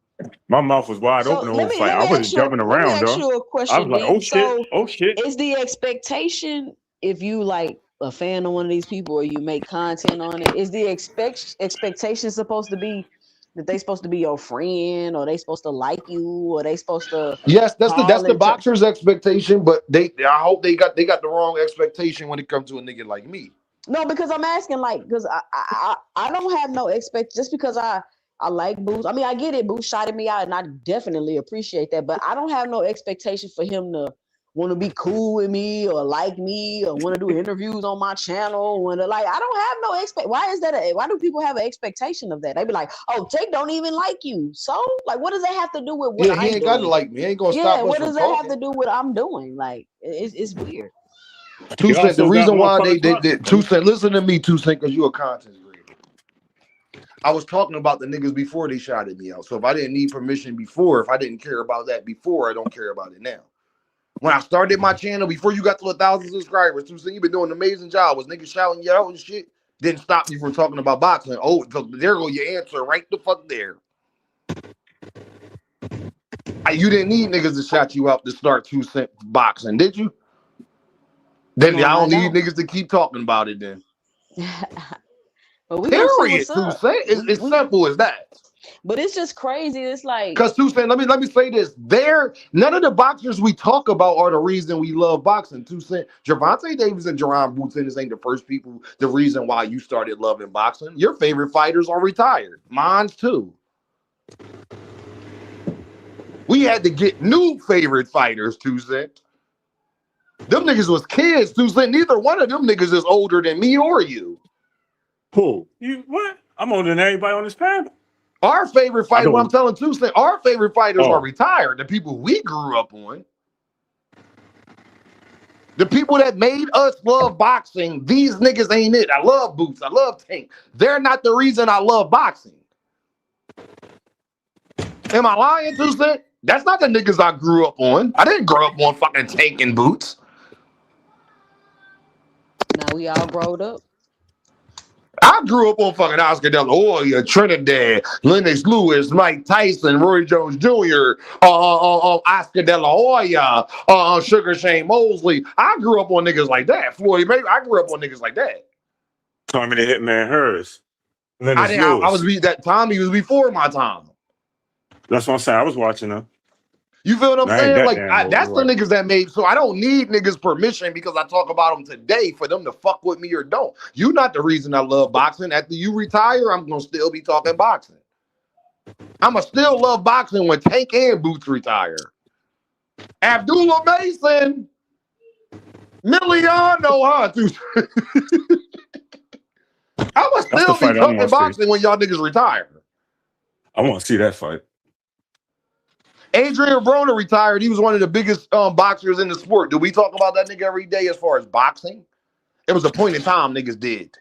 my mouth was wide So open the let whole me fight. let I me wasn't ask you jumping let me around ask though. you a I was question, like, D. oh shit, So oh shit. is the expectation, if you like a fan of one of these people or you make content on it, is the expectation supposed to be that they supposed to be your friend, or they supposed to like you, or they supposed to Yes, that's call the and boxer's expectation, but I hope they got the wrong expectation when it comes to a nigga like me. No, because I'm asking, like, because I don't have no expect, just because I like Boots. I mean, I get it. Boots shouted me out, and I definitely appreciate that. But I don't have no expectation for him to want to be cool with me or like me or want to do interviews on my channel. Want to, like, I don't have no expect. Why is that? Why do people have an expectation of that? They be like, "Oh, Jake don't even like you." So, like, what does that have to do with what Yeah, he I'm ain't got to doing? like me. He ain't gonna Yeah, stop us what from does that have talking. to do with what I'm doing? Like, it's weird. Two He cent. The also got reason why they motherfuckers did watching. that. Two cent. Listen to me, two cent, because you a content creator. I was talking about the niggas before they shouted me out. So if I didn't need permission before, if I didn't care about that before, I don't care about it now. When I started my channel, before you got to 1,000 subscribers, two cent, you been doing an amazing job. Was niggas shouting you out and shit? Didn't stop you from talking about boxing. Oh, so there go your answer right the fuck there. You didn't need niggas to shout you out to start 2 cent boxing, did you? Then No, I I don't need don't. niggas to keep talking about it then. But we gonna see Period. what's 2 up. cent. It's We simple as that. But it's just crazy. It's like, Because 2 cent, let me say this. None of the boxers we talk about are the reason we love boxing. 2 cent. Gervonta Davis and Jerron Boots ain't the first people, the reason why you started loving boxing. Your favorite fighters are retired. Mine's too. We had to get new favorite fighters, 2 cent. Them niggas was kids, 2 cent. Neither one of them niggas is older than me or you. Who? You what? I'm older than everybody on this panel. Our favorite I fighter, what I'm don't. telling 2 cent, our favorite fighters are Oh, retired. The people we grew up on. The people that made us love boxing, these niggas ain't it. I love Boots. I love Tank. They're not the reason I love boxing. Am I lying, 2 cent? That's not the niggas I grew up on. I didn't grow up on fucking Tank and Boots. now we all growed up. I grew up on fucking Oscar De La Hoya, Trinidad, Lennox Lewis, Mike Tyson, Roy Jones Jr., Oscar De La Hoya, Sugar Shane Mosley. I grew up on niggas like that. Floyd Mayweather. I grew up on niggas like that. Tommy the Hitman Hers. Lennox I was Lewis. that Tommy was before my time. That's what I'm saying. I was watching them. You feel what I'm I ain't saying? that Like damn old, that's the right? niggas that made. So I don't need niggas' permission because I talk about them today for them to fuck with me or don't. You not the reason I love boxing. After you retire, I'm gonna still be talking boxing. I'ma still love boxing when Tank and Boots retire. Abdullah Mason, Miliano, huh? Dude. I'ma That's the still be fight I talking want to see. boxing when y'all niggas retire. I want to see that fight. Adrian Broner retired. He was one of the biggest boxers in the sport. Do we talk about that nigga every day as far as boxing? It was a point in time niggas did.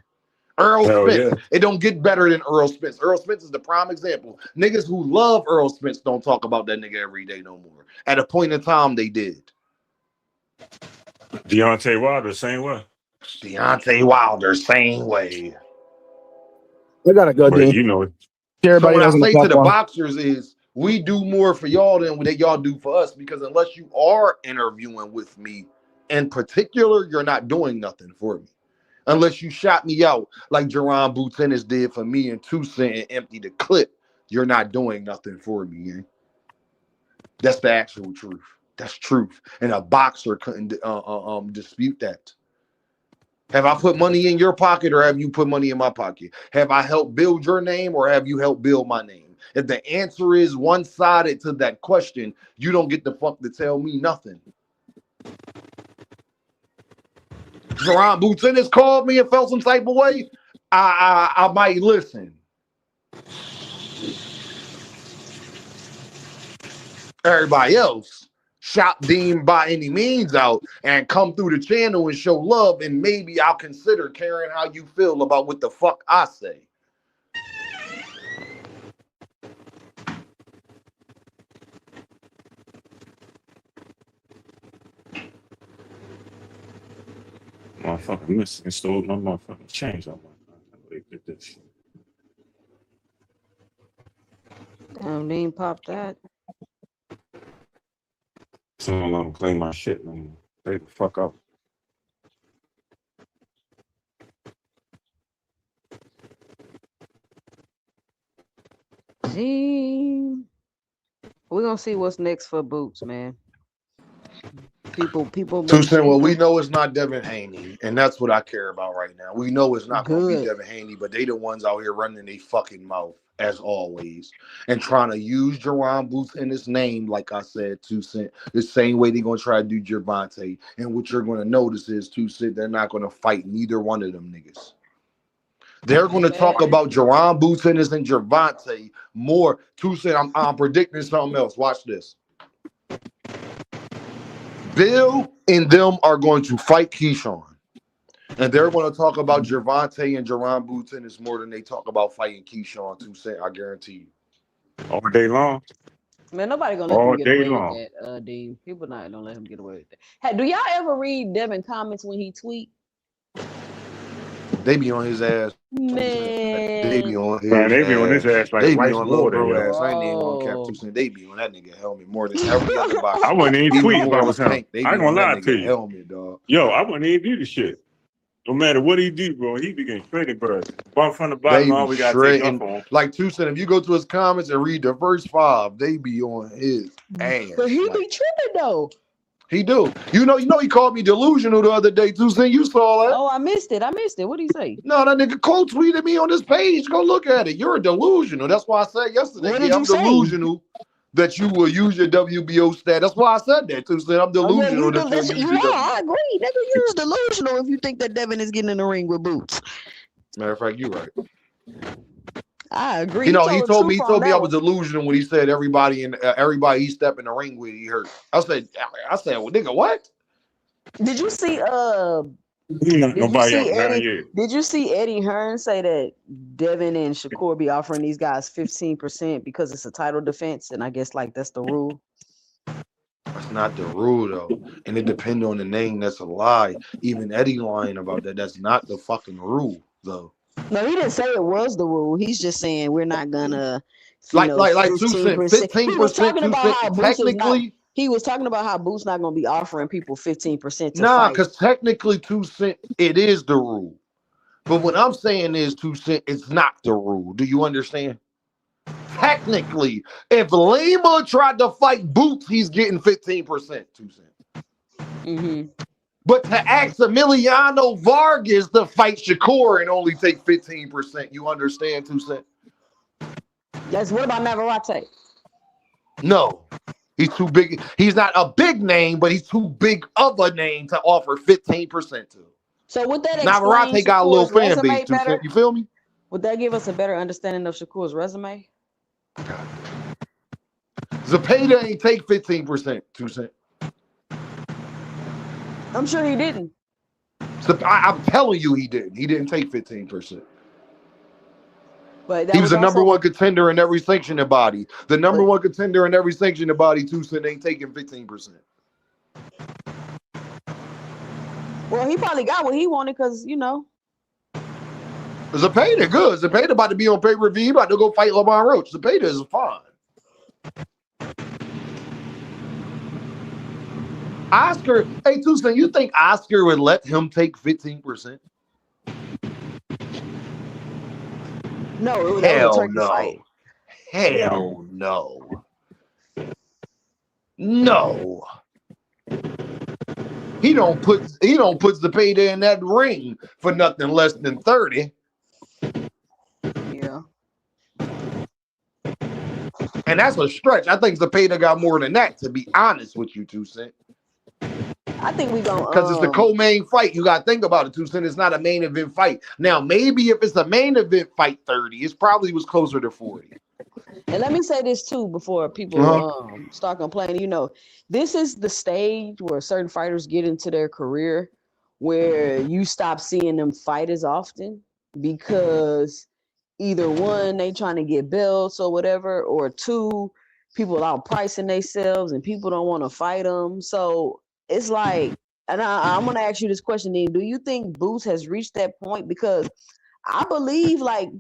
Earl Hell Spence. yeah. It don't get better than Earl Spence. Earl Spence is the prime example. Niggas who love Earl Spence don't talk about that nigga every day no more. At a point in time, they did. Deontay Wilder, same way. Deontay Wilder, same way. I gotta go, But Dean. you know, So Everybody what I else on the say to the platform. boxers is We do more for y'all than what y'all do for us, because unless you are interviewing with me in particular, you're not doing nothing for me. Unless you shot me out like Jerron Bootennis did for me and 2 Cent and empty the clip, you're not doing nothing for me. Eh? That's the actual truth. That's truth. And a boxer couldn't dispute that. Have I put money in your pocket or have you put money in my pocket? Have I helped build your name or have you helped build my name? If the answer is one-sided to that question, you don't get the fuck to tell me nothing. Jerron Bootennis called me and felt some type of way. I might listen. Everybody else shop Dean by any means out and come through the channel and show love, and maybe I'll consider caring how you feel about what the fuck I say. Motherfucker missing and stole my motherfucking change on my get this shit. Damn, they ain't pop that. Someone gonna claim my shit, man. They the fuck up. Gee, we're gonna see what's next for Boots, man. People. 2 Cent, well, we know it's not Devin Haney, and that's what I care about right now. We know it's not going to be Devin Haney, but they the ones out here running their fucking mouth, as always, and trying to use Jerron Boots in his name, like I said, 2 Cent, the same way they're going to try to do Gervonta. And what you're going to notice is, 2 Cent, they're not going to fight neither one of them niggas. They're going to talk about Jerron Boots and Gervonta more. 2 Cent, I'm predicting something else. Watch this. Bill and them are going to fight Keyshawn. And they're going to talk about Gervonta and Jerron Bootennis more than they talk about fighting Keyshawn, 2 Cent, I guarantee you. All day long. Man, nobody gonna let him get away with that, Dean. People not gonna let him get away with that. Hey, do y'all ever read Devin comments when he tweet? They be on his ass. Man. They be on his man, they be on his ass like they rice be on water, little bro yo. ass. I ain't even gonna cap 2 Cent. They be on that nigga helmet more than every other boxer. I wouldn't even tweet if I was him. They I ain't gonna lie to you. Helmet, dog. Yo, I wouldn't even do the shit. No matter what he do, bro, he be getting shredded, bro. Bump from the bottom, all we got to take up on. Like 2 Cent, if you go to his comments and read the first 5, they be on his ass. But he be tripping though. He do. You know, he called me delusional the other day, 2 Cent. You saw that? Oh, I missed it. What did he say? No, that nigga quote tweeted me on this page. Go look at it. You're delusional. That's why I said yesterday. What did you say? Delusional that you will use your WBO stat. That's why I said that, 2 Cent. I'm delusional. I agree. Nigga, you're delusional if you think that Devin is getting in the ring with Boots. Matter of fact, you're right. I agree. You know, he told me I was delusional when he said everybody he stepped in the ring with, he hurt. I said, well, nigga, what? Did you see Did you see Eddie Hearn say that Devin and Shakur be offering these guys 15% because it's a title defense, and I guess like that's the rule? That's not the rule though, and it depends on the name. That's a lie. Even Eddie lying about that. That's not the fucking rule though. No, he didn't say it was the rule. He's just saying we're not gonna like 2 Cent, 15%. Technically. He was talking about how Boots not gonna be offering people 15% to Nah, fight. because technically 2 Cent, it is the rule. But what I'm saying is 2 Cent, it's not the rule. Do you understand? Technically, if Lima tried to fight Boots, he's getting 15%, 2 Cent. Mm-hmm. But to ask Emiliano Vargas to fight Shakur and only take 15%, you understand, 2 Cent? Yes, what about Navarrete? No. He's too big. He's not a big name, but he's too big of a name to offer 15% to. So would that Navarrete got a little fan base, 2 Cent. You feel me? Would that give us a better understanding of Shakur's resume? Zepeda ain't take 15%, 2 Cent. I'm sure he didn't. So I'm telling you he didn't. He didn't take 15%. But he was the number one contender in every sanctioned body. The number one contender in every sanctioned body, 2 Cent ain't taking 15%. Well, he probably got what he wanted because, you know. Zepeda good. Zepeda about to be on pay-per-view. He about to go fight Lamar Roach. Zepeda is fine. Oscar, hey, Tucson, you think Oscar would let him take 15%? No, that was a Hell turkey fight. no. Hell no. No. He don't put the payday in that ring for nothing less than 30. Yeah. And that's a stretch. I think Zepeda got more than that, to be honest with you, 2 Cent. I think we gonna Because it's the co-main fight. You gotta think about it, 2 Cent. It's not a main event fight. Now, maybe if it's a main event fight 30, it probably was closer to 40. And let me say this too before people start complaining. You know, this is the stage where certain fighters get into their career where you stop seeing them fight as often because either one, they trying to get belts or whatever, or two, people outpricing themselves and people don't want to fight them. So it's like, and I'm gonna ask you this question, Dean. Do you think Boots has reached that point? Because I believe like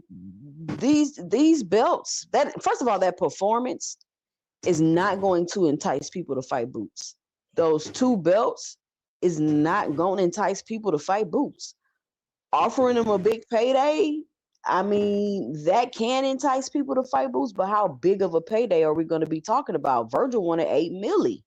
these belts, that first of all, that performance is not going to entice people to fight Boots. Those two belts is not going to entice people to fight Boots. Offering them a big payday, I mean, that can entice people to fight Boots, but how big of a payday are we going to be talking about? Virgil wanted $8 million.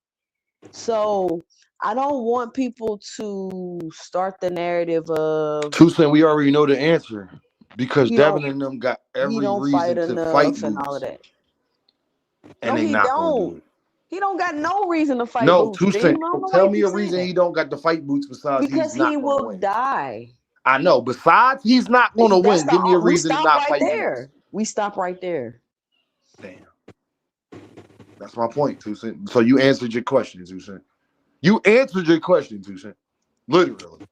So I don't want people to start the narrative of 2 Cent, we already know the answer. Because he Devin don't and them got he every don't fight reason to fight enough and all of Boots. that. And No, they he not gonna do don't. it. He don't got no reason to fight No, Boots, 2 Dean. I Cent. don't know why Tell you me keep a saying reason that. he don't got to fight Boots besides Because he's he not gonna will win. die. I know. Besides he's not gonna That's win. Give me a we reason to stop not right fight Boots. there. We stop right there. Damn. That's my point, 2 Cent. So you answered your question, 2 Cent. You answered your question, 2 Cent. Literally.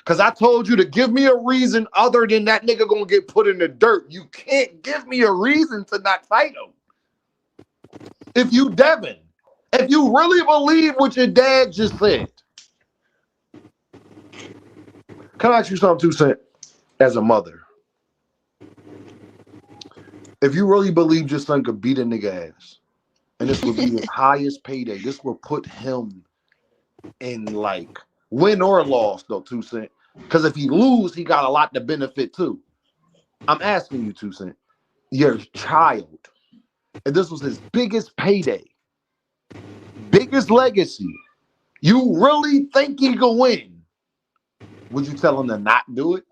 Because I told you to give me a reason other than that nigga gonna get put in the dirt. You can't give me a reason to not fight him. If you Devin, if you really believe what your dad just said. Can I ask you something, 2 Cent? As a mother. If you really believe your son could beat a nigga ass, and this would be his highest payday, this will put him in like win or loss though, 2 Cent. Because if he lose, he got a lot to benefit too. I'm asking you, 2 Cent, your child, and this was his biggest payday, biggest legacy. You really think he could win? Would you tell him to not do it?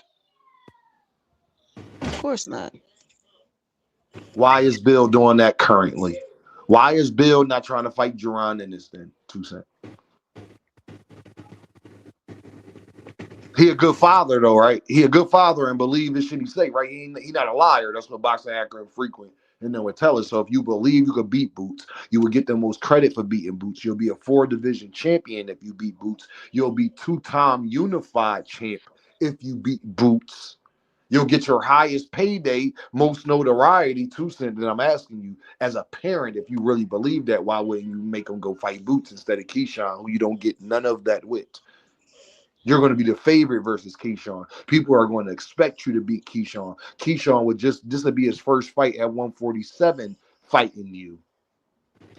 Of course not. Why is Bill doing that currently? Why is Bill not trying to fight Jerron in this thing, 2 Cent? He a good father though, right? He a good father and believe this shit he say, right? He not a liar. That's what boxing actor and frequent and then would tell us. So if you believe you could beat Boots, you would get the most credit for beating Boots. You'll be a 4-division champion if you beat Boots. You'll be 2-time unified champ if you beat Boots. You'll get your highest payday, most notoriety, 2 Cent. And I'm asking you, as a parent, if you really believe that, why wouldn't you make him go fight Boots instead of Keyshawn, who you don't get none of that with? You're going to be the favorite versus Keyshawn. People are going to expect you to beat Keyshawn. Keyshawn would this would be his first fight at 147 fighting you.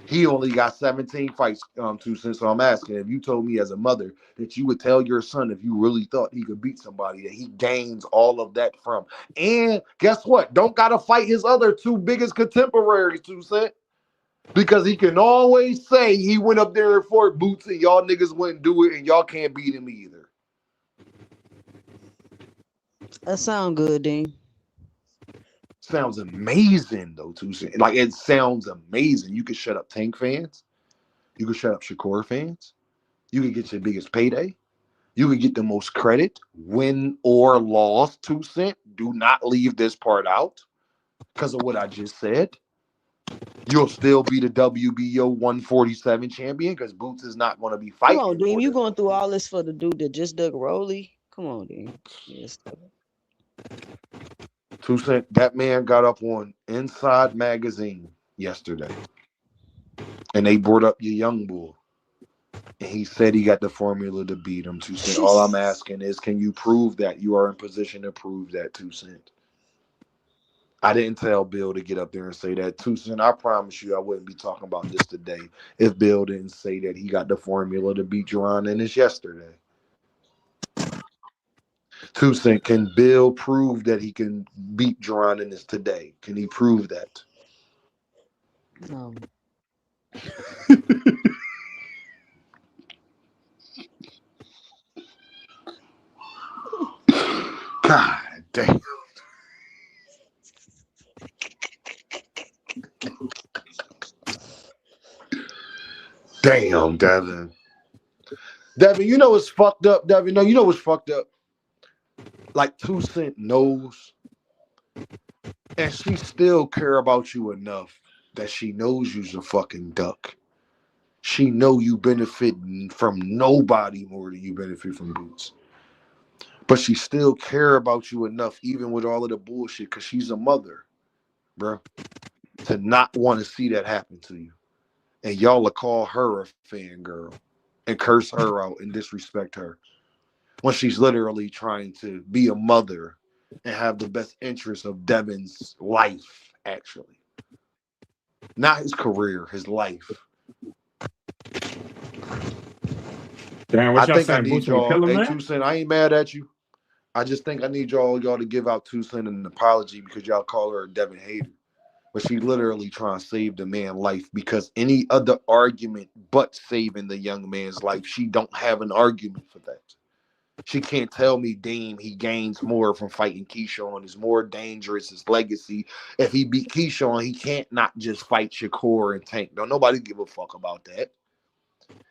He only got 17 fights, 2 Cents. So I'm asking, if you told me as a mother that you would tell your son if you really thought he could beat somebody that he gains all of that from. And guess what? Don't got to fight his other two biggest contemporaries, 2 Cents. Because he can always say he went up there and fought Boots and y'all niggas wouldn't do it and y'all can't beat him either. That sound good, Dean. Sounds amazing though, 2 Cent. Like it sounds amazing. You could shut up Tank fans. You could shut up Shakur fans. You could get your biggest payday. You could get the most credit, win or loss, 2 Cent. Do not leave this part out because of what I just said. You'll still be the WBO 147 champion because Boots is not going to be Come fighting. on, Dean. You going through all this for the dude that just dug Rolly? Come on, Dean. Yes. 2 Cent, that man got up on Inside Magazine yesterday. And they brought up your young bull. And he said he got the formula to beat him, 2 Cent. All I'm asking is, can you prove that? You are in position to prove that, 2 Cent. I didn't tell Bill to get up there and say that. Tucson, I promise you I wouldn't be talking about this today if Bill didn't say that he got the formula to beat Jerron Ennis yesterday. Tucson, can Bill prove that he can beat Jerron Ennis today? Can he prove that? No. God damn. Damn, Devin. Devin, you know what's fucked up, Devin? No, you know what's fucked up? Like 2 Cent knows, and she still care about you enough that she knows you's a fucking duck. She know you benefiting from nobody more than you benefit from Boots. But she still care about you enough, even with all of the bullshit, because she's a mother, bro, to not want to see that happen to you. And y'all will call her a fangirl and curse her out and disrespect her when she's literally trying to be a mother and have the best interest of Devin's life, actually. Not his career, his life. Damn, I what y'all think I saying? need Boots gonna y'all. kill him, Hey, man? 2 Cent, I ain't mad at you. I just think I need y'all to give out 2 Cent an apology because y'all call her a Devin hater. But she literally trying to save the man's life because any other argument but saving the young man's life, she don't have an argument for that. She can't tell me Dame he gains more from fighting Keyshawn. Is more dangerous. His legacy. If he beat Keyshawn, he can't not just fight Shakur and Tank. Don't nobody give a fuck about that.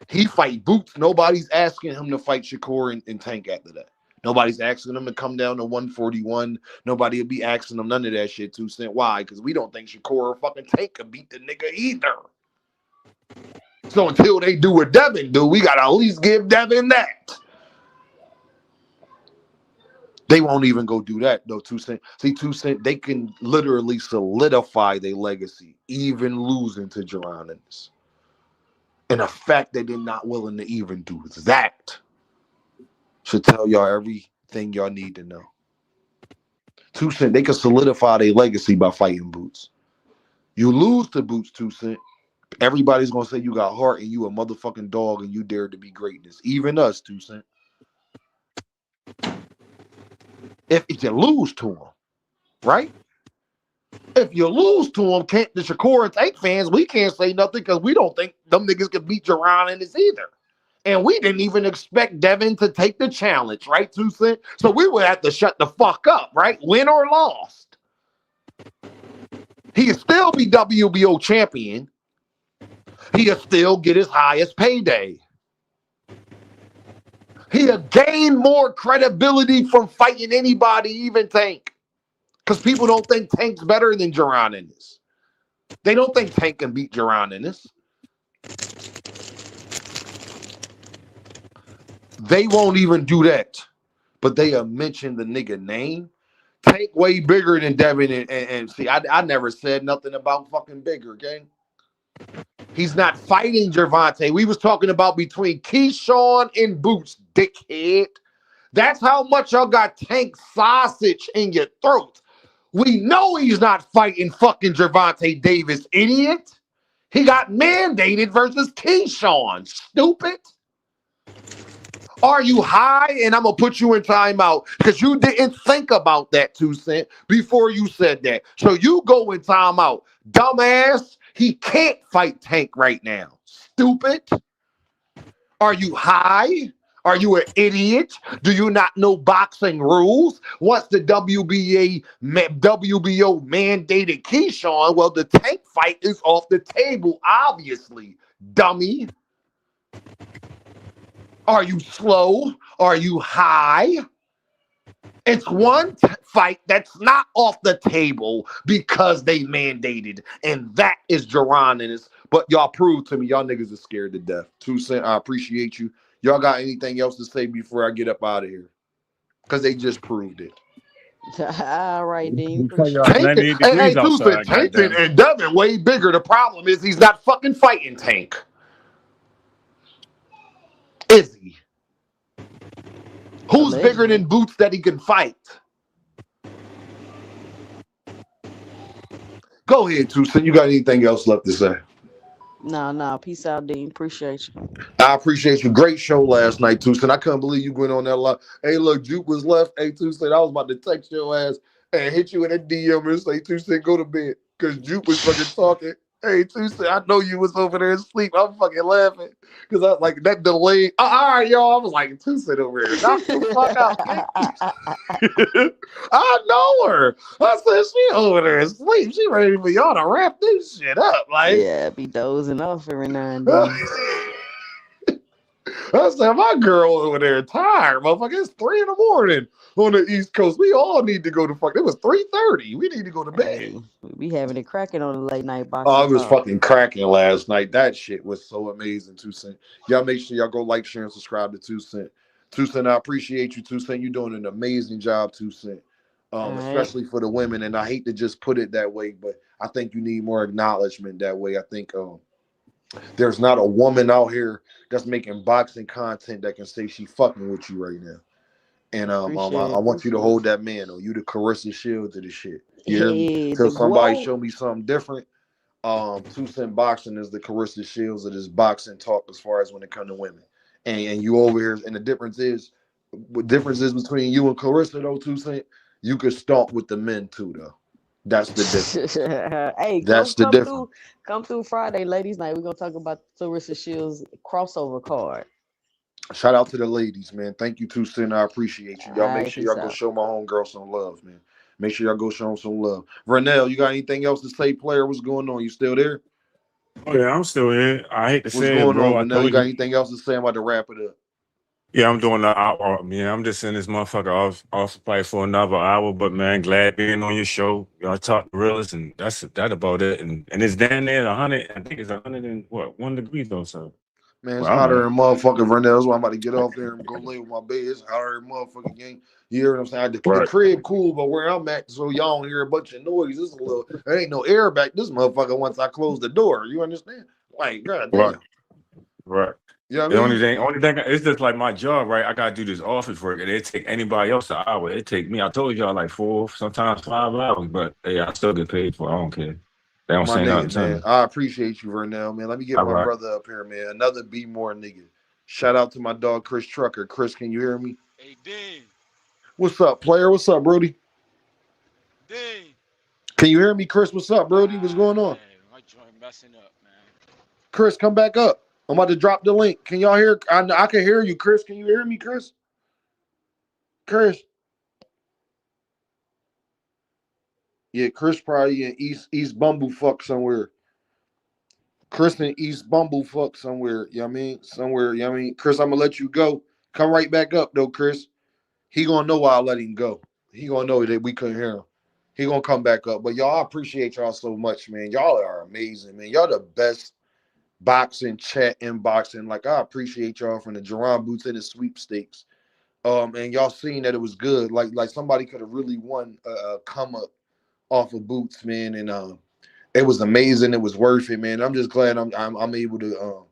He fight Boots. Nobody's asking him to fight Shakur and Tank after that. Nobody's asking him to come down to 141. Nobody will be asking him none of that shit. 2 Cent. Why? Because we don't think Shakur or fucking Tank can beat the nigga either. So until they do what Devin do, we gotta at least give Devin that. They won't even go do that though. 2 Cent. See, 2 Cent, they can literally solidify their legacy, even losing to Jerron Ennis. And the fact that they're not willing to even do that should tell y'all everything y'all need to know. 2 Cent, they can solidify their legacy by fighting Boots. You lose to Boots, 2 Cent. Everybody's gonna say you got heart and you a motherfucking dog and you dare to be greatness. Even us, 2 Cent. If you lose to him, right? If you lose to him, can't the Shakur and Tank fans, we can't say nothing because we don't think them niggas can beat Jerron Ennis either. And we didn't even expect Devin to take the challenge, right, 2 Cent? So we would have to shut the fuck up, right? Win or lost. He'll still be WBO champion. He'll still get his highest payday. He'll gain more credibility from fighting anybody, even Tank. Because people don't think Tank's better than Jerron Ennis. They don't think Tank can beat Jerron Ennis. They won't even do that. But they'll mention the nigga name. Tank way bigger than Devin and see, I never said nothing about fucking bigger, gang. He's not fighting Gervonta. We was talking about between Keyshawn and Boots, dickhead. That's how much y'all got Tank sausage in your throat. We know he's not fighting fucking Gervonta Davis, idiot. He got mandated versus Keyshawn, stupid. Are you high? And I'm going to put you in timeout because you didn't think about that, 2 Cent, before you said that. So you go in timeout. Dumbass, he can't fight Tank right now. Stupid. Are you high? Are you an idiot? Do you not know boxing rules? Once the WBO mandated Keyshawn, well, the Tank fight is off the table, obviously, dummy. Are you slow? Are you high? It's one fight that's not off the table because they mandated, and that is Jerron Ennis. But y'all proved to me y'all niggas are scared to death. 2 Cent, I appreciate you. Y'all got anything else to say before I get up out of here? Because they just proved it. All right, Dean. It's like Appreciate it. 98 Hey, degrees 2 Cent, outside, Tank goddamn. and Devin way bigger. The problem is he's not fucking fighting Tank. Is he? Who's bigger Allegedly. than Boots that he can fight? Go ahead, Tucson. You got anything else left to say? Nah. Peace out, Dean. Appreciate you. I appreciate you. Great show last night, Tucson. I couldn't believe you went on that lot. Hey, look, Juke was left. Hey, Tucson, I was about to text your ass and hit you in a DM and say, Tucson, go to bed. Because Juke was fucking talking. Hey, Tucson, I know you was over there asleep. I'm fucking laughing. Because I like that delay. All right, y'all. I was like, Tucson over here. Knock the fuck out, man. I know her. I said, she over there asleep. She ready for y'all to wrap this shit up. Like, Yeah, be dozing off every now and then. I said, my girl over there tired, motherfucker. It's 3 in the morning on the East Coast. We all need to go to fuck. It was 3:30. We need to go to bed. Hey, we be having it cracking on the late night Oh, boxing I was talk. fucking cracking last night. That shit was so amazing, 2 Cent. Y'all make sure y'all go like, share, and subscribe to 2 Cent. 2 Cent, I appreciate you, 2 Cent. You're doing an amazing job, 2 Cent. All right. Especially for the women. And I hate to just put it that way, but I think you need more acknowledgement that way. I think there's not a woman out here that's making boxing content that can say she fucking with you right now. And Appreciate I it. want you to hold that man on you the Carissa Shields of the shit. You hear me? Hey, Till the somebody GOAT. show me something different. 2 Cent boxing is the Carissa Shields of this boxing talk as far as when it comes to women. And you over here, and the difference is, what difference is between you and Carissa though, 2 Cent, you could stomp with the men too though. That's the difference. Hey, That's the difference. come through Friday, ladies' night. We're gonna talk about the Clarissa Shields crossover card. Shout out to the ladies, man. Thank you, 2 Cent. I appreciate you. All Y'all make right, sure y'all peace go out. show my homegirl some love, man. Make sure y'all go show him some love. Vernell, you got anything else to say, player? What's going on? You still there? Oh yeah, I'm still here. I hate to What's say it, going on, bro. I Vernell? You told got you. anything else to say? I'm about to wrap it up. Yeah, I'm doing the hour. Yeah, I'm just in this motherfucker off supply for another hour. But man, glad being on your show. Y'all talk gorillas, and that's that about it. And it's down there at 100. I think it's 100 and what 1 degree or so. Man, it's Well, I'm hotter at. than motherfucking Vernell. That's why I'm about to get off there and go lay with my bed. It's hotter than motherfucking game. You hear what I'm saying? The Right. crib cool, but where I'm at, so y'all don't hear a bunch of noise. It's a little, there ain't no air back this motherfucker once I close the door. You understand? Like, Right. goddamn. Right. You know what The I only mean? thing, only thing, it's just like my job, right? I gotta do this office work, and it take anybody else an hour. It take me. I told y'all like 4, sometimes 5 hours, but hey, I still get paid for it. I don't care. They don't My say nothing nigga, to man. me. I appreciate you, Vernell, man. Let me get All my right. brother up here, man. Another Be More nigga. Shout out to my dog, Chris Trucker. Chris, can you hear me? Hey, Dean. What's up, player? What's up, Brody? Dean. Can you hear me, Chris? What's up, Brody? What's Ah, going on? man. My joint messing up, man. Chris, come back up. I'm about to drop the link. Can y'all hear? I can hear you, Chris. Can you hear me, Chris? Chris. Yeah, Chris probably in East Bumblefuck somewhere. Chris in East Bumblefuck somewhere. You know what I mean? Somewhere, you know what I mean? Chris, I'm gonna let you go. Come right back up though, Chris. He gonna know why I let him go. He gonna know that we couldn't hear him. He gonna come back up. But y'all, I appreciate y'all so much, man. Y'all are amazing, man. Y'all the best boxing chat inboxing. Like I appreciate y'all from the Jerron Boots and the sweepstakes. And y'all seen that it was good. Like somebody could have really won a come up off of Boots, man. And it was amazing. It was worth it, man. I'm just glad I'm able to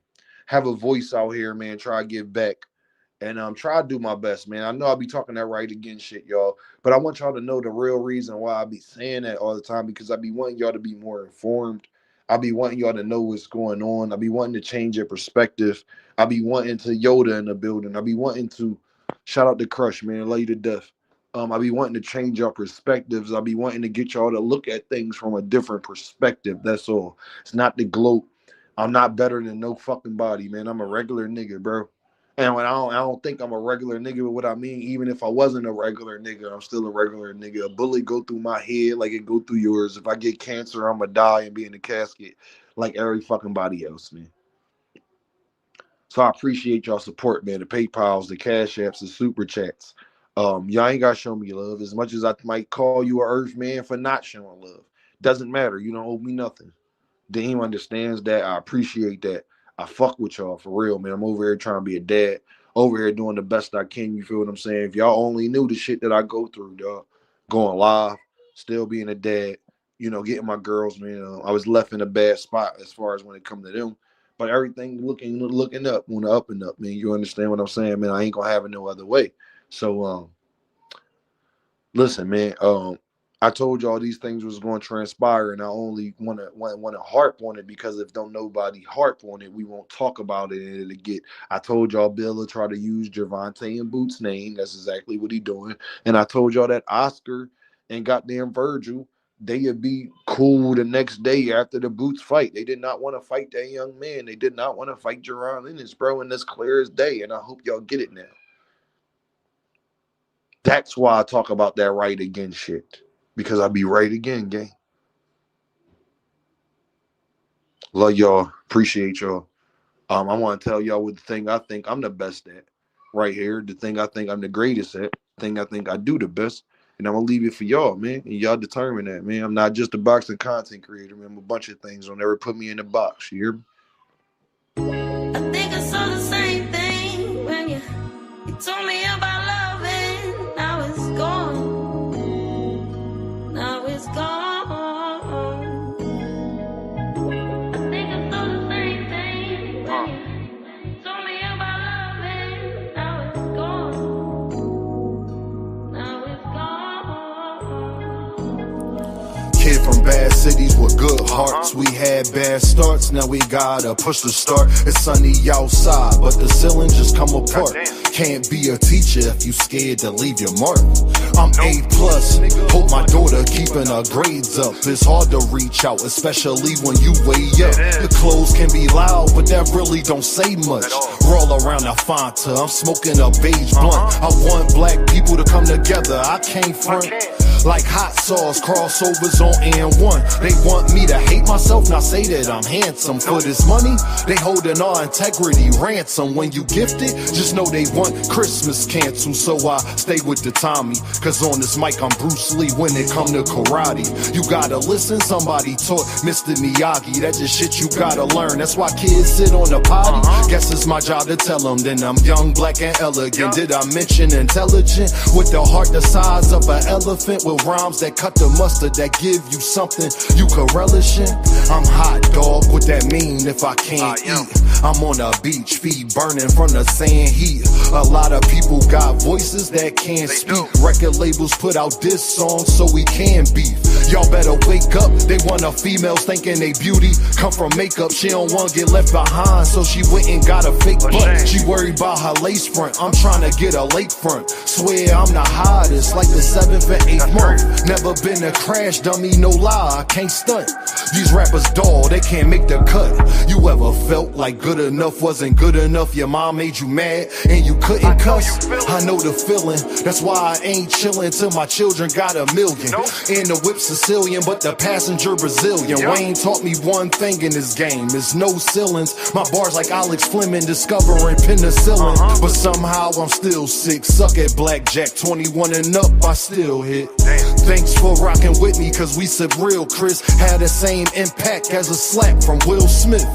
have a voice out here, man. Try to give back and try to do my best, man. I know I'll be talking that right again shit, y'all. But I want y'all to know the real reason why I be saying that all the time because I be wanting y'all to be more informed. I be wanting y'all to know what's going on. I be wanting to change your perspective. I be wanting to Yoda in the building. I be wanting to shout out to Crush, man, love you to death. I be wanting to change your perspectives. I be wanting to get y'all to look at things from a different perspective. That's all. It's not the gloat. I'm not better than no fucking body, man. I'm a regular nigga, bro. And when I don't think I'm a regular nigga, but what I mean, even if I wasn't a regular nigga, I'm still a regular nigga. A bullet go through my head like it go through yours. If I get cancer, I'm gonna die and be in the casket like every fucking body else, man. So I appreciate y'all support, man. The PayPal's, the Cash Apps, the Super Chats. Y'all ain't gotta show me love. As much as I might call you a Earth man for not showing love. Doesn't matter. You don't owe me nothing. Dame understands that. I appreciate that. I fuck with y'all for real, man. I'm over here trying to be a dad, over here doing the best I can. You feel what I'm saying? If y'all only knew the shit that I go through, dog, going live, still being a dad, getting my girls, man. I was left in a bad spot as far as when it come to them, but everything looking up, on the up and up, man. You understand what I'm saying, man? I ain't gonna have it no other way. So, listen, man. I told y'all these things was going to transpire, and I only want to harp on it because if don't nobody harp on it, we won't talk about it, and it'll get. I told y'all Bill will try to use Javante and Boots' name. That's exactly what he doing. And I told y'all that Oscar and goddamn Virgil, they'd be cool the next day after the Boots fight. They did not want to fight that young man. They did not want to fight Jerron Ennis, bro, and that's clear as day. And I hope y'all get it now. That's why I talk about that right again shit. Because I be right again, gang. Love y'all. Appreciate y'all. I want to tell y'all what the thing I think I'm the best at. Right here. The thing I think I'm the greatest at. The thing I think I do the best. And I'm going to leave it for y'all, man. And y'all determine that, man. I'm not just a boxing content creator, man. I'm a bunch of things. Don't ever put me in a box. You hear me? I think I saw the same thing when you told me about love and now it's gone. Now it's gone. I think I saw the same thing when you told me about love and now it's gone. Now it's gone. Kid from bad cities with good hearts. We had bad starts, now we gotta push the start. It's sunny outside, but the ceiling just come apart. Can't be a teacher if you scared to leave your mark. I'm A+, hope my daughter keeping her grades up. It's hard to reach out, especially when you way up. The clothes can be loud, but that really don't say much. Roll around a Fanta, I'm smoking a beige blunt. I want black people to come together, I can't front. Like hot sauce, crossovers on N1. They want me to hate myself, not say that I'm handsome. For this money, they holding our integrity ransom. When you gift it, just know they want Christmas canceled. So I stay with the Tommy, cause on this mic I'm Bruce Lee when it come to karate. You gotta listen, somebody taught Mr. Miyagi. That's just shit you gotta learn. That's why kids sit on the potty. Guess it's my job to tell them. Then I'm young, black, and elegant. Did I mention intelligent? With the heart the size of an elephant. With rhymes that cut the mustard, that give you something you could relish in. I'm hot, dog, what that mean if I can't eat? I'm on a beach, feet burning from the sand heat. A lot of people got voices that can't speak. Record labels put out diss songs so we can beef. Y'all better wake up, they want a females thinking they beauty come from makeup. She don't want to get left behind, so she went and got a fake butt. She worried about her lace front, I'm trying to get a lake front. Swear I'm the hottest, like the 7th and 8th month. Never been a crash dummy, no lie, I can't stunt. These rappers dull, they can't make the cut. You ever felt like good enough wasn't good enough? Your mom made you mad and you couldn't cuss? I know the feeling, that's why I ain't chillin' till my children got $1 million. And the whip Sicilian, but the passenger Brazilian. Wayne taught me one thing in this game, is no ceilings. My bars like Alex Fleming discovering penicillin. But somehow I'm still sick, suck at blackjack, 21 and up, I still hit. Thanks for rocking with me, cause we sip real, Chris. Had the same impact as a slap from Will Smith.